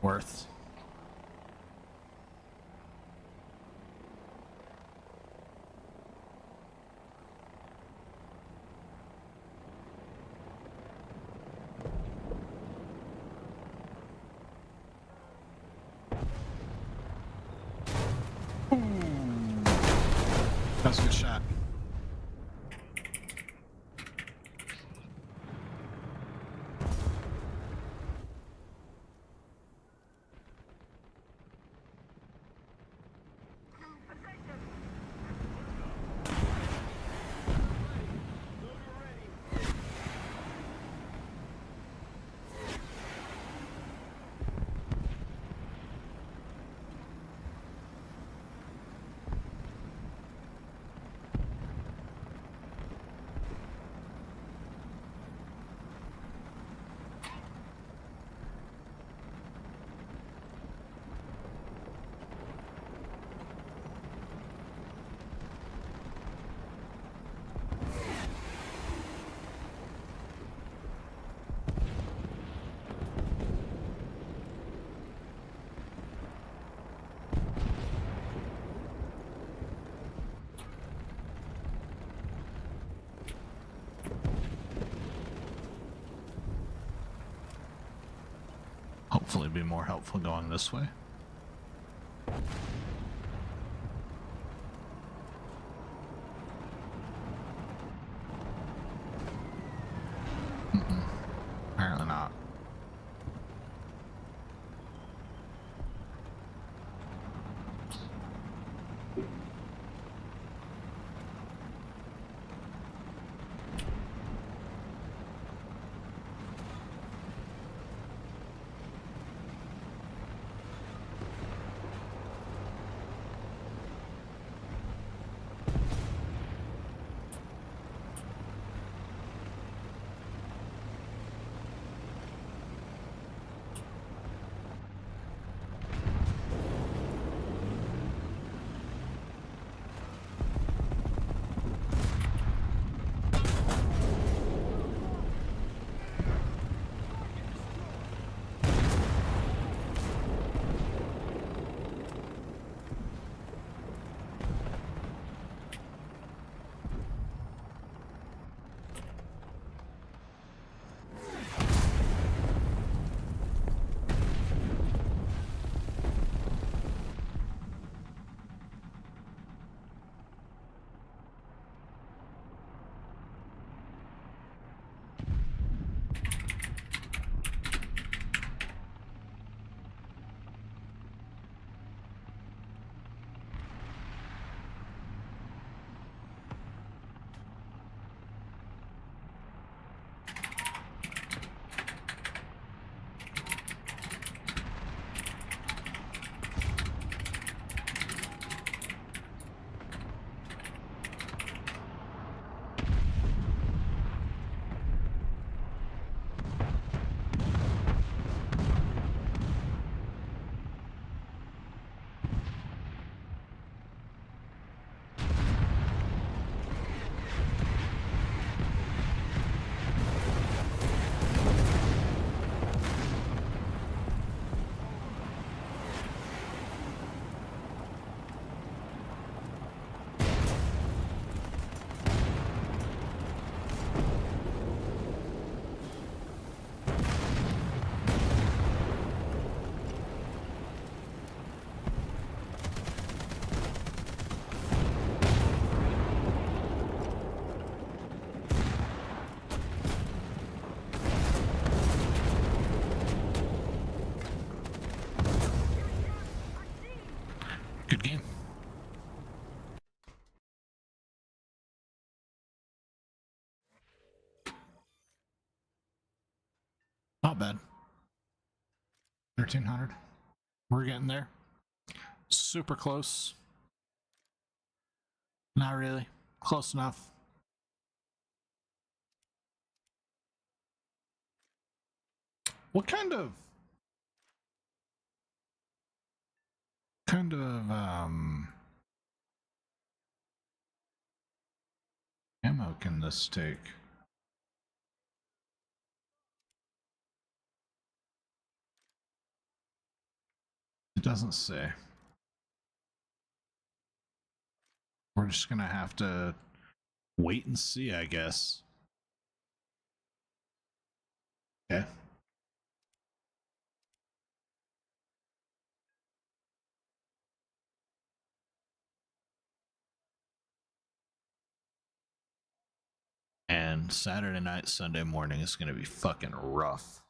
Worth. That was a good shot. hopefully be more helpful going this way. Apparently not. Good game. Not bad. 1300. We're getting there. Super close. Not really. Close enough. What kind of ammo can this take? It doesn't say. We're just gonna have to wait and see, I guess. Okay. And Saturday night, Sunday morning is gonna be fucking rough.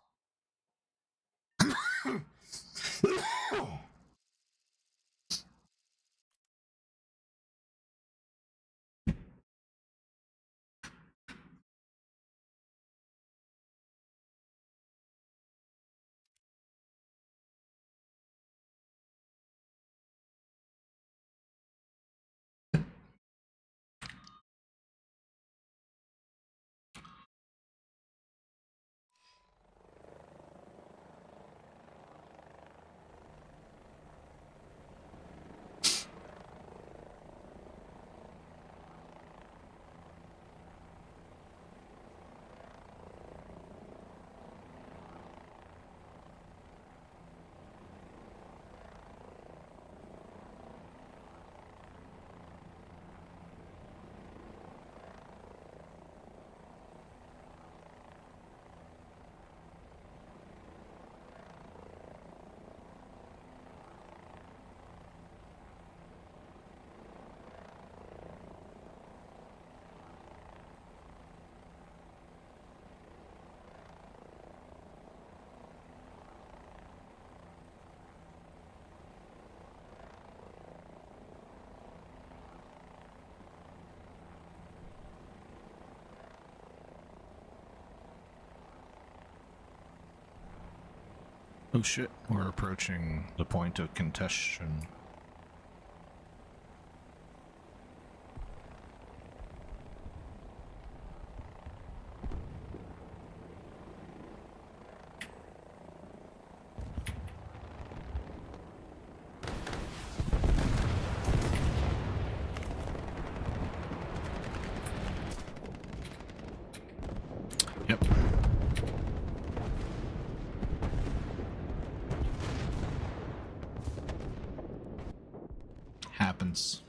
Oh shit, we're approaching the point of contention. Yep. Happens.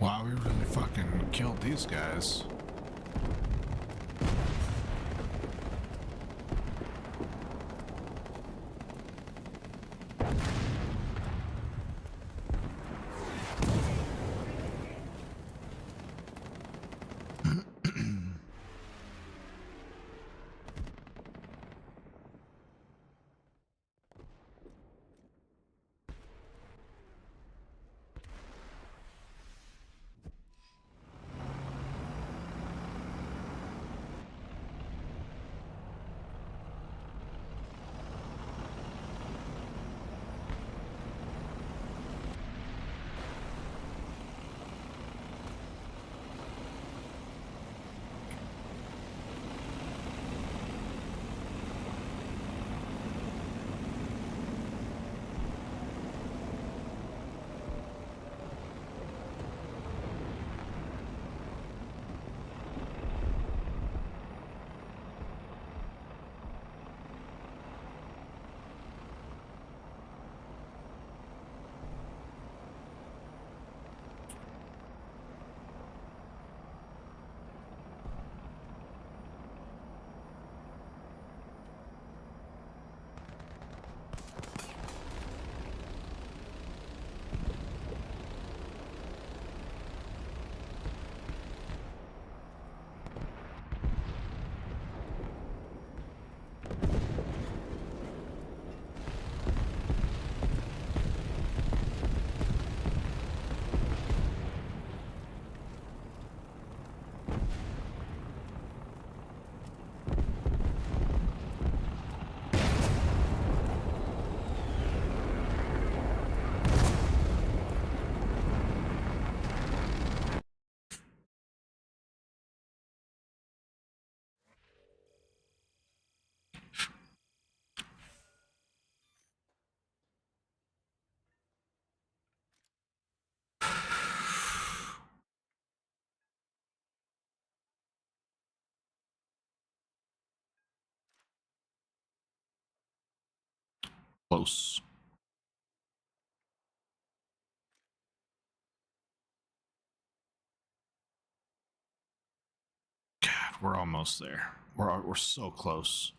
Wow, we really fucking killed these guys. Close. God, we're almost there. We're so close.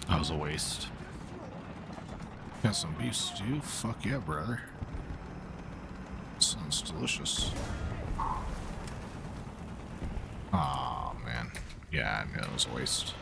That was a waste. Got some beef stew? Fuck yeah, brother. Sounds delicious. Aw, man. Yeah, I knew it was a waste.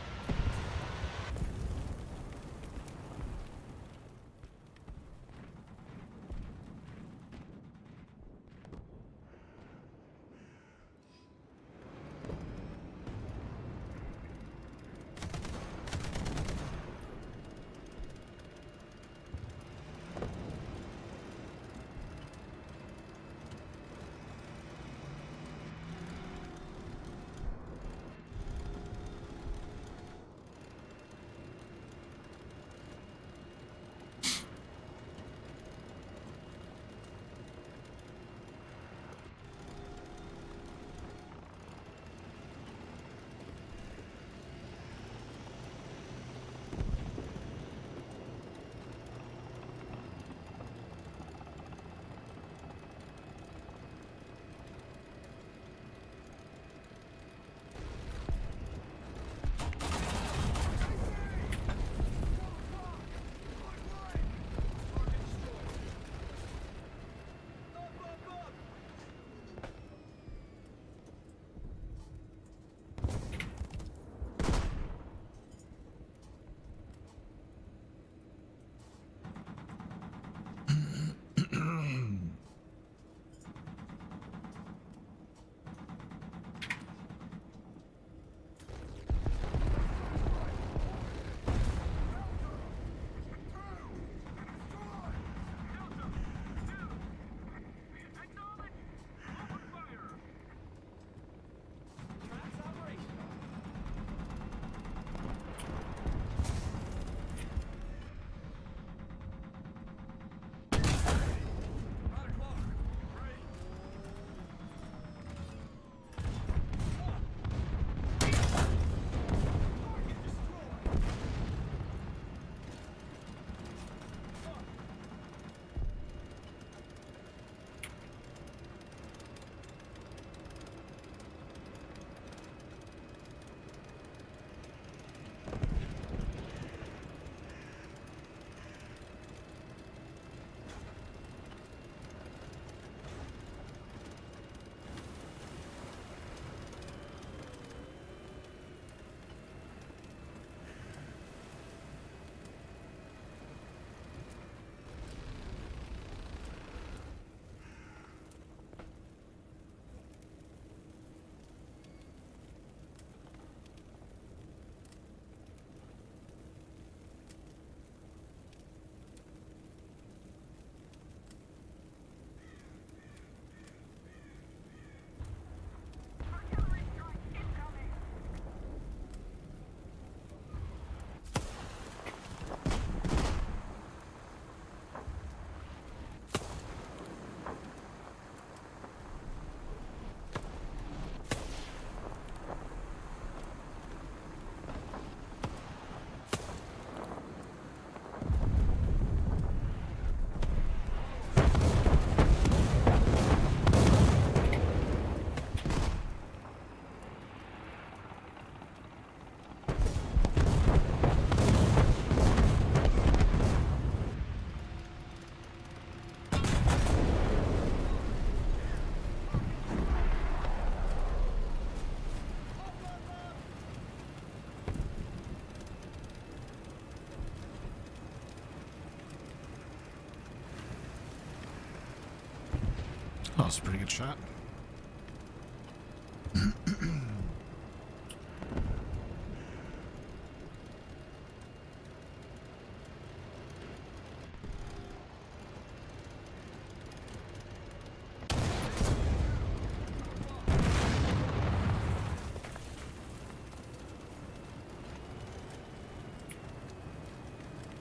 was a pretty good shot.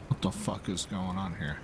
What the fuck is going on here?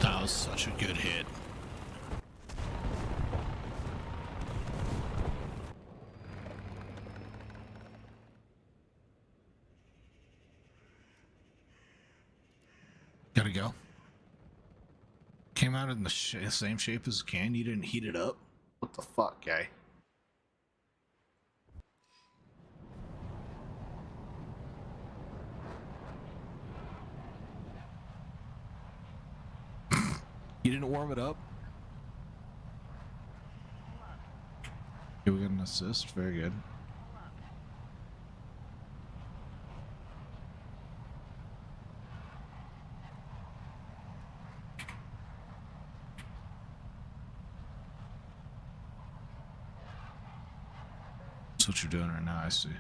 That was such a good hit. Gotta go. Came out in the same shape as a can. You didn't heat it up? What the fuck, guy? You didn't warm it up? Okay, we got an assist. Very good. That's what you're doing right now, I see.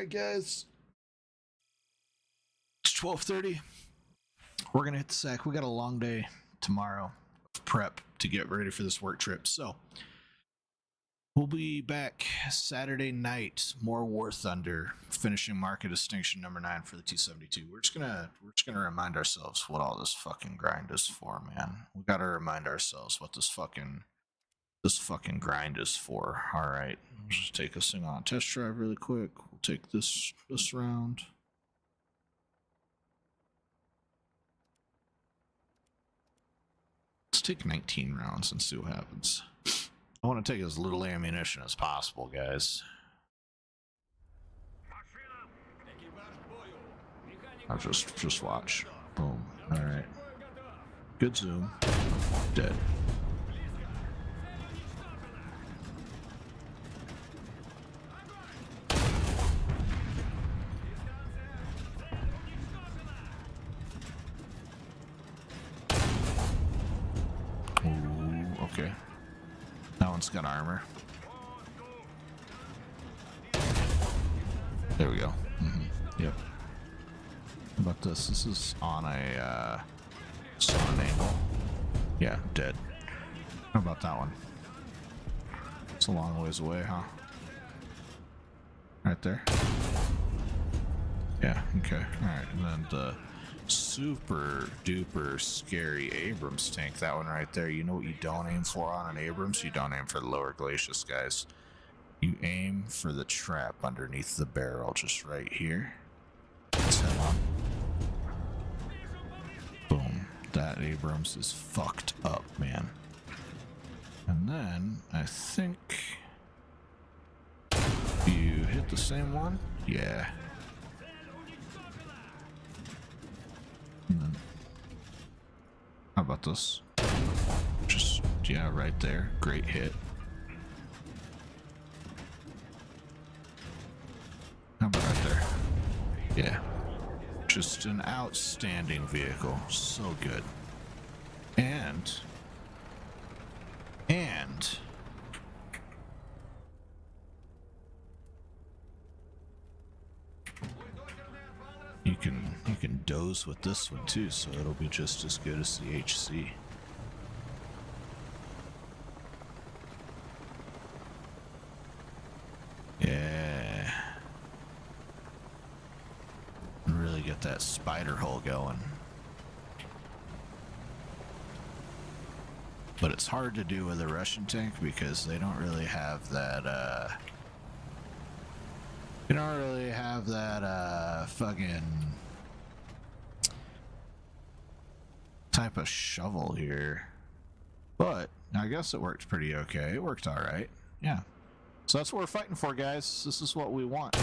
right, guys. It's 12:30. We're gonna hit the sack. We got a long day tomorrow of prep to get ready for this work trip. So we'll be back Saturday night. More War Thunder, finishing market distinction number 9 for the T72. We're just gonna remind ourselves what all this fucking grind is for, man. We gotta remind ourselves what this fucking grind is for. All right, let's just take this thing on test drive really quick. We'll take this round. Let's take 19 rounds and see what happens. I want to take as little ammunition as possible, guys. I'll just watch. Boom. All right. Good zoom. Dead. Ooh, okay. That one's got armor. There we go. Yep. How about this? This is on an angle. Yeah, dead. How about that one? It's a long ways away, huh? Right there. Yeah, okay. Alright, and then the super duper scary Abrams tank, that one right there. You know what you don't aim for on an Abrams? You don't aim for the lower glacis, guys. You aim for the trap underneath the barrel, just right here. Let's head on. Boom. That Abrams is fucked up, man. And then I think you hit the same one. Yeah. And then, how about this? Just, yeah, right there. Great hit. How about right there? Yeah. Just an outstanding vehicle. So good. And you can doze with this one too, so it'll be just as good as the HC. Yeah. Really get that spider hole going. But it's hard to do with a Russian tank because they don't really have that, fucking type of shovel here. But I guess it worked pretty okay. It worked alright. Yeah. So that's what we're fighting for, guys. This is what we want.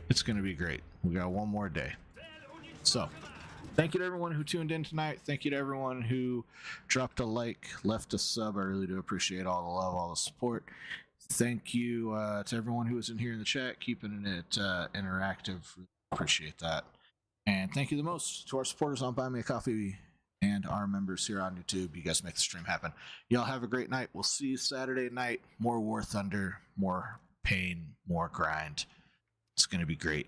It's going to be great. We got one more day. So, thank you to everyone who tuned in tonight. Thank you to everyone who dropped a like, left a sub. I really do appreciate all the love, all the support. Thank you to everyone who was in here in the chat, keeping it interactive. Appreciate that. And thank you the most to our supporters on Buy Me a Coffee and our members here on YouTube. You guys make the stream happen. Y'all have a great night. We'll see you Saturday night. More War Thunder, more pain, more grind. It's going to be great.